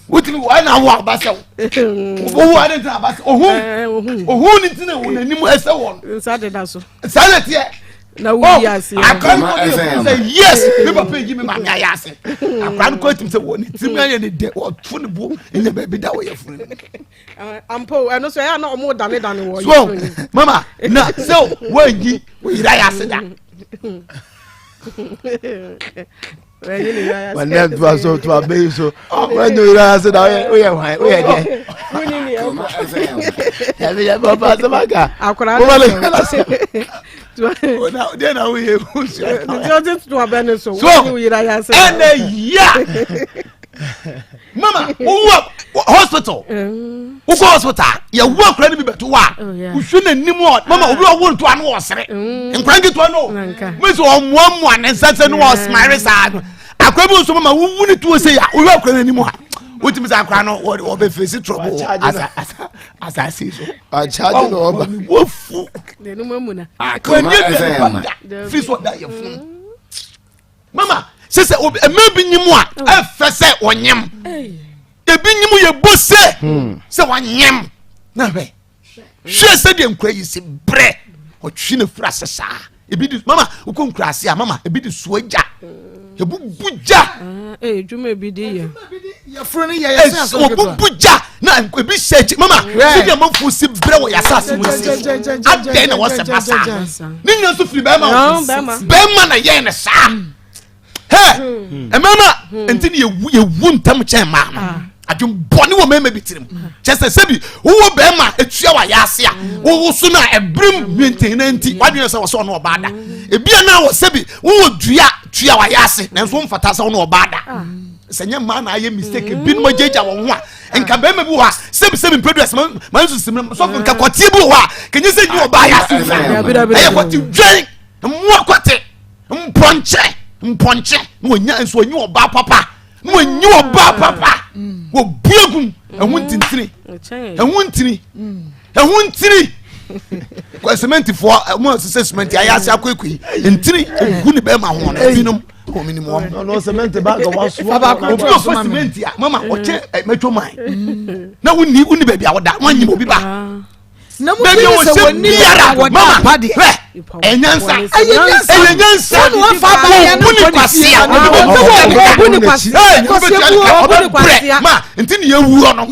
wutimi wa na wo abasa wo wa de abasa ohun ni tina wo nanim ese won nsa de da so sanete na wo yase akran ko say yes me papa gi me ma me ayase akran ko tim say wo ni tim ya ne de wo fu ne bu ene ba bi da wo ye fu ne ampo eno so ya na omo dane wo so mama na so wo gi wo ira yase da when that was so to obey so when you say that we are there ya papa sabaka akora now then now we just to abandon so you ya say and yeah mama hospital wo go hospital ya wo akora ni bi beto wa wo hwe na nim mama obi wo nto anu wo sere nkrangi to no me so omuamu anensase no wo smile sa akora bi so mama wo wuni to se ya wo akora na nim ha wo timi sa akora no wo be face trouble as I see so I charge no over wo fu de no mamu na akora fi so da ya fu mama sese emebi nyimu a efese onyem ebi nyimu ye bose se wanyem na be hwe se de nkwa yi se bre otwi na fura sesa ebi di mama ukonkura ase a mama ebi di suaja ebu buja dwuma ebi di ya furo ni ya yasa so ebu buja na ebi sechi mama se de mafu si bre wo yasa se mo si ade na wo se basa ni nyo so firi be ma na ye na sa mama enti ye wu ntam chen ma adwum bone wo mema bitirim chese sebi wo be ma etua wa yase a wo so na ebrim maintenance wadwen se wo so no obada ebia na wo sebi wo tua wa yase na so mfata se wo no obada senya ma na aye mistake bi no majeja wo ho a nka be ma bi wo a sebi produce ma so sim so nka kwati bi wo a kenye se nyi oba yase aye kwati dwen mo kwati mponche no nya nso onyi oba papa no onyi oba papa wo buagum ehun ntiri kwa cement for mo se cement ayase akwekui ntiri ogu ni be ma ho na binum o minimum no cement bag wa so obi o for cement ya mama o che metwo mai na uni be bia woda wanyi obi ba na mo be se woni yara mama pade enyansa no wa fa ba ya no ni kwasia ni kwasia ma ntini yewu ono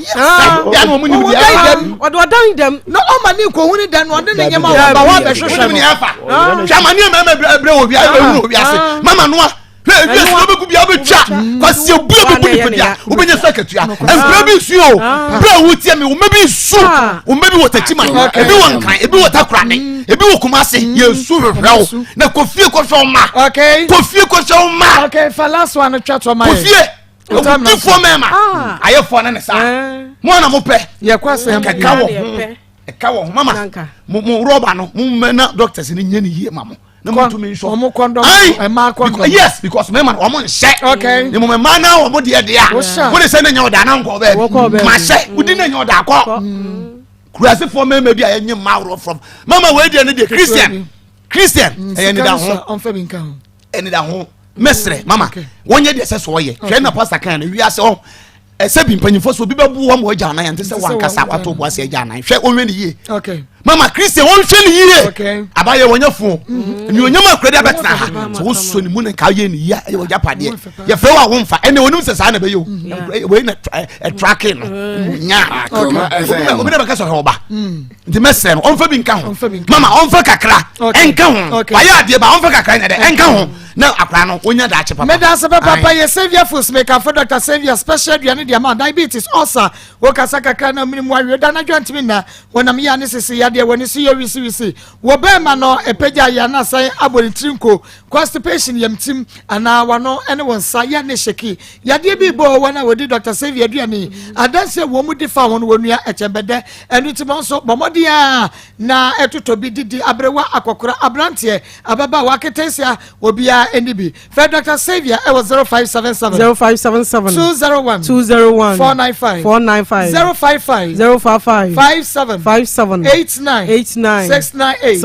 ya no mo ni bi ya odan dem no o ma ni ko huni dan no de nyema wa ba wa be hwehwe ni afa chamani ma bre obi obi ase mama no yes no be ku bia be twa kwasia bu be bu dia wo benye sakatua enfra bi suo bra wo tie me wo mebi su wo mebi wo tachima ebi wo nkan ebi wo takura ne ebi wo kumase yesu hwehwew na kofie ko hwe ma kofie ko hwe ma okay falas one twa to ma kofie o fo mema aye fo na ne sa mo na mo pe ye kwase kaka wo ka wo mama mo roba no mo na doctors ni nye ni yie mama na mo to me so omo condom Maa condom yes because me man omo nse okay ni mo me man na omo de dia wo de se na nya oda na nko be ma se udi na nya oda akọ kurase for me bi aye nyem ro from mama we de ne de Christian aye ni da ho on fa bin kan eni da ho mesre mama wonye de se so ye hwe na pastor kan na wi ase ho ese bi mpanyimfo so bi bebu wa mo agya nan ante se wankasa kwato bo ase agya nan hwe onwe ne yie okay mama Christian won hwe ne yie okay abaye wonyafo ni onyama akrade abetna ha so wo so ni mu ne ka ye ne yie ye ogya pade ye fe wa wo mfa ene onum se sa na be yo we na tracking nya obi na baka so ho ba nti mese no onfa bi nka ho mama onfa kakra enka ho waye ade ba onfa kakra na de enka ho na akra no onya da ache papa me da se papa ye Savior Foods make for Dr. Savior special duane dia ma diabetes ulcer wo kasa kakra na minimum awie da na dwantimi na wonam ya ne sese ya de woni si ye wisi wo be ma no epagya ya na sai abonitrinko constipation yamtim ana wano ene wonsa ya ne sheki ya de bi bo wona wodi Dr. Savior duane adanse wo mu di fa won wonua echembede enu ti mo so bomodia na etoto bi didi abrewa akokora abrante ababa waketensia obia enibi for Dr. Savior it was 0577 201 495 57 89 698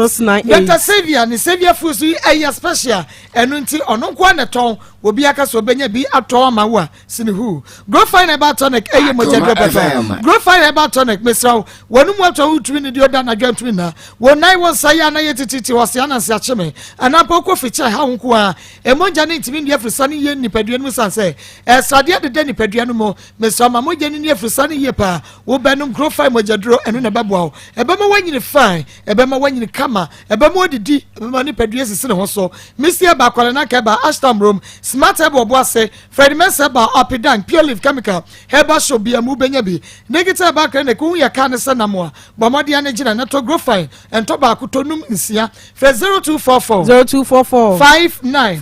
Dr. Savior ni Savior Foods aya special enunti ononkwa ne ton obi aka so benya bi ato ma wo sini hu grow fine about tonic eye mo jedro papa grow fine about tonic mesraw wonu mo ato utwi ni dio da na dwantwi na wo nai won saya na yetiti wo sia na sia cheme anapo ko ficha ha nko a emonja ne ntimi ndi afrisa ne ye nipadua no sanse esade de nipadua no mo mesraw ma mo jeni ni afrisa ne ye pa wo benum grow fine mo jedro enu na babo ebe ma wanyini fine ebe ma wanyini kama ebe ma odidi ebe ma nipadua sisi ne ho so misia ba kwale na ka ba ashtam room smart herbal boase Fred Meseba Opidan pure leaf chemical herbal show bi amu benya bi negative back ne ku ya kan se na mo bomodi ane gina na to grow fine and to ba kutonum nsia Fred 0244 59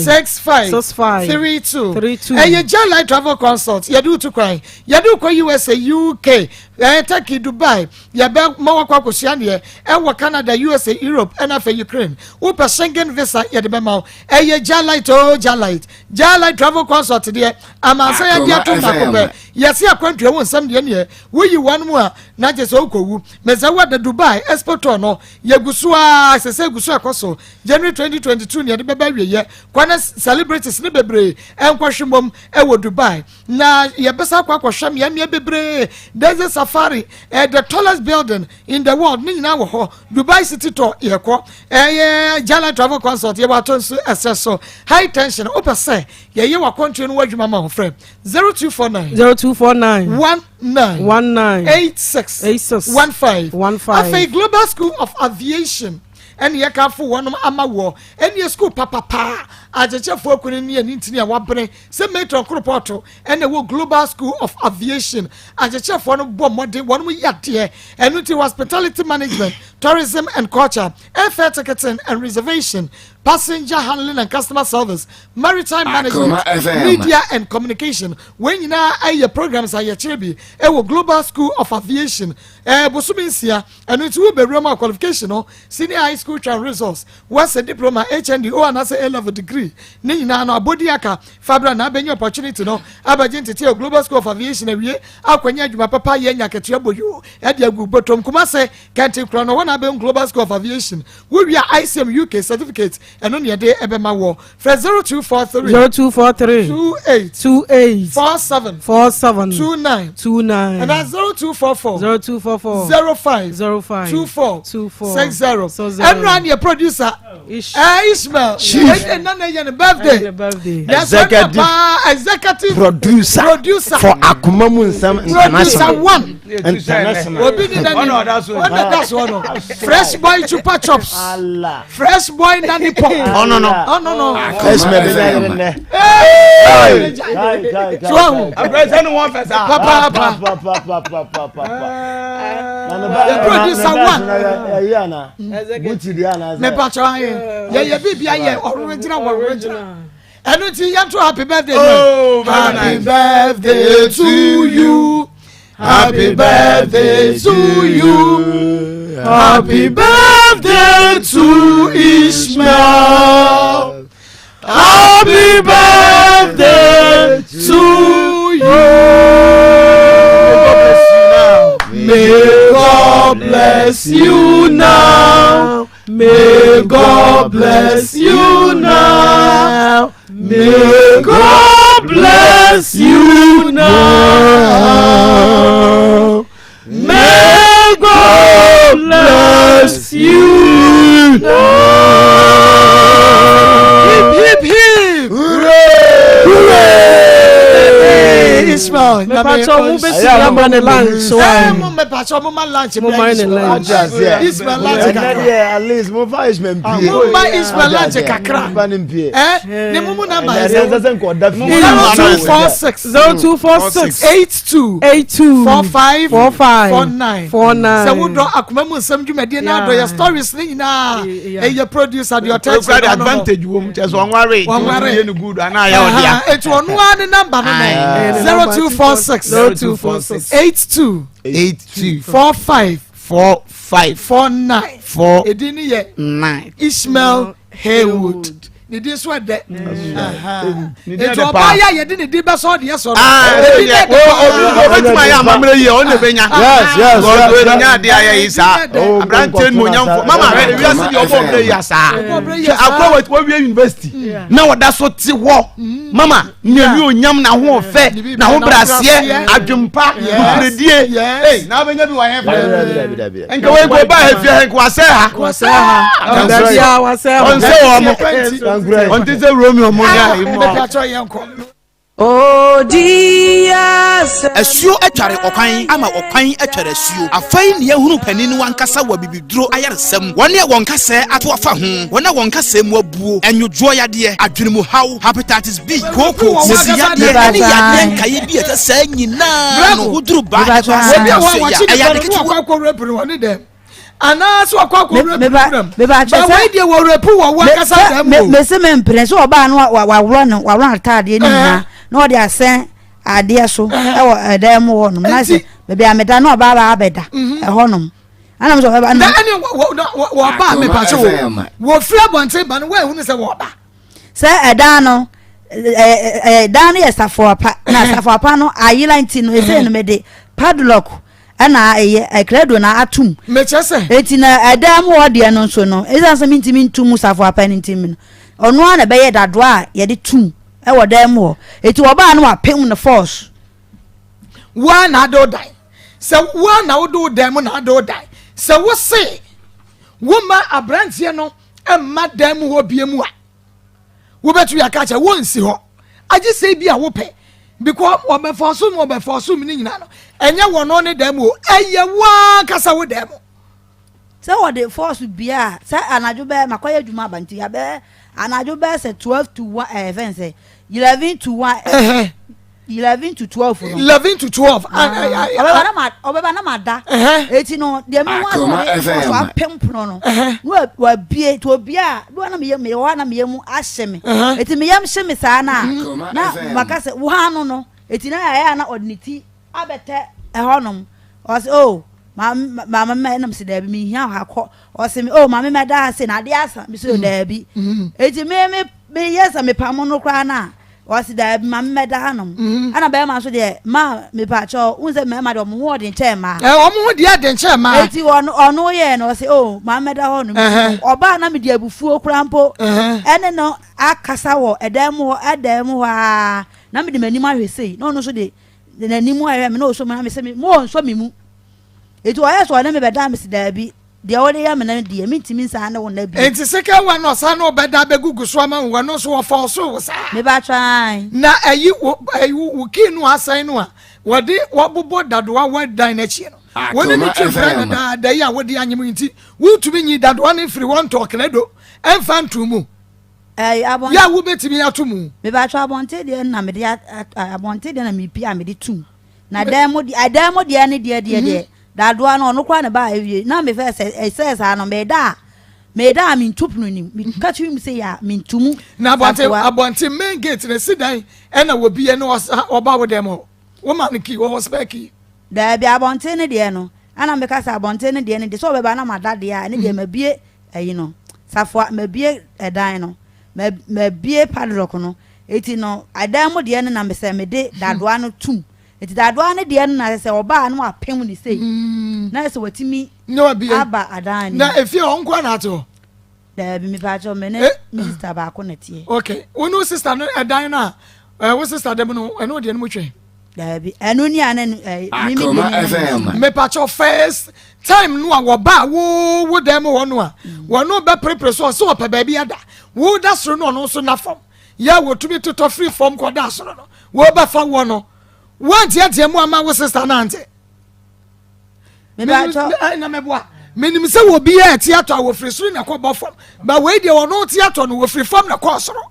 65 32 eye Jali travel consult ye do to cry ye do ko USA UK Turkey Dubai ye be mo kwa kosia ne e wo Canada USA Europe and afa Ukraine wo pa Schengen visa ye de be ma eye Jali to Jali travel consult there amansa ya dia to makobe yesi akwantua won sam de ne wo yi wan mu a na je so kowu meza wa da Dubai exporter no ye gusua sese gusua koso January 2022 ne de be ba wiye kwana celebrities ne bebre enkwahwemom e wo Dubai na ye besa kwakwahwam ya ne bebre desert safari the tallest building in the world ni na wo ho Dubai city to ye ko Jali travel consult ye wa tonsu so high tension opese ye wa country no wadwuma ma ho frɛ 0249 1986 15 afei Global School of Aviation eni ye ka fo wonum amawo eni school papa ajechefo akuni ni ntini a wabene se metro kropoto eni wo Global School of Aviation ajechefo no bo mode wonum yade eni ti hospitality management tourism and culture air ticketing and reservation passenger handling and customer service maritime management media and communication when you na aye programs aye chirebi e wo Global School of Aviation bosuminsia eni ti wo bewrema qualification no senior high school and results what's a diploma HND or an A level degree ni na no abodi aka fabra na benye opportunity no abaje ntete Global School of Aviation awie akwanya adwuma papa ye nya ketua boyo e de agu botom kuma se kante kro no wana be Global School of Aviation we wia ICM UK certificate eno ne de ebema wo 0243 28 47 29 and 0244 05 24 60 everyone your producer Ishmael birthday executive producer for Akoma Munsam International that's one fresh boy chupa chops fresh boy nani pop no fresh producer one me pacho ye bibia ye original enu ti ya to happy birthday happy birthday to you happy birthday to you happy birthday to Ishmael happy birthday to you may God bless you now may God bless you now may God bless bless you now. May God bless you now. Hip hip. Ismail, me pacho mo be si am na lunch so mo me pacho mo man lunch mo man lunch Ismail lunch at least mo fa Ismail pie mo ba Ismail lunch kakra ne mo na ba 0246 82 45 49 so wo do akoma mu nsam dwumade na do your stories ni na your producer your text advantage wo mu cheso onware no good ana ya odia etu onu an number no 0246 82 45 49 edini ye 9 Ishmael Haywood ne dey so de etu oba ya ye dey ne dey be so de so obetima ya mamre ye o ne benya yes god nya de aye isa abrante mo nyamfo mama we asi de obo bre ya sa akwa we wie university na woda so ti wo mama nyami onyam na ho fe na ho brasie adwempa bredie na benya bi wa he fa enka we go ba he fi he kwase ha onse wo mo onti se Romeo mo ya Oh Jesus. Asuo atware okwan ama okwan atware asuo. Afai ne ehunu paninu wankasa wa bibiduro ayaresem. Wone wonkasa ato afa ho. Wona wonkasa mu abuo. Enwodwo yade, adwenemu haw, hepatitis B, koko, sesiyade, ani yade nkaye bi etasa nyina. No wuduru ba. obi a wa ayade ketu kwa repre woni dem ana so kwa repre dem ba wai de wo repu wo wakasa dem me se me mpre so oba no wa wro atade ni na na odi asen ade so e wo edem wo no na se be bia meda na oba ba abeda e honom ana mo so ba na ani wo ba me pa so wo fia bonte ba no wa hu ne se wo ba se eda no eda no yesafo apa na safo apa no ayila nti no ese no me de padlock ana credo na atum mechese eti na adam wo de no so no eza se mintimi ntum safo apa ni ntimi no ono ana be ye dado a ye de tum e wo dem wo eti wo ba no apem no force wa na do dai se wa na wo do dem na do dai se wo se wo ma abrantie no emma dem wo biemu a wo betu ya ka cha wo nsi ho agi se bi a wo pe because wo be force ni nyina no enye wono ne dem o eye wa kasa wo dem se wo de force bia se anajo be makoye dwuma abanti ya be anajo be se 12 to 1 even say 11 to 1 11 to 12 no 11 to 12 obeba na mada eti no de me wa so apempono no wa bie to bia do na me wa na me mu ahye me eti me yam hye me saa na makase wo ha no eti na ya na ordinity abete ehonom o se oh mama me na me se da bi me hia ha kọ o se me oh mama me da se na de asa me se da bi eti me yesa me pamo no kra na wasi da mama me da hanom ana be ma so de ma me pa cho unse me ma de mo ho de nche ma o mo ho de nche ma eti ono ye no se oh mama me da honom oba na me de abufuo kra mpo ene no akasa wo edem ha na me de mani ma hwesei no so de na ni mu aye me no so me na me se me mo so me mu eti o yeso na me be da me se da bi de o de ya me na de me ntimi nsa na wo na bi enti seka wa no sa no be da be gugu so ama wo no so wo fa so wo sa me ba try na ayi wo kinu asan no a wo de wo bobo dadoa wa dan na chi no wo ne ni twa da ya wo de anyem nti wo tumi nyi dadoa ne free one talk na do emfa ntumu abon ya wo betimi atomu me ba try abonte de na me de abonte de na me pi a me de tum na demo de ne de dadoa no no kwa ne ba awie na me fe say sa no me da me ntupnu ni me catch him say ya me ntumu na abonte main gate na sidan e na wo bi e no oba wo dem wo ma ne ki wo speki da bi abonte ne de no ana me ka sa abonte ne de so be ba na mada de a ne de ma bie ayi no safo ma bie edan no ma bie padlock no eti no adan mo de ne na me say me de dadoa no tum eti dadoa ne de na se oba no apem ni sei na se watimi no bie aba adan ni na efie onkwa na to da bi mi pa cho me ne sister ba ko na tie okay wonu sister no adan na What sister dem no eno de no motwe dabi eno ni anen me patcho first time no wo ba wo dem wo no a wo no be prepare so pe ba bi ada wo da soro no so na fam ya wo tumi to free form ko da soro no wo ba fa wo no wo tie mu ama wo sister na ante me patcho na me boa menim se wo bi ya theater wo free soro na ko bo fam ba we de wo no theater no wo free form na ko soro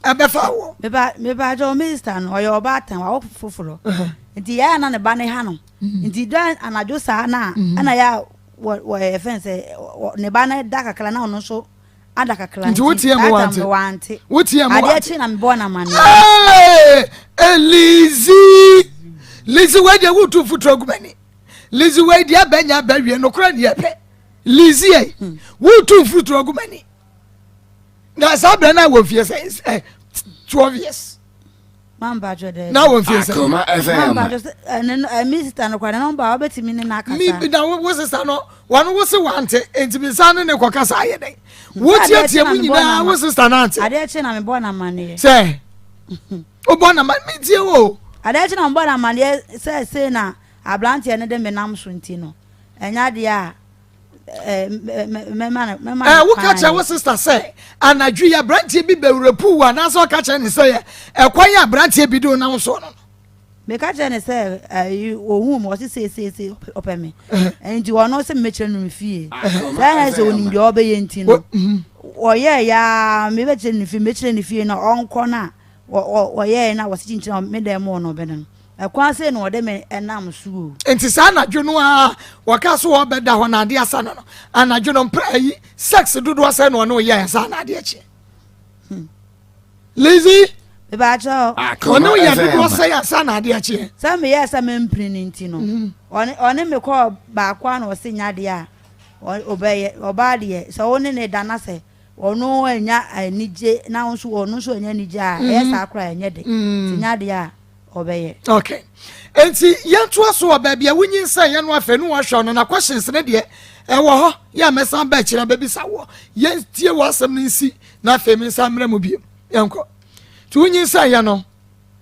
abefa wo me patcho minister no yo ba tan wa foforo nti ya na ne ba ne ha no nti dan anajo sa na ana ya wo fence ne ba na da kakala na ono so ada kakala nti wotie mo wante wotie mo ade chi na me bo na mane Lizi we de wutu futro gumani Lizi we de abanya bawie no kra de epe Lizi wutu futro gumani na sabra na wo fie say 12 years Mamba jode na wo fie say Akoma FM Mamba just minister no kwa na number obetimi ne na akasa mi na wo sister no wano wo se wante enti sa ne ne kwakasa aye den wo tie mu nyina wo sister na ante ade chi na me bo na mane say o bo na mane mi tie wo ade chi na me bo na mane say na ablantie ne de me nam so nti no enya de a wo ka cha wo sister say anadwu ya brantie bi bewrepu wa na so ka cha ni say ekwan ya brantie bi do na so no me ka cha ni say ohun mo si say opemi nti wono se mechire no fie say say onim de obeye nti no oye ya me be chire ni fie mechire ni fie na onko na oye na wo si chinchina me dem no be no ekwan se no de me enam suo enti sa anadwu no a waka so wo beda ho na ade asa no anadwu no mprai sex dodo asa no no ye sa na ade achi Lazy be ba cho ono ye dodo asa ya sa na ade achi sa me ye sa me mprini nti no one me ko ba kwa na o se nya de a obeye obade so one ne dana se ono anya anije na nso ono nso anya anije a e sa akra anya de nya de a obeye okay enti yanto aso obabia wunyin san ya no afa nu ahwa no na questions ne de e wo ho ya mesan ba kira baby sawo ye tie wasam nsi na afa mi san mra mu biem yanko tu wunyin san ya no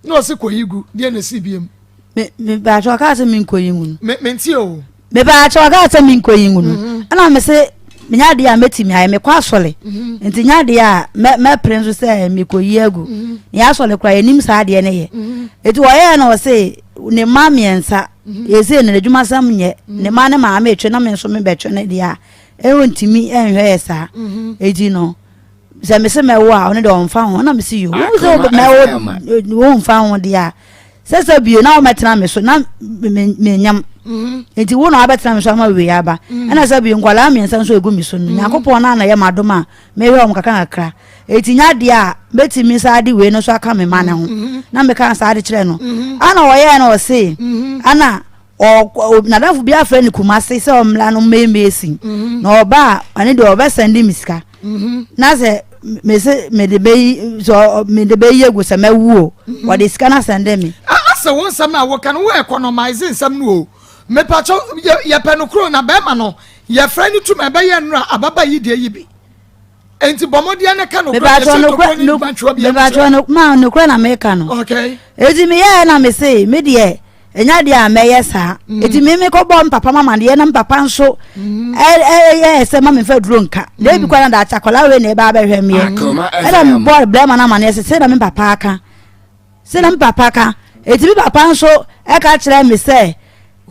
no se koyigu de na si biem me ba cho ka se min koyigu me ntie o me ba cho ka se min koyigu no ana me se me nya de a metimi aye me kwa sole enti nya de a me prince se me koyigu ya sole kwa enim sa de ne ye eti wo ye na wo se ne ma miensa ese ne adwuma sam nye ne ma ne ma etwe na me nso me betwe ne de a ntimi enhwe esa edi no se me se me wo a one de on fa ho na me se yo wo se me wo mfa ho de a se bio na o metena me so na me nyam enti wo na abetena me so ma we aba na se bio nkwala miensa nso egu mi so no yakopon na ye madoma me we om kaka akra eti nya de a betimi sa de we no so aka me ma ne ho na me kan sa de kire no ana wo ye na o se ana o na dafu bia afra ni kumase se o mla no memesi na oba ani de oba sende misika na se me de be yegu se mawuo wo de sika na sende me asa won sam na wo kan wo economize sam no o me pacho ye penokro na be ma no ye fra ni tu me be ye no ababa yi de yi bi enti bomodia ne kan no no kro na me kan no okay ezi me ye na me say me de enya de a me yesa eti me ko bom papa mama de na papa nso se mama fa duro nka de bi kwa na da chakola we na ba hwe me era me boy blama na mane se na me papa aka se na me papa aka eti bi papa nso e ka kire me se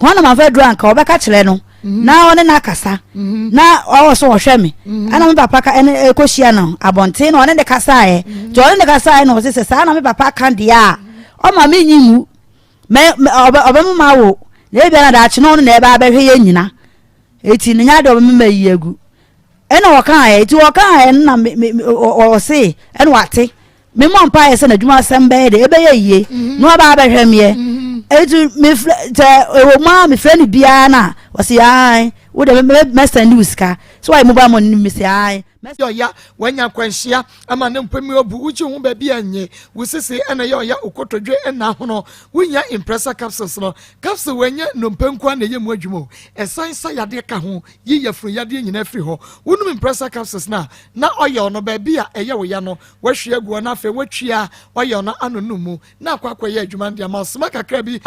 hona ma fa duro nka obeka kire no na one na kasa na o so hwe me ana me papa aka ene ko hia no abonte na one de kasa jo one de kasa no se sa na me papa aka dia o ma me nyimu me obem ma wo le bia na da chi no na e ba hwe ye nyina eti nya de obem ma yegu ena wo kan eti wo kan na o se ena wate me mo mpa ye se na dwuma sem be de e be ye yie no ba hwe me eti me te wo ma me fre ni bia na wo se ai wo de me send uska so ai mo ba mo ni me se ai Messi oya wanya kwanhia ama ne mpemi obu uchi hu ba bia nye wusisi ena ye oya okotodwe ena hono wunya impressor capsules no capsule wanya no mpenku na ye mu adwumo esan sa yade ka ho yi yafru yade nyina firi ho wonum impressor capsules na oya no ba bia eye wo ya no wahwe agu na afa watwia oya no anonumu na akwa ye adwuma ndia ma soma kakra bi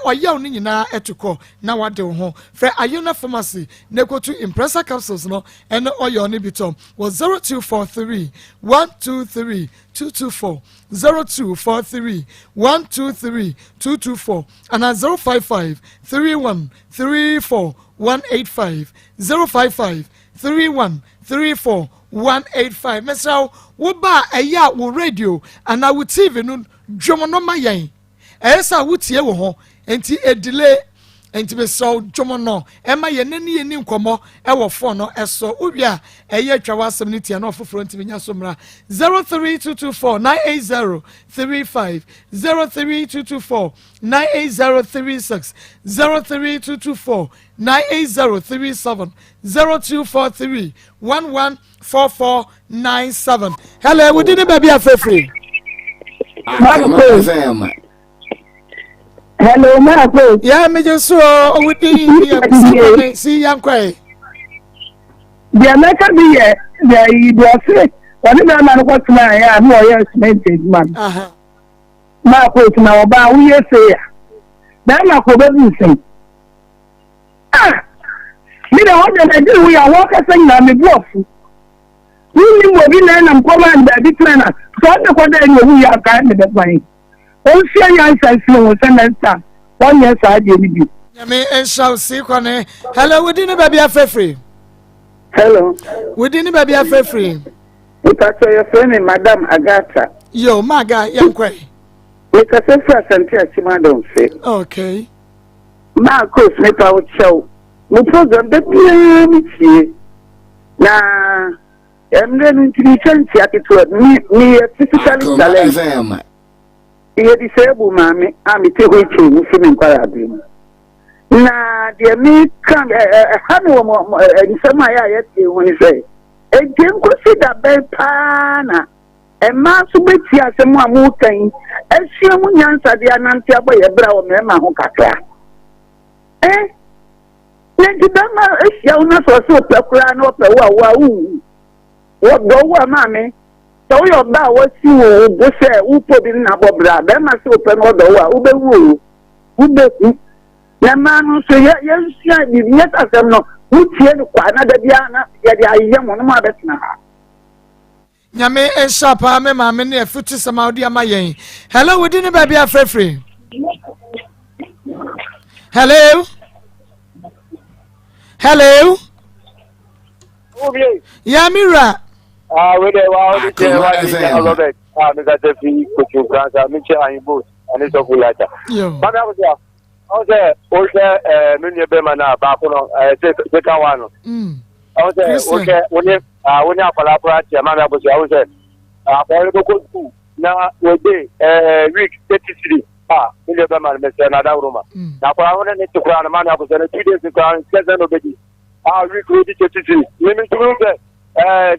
oya no nyina etuko na wade ho fra Ayona Pharmacy ne kotu impressor capsules no ena oya no bitom was 0243 123 224 0243 123 224 and 055 31 34 185 055 31 34 185 Mr. wo ba eya wo radio and wo TV no dwomo no mayen esa wo tie wo ho enti edile enti be so dwomo no ema ye nani ye ni nkomo e wo phone no eso ubia eye atwa wasem ni tie no foforo enti nya so mra 03224980350 03224980336 03224980337 0243114497 hello we didn't baby afrefree Hello, Maa Akos. Yeah, me just saw we didn't see young cry. The American be here, you do a fit. What did I man what's my hair? No, yes, maintained man. Maa Akos now about we say. Then I could be saying. Me the one that I do, we are walking saying I'm a bluff. We will be then I'm coming by the trainer. So I'm the one that we are kind of that way. Oh, see, I say, semester. 1 year, I did you. Me and shall see, Connie. Hello, we didn't baby a free. Hello. We didn't baby a free. We can say your friend, Madame Agatha. Yo, Maga, young quay. We can say first and tell you, Madam. Okay. Maa Akos, me out show. We program the PMC. Now, I'm learning to be changed attitude. Me, physically challenged. Ye disabled mammy, I'm a teacher who film in Quarabi. Now, dear me, come a Hano and some I when you say, a Jim could see that bad pana, a man to be here, someone who came, and she won't answer the Anantia by a brow member who cacra. Eh? Then the Dama is young us or so peculiar up a wow. What go, mammy? So your bow was you, who say, who put in a bobra, then must open all the way, who be the man who say, yes, yes, as I'm not, who cheer the another Diana, yet I am one of my best now. Yame and Shapa, me mamma, near Futu Samadia Mayen. Hello, we didn't baby a free. Hello? Hello? Yamira. We dey Robert. Mr. Jeffy, Kuchu Franca, Mitchell and both, and it's a good letter. But I was there. Many Bemana, Bacono, second one. I was there. When you have a laboratory, Mamma was there. Now, we week 33. Many Beman, Mr. Nadaruma. Now, for I want to crown a man, I was there 2 days to crown, 7 obedi. Week 33. Women to move there.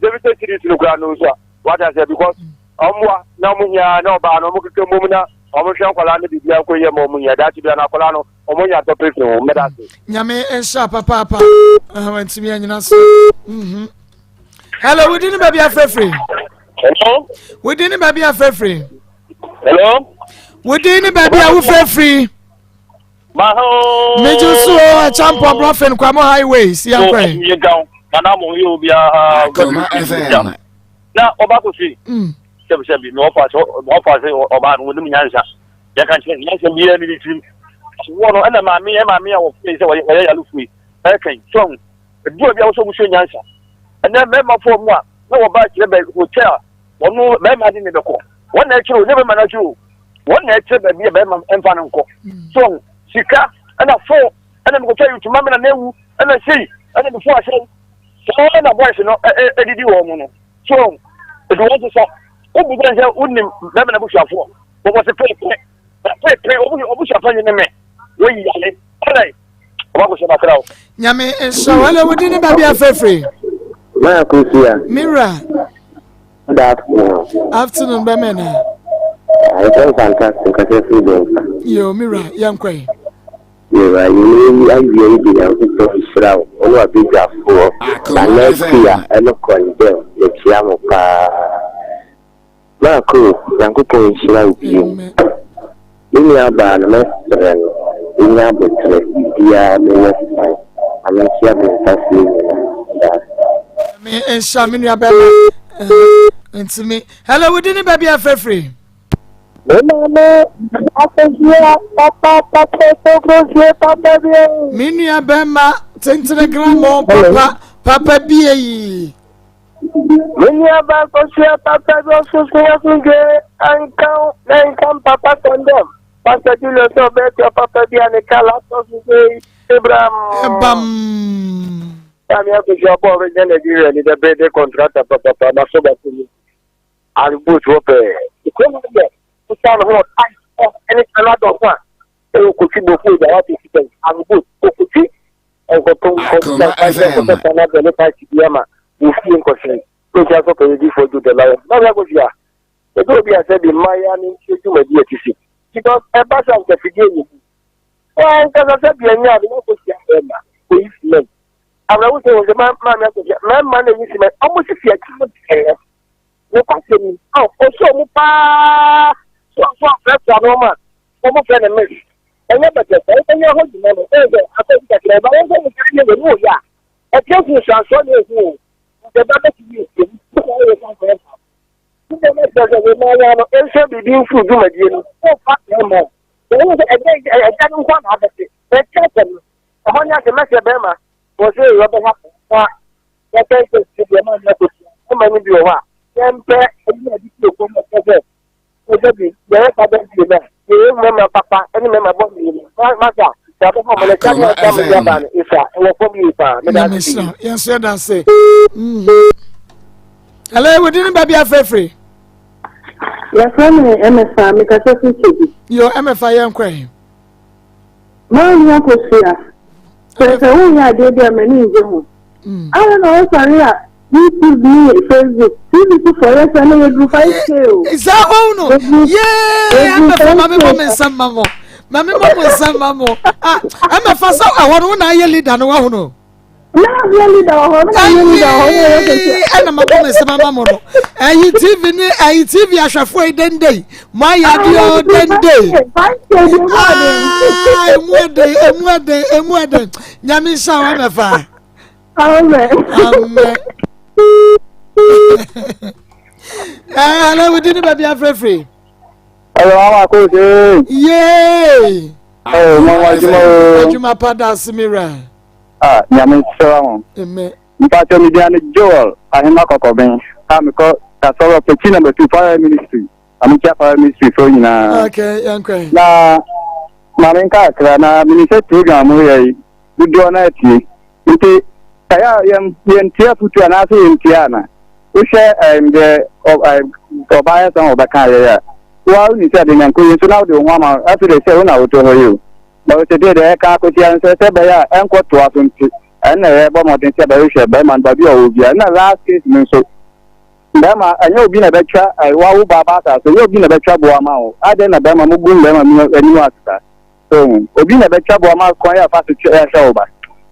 David series no ground no what I said because omwa na munya na oba no mukeke mumuna omuhwe kwala ne bibia koye momunya that bia na kwala no omunya to prefe o medase nyame ensha papa wantimi anyina so hello we didn't baby afrefree hello we didn't baby afrefree hello we didn't baby afrefree maho meju so champion brofen kwamo highways yankwe Nana mo yo bia Akoma FM na oba ko fi sebi no fa oba no nim nyansa ya kan che nyansa bi ya ni tim wono na ma me a wo fi se wo ya lufu e kan song du bia wo so mu so nyansa na me ma fo mu a na wo ba kire be hotel wono me ma di ne be ko wona kire o ne be ma na kire wona kire be bi be ma emfa ne nko song sika na fo na me ko tell you to mama na newu na sei na before I say so na boys no edidi wo mu no so if you want to say o bu den say unim na me na busuafo o ko se pe obu shafa ni me we yale alai o ba ko se ba krawo nyame enso wala wodi ne ba bia fefre Maa Akos here. Mira. Good afternoon. Afternoon, Bemena. It's very fantastic. I can see them. Yo, Mira, young quay. Yeah, you know, I really am so sure. All of these are for. And next year, I look on them. The Chiamoka. Maa Akos, I'm going to share with you. Mimi aba na mestre no nya betre dia me wesai amechia be tasi me enshamini aba ntimi hello we didn't baby afrefree mama afegia papa papa mini aba ma tentegram papa bie mini aba kosia papa so ankan papa condom Pastor Julius Obeto Papa Diane Kala Abraham Bam Tami ako siya po original Nigeria ni the bed contractor Papa Masoba Kuni Alibut Wope Ikoma niya Kusana ho Any Canada one Kuchi Bofu the what is Alibut Kuchi and Akoma FM the Party Yama Ufi in Koshi Kuchi also can you for the lion Mama Gosia The Dobia said in Miami to my dear TC because a batch of the beginning. Well, because I said, you're not going to see Emma, policemen. I was saying, the man, is almost if you can't care. No question. Oh, so, that's a woman. Almost an image. And never just say, you're holding them. I think that I don't know. Yeah. I guess you shall show you the better to you. Ese bibi nfu duma die no o fa ma o wo e ja nko na abete e chete no ho nya se mese be ma wo se yo be ha fa ya te se be ma na ko o ma ni bi o wa empe e ni adi ti ko mo se o se bi ye ka be bi na e mo ma papa eni me ma bo mi ma sa ya bo mo le cha na ta mi ya ba ni isa e wo fo bi pa me da si yes so that say hello we didn't baby afrefree Yes, MFA, because of the your MFA young quay. Maa Akos here. So, we are there many in June. I don't know if I YouTube, Facebook, TV for us, and I do 5K. Is that all? No? Yeah, I'm a mom and some mamma. Mamma and some mamma. I'm a fast out. I want to know lead and one. Not really, though. And I'm a woman, some mamma. And you TV, I shall fight then day. My idea then day. I'm one day. Yamisha, I'm a fire. Hello, we didn't baby afrefree. Hello, Maa Akos. Yay! Oh, Mama Juma Pada Simira. Nyame sira Amen. Mpacho Midiane Joel, ahema kokoben. Amiko kasoro pechi number 2 fire ministry. Amikia fire ministry so nyina. Okay, yankwe. Na marenka akra na ministry program we dudo na ati. Nti kaya yentia futu anase yentia na. Ushe the obaya san obaka ya. Wa ni se de nyanko yeso na de ho ama afi de se una oto ho yo. Na o se de ka ko ti an se be ya enko to asunti. And I have more than Berman, but you will be a last case. So, Bama, and you'll be a better. I will Babata, so you'll be a better Boamao. I then a Bama Mugum, and you ask that. So, you'll be a better Boama, quite fast to share over.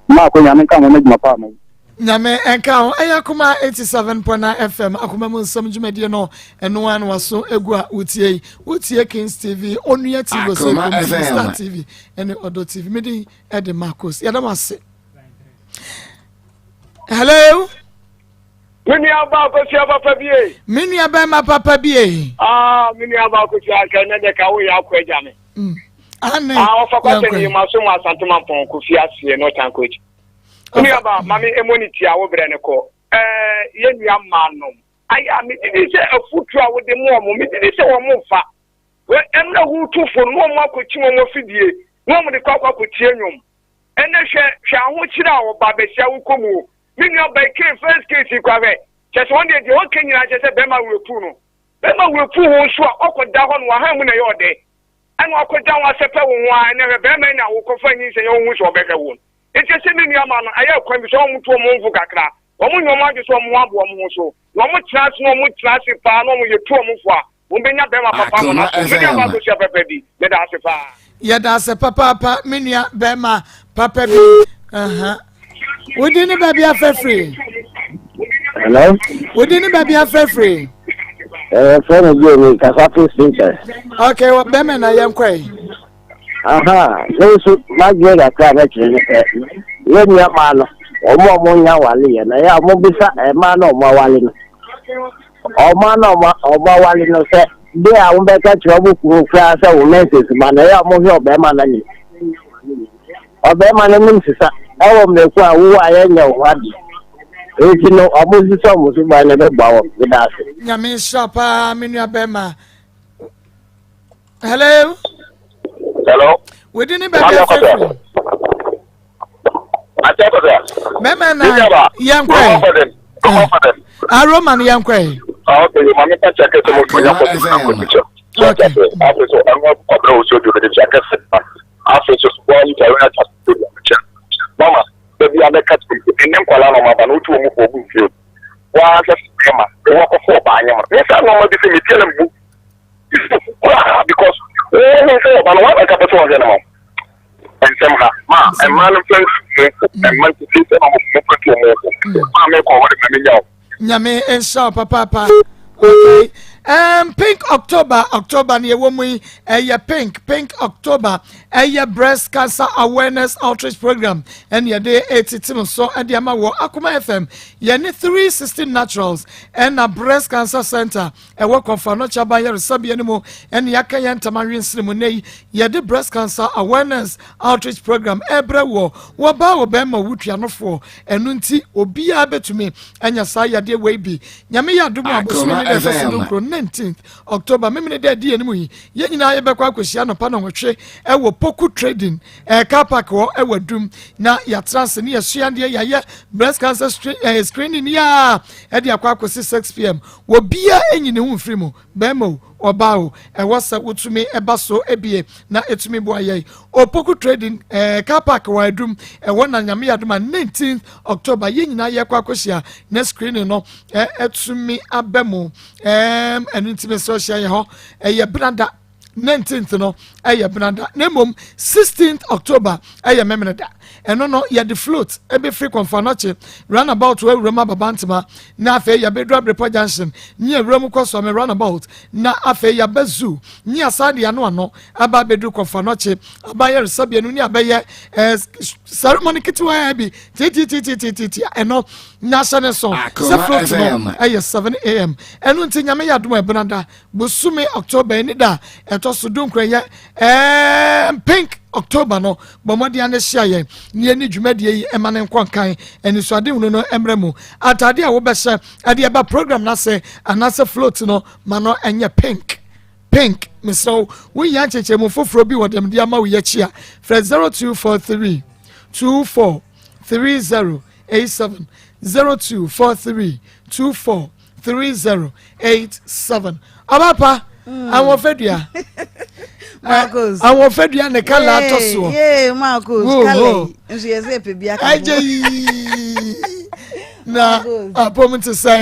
Marco Yamaka will make my farm. Nyame enka Akoma 87.9 FM Akoma mun sam djumadi no eno an waso egua utie Kings TV onua TV so Star TV ene Odo TV medi e de Maa Akos ya damase. Hello. Mini aba ko sia papa bie. Mini aba ma papa bie. Mini aba ko sia ka na de ka wo ya ko eja me. Ane. O fa ko tani ma so ma santuma pon ko fi asie no tan coach. Mini aba mami emoniti a wo bre ne ko. Ye nua ma no. Aya me di se afutu a wo de mo me di se wo mo fa. We emna hu tu fo no mo akochi mo fidie. No mo de kwa tie nwom. Ene hwe aho kira wo ba be sia wo komu. Mini aba ke first case kwa be. Chese won de o kenyina chese be ma wepu no. Be ma wepu wo so akoda ho no wa ha mu na ye ode. Anu akoda wa sepe wo wa na be ma na wo kofa nyi se ye wo so be ka wo. Eti se mini ama no aye kwa bi so wo mutu mo mvu kakra. omu nyoma de so omu abo omu so no mu chance no mu chance pa no mu yetu omu fo a ombenya be ma papa mo na so me dia ba so sia papa di me da se pa ya da se papa menia be ma papa bi wodi ni baby afefre hello wodi ni baby afefre friend of you ka safi speaker okay what be me na yenkwai so magwe ga ka na chire ye ni ama no omo nya wale ye na ya mo bisa ma no mo wale no omo wale no se de a wo be ka chiro bu ku fra se wo message ma na ya mo hwe obe ma na ni obe ma na nim sisa e wo me ku a wo aye nya wo adi eti no omo sisa mo so ba na be gba wo be da se nyame shapa menu abema hello within the baby afefre Meme na yankwe. Roman yankwe. Okay, you mami pa check it mo kunya ko ko picture. Okay. After so I'm not about so do the check it. After so one carry na chat to the picture. Mama, baby I make cut in them kwala no ma ba no tu mo ko bu fi. Wa just kema. E wa ko fo ba anya ma. Yes no ma bi fi mi tell am bu. Because oh so ba no wa ka person on them. And somehow, and man of friends, and man to see them I'm a call Nyame and shop, papa. Okay. Pink October near woman, Pink October, breast cancer awareness outreach program, and your day 80 so and the Amawo Akoma FM, Yenny 360 Naturals, and a breast cancer center, a work of Fanocha by your Sabianimo, and Yakayan Tamarin Simone, the breast cancer awareness outreach program, Ebrewo, Waba Obama Wutriano for, and Nunti, Obia to me, and Yasaya de Wabi, Yamia Duma, 19th October memene de die enimu yi ye nyina ye bekwa akosia no pa no hwehwe e wo poku trading car park wo e wadum na ya trans ne ya suande ya ye breast cancer screening ya e de akwa akosi 6 pm wo bia enyine hu mfiri mu bemo obao e wasa wotumi e baso ebie na etumi bo aye opoku trading car park wo adum e wona nyame yaduma 19th October ye nyina ye kwa akosia na screening no etumi abemu and intimate social ho branda 19th no branda nemom 16th October memeneda eno no ye the float be free confanoche run about we rema babantima na afa ye be drop report junction ni rem kwaso me run about na afa ye bezu ni asade ya no ano aba be do confanoche aba ye resabia no ni aba ye ceremony kitwa ya bi titi eno national song se float no 7 am eno ntinyame ya do e branda bosume October ni da eto so dunkra ye Pink October no bomodi ane hia ye ni ani dwumadie yi emane nkonkan eni so ade hunu no emremu atade a wo be hye ade eba program na se anase float no mano enye pink miso we ya cheche mu foforo bi wodem dia ma we ya chia fre 0243 243087 0243 243087 abapa awon fedua Marcos. Àwọn fedua ne kala atoso. Marcos. Kala. Nso yese pe bia ka. Na apom to say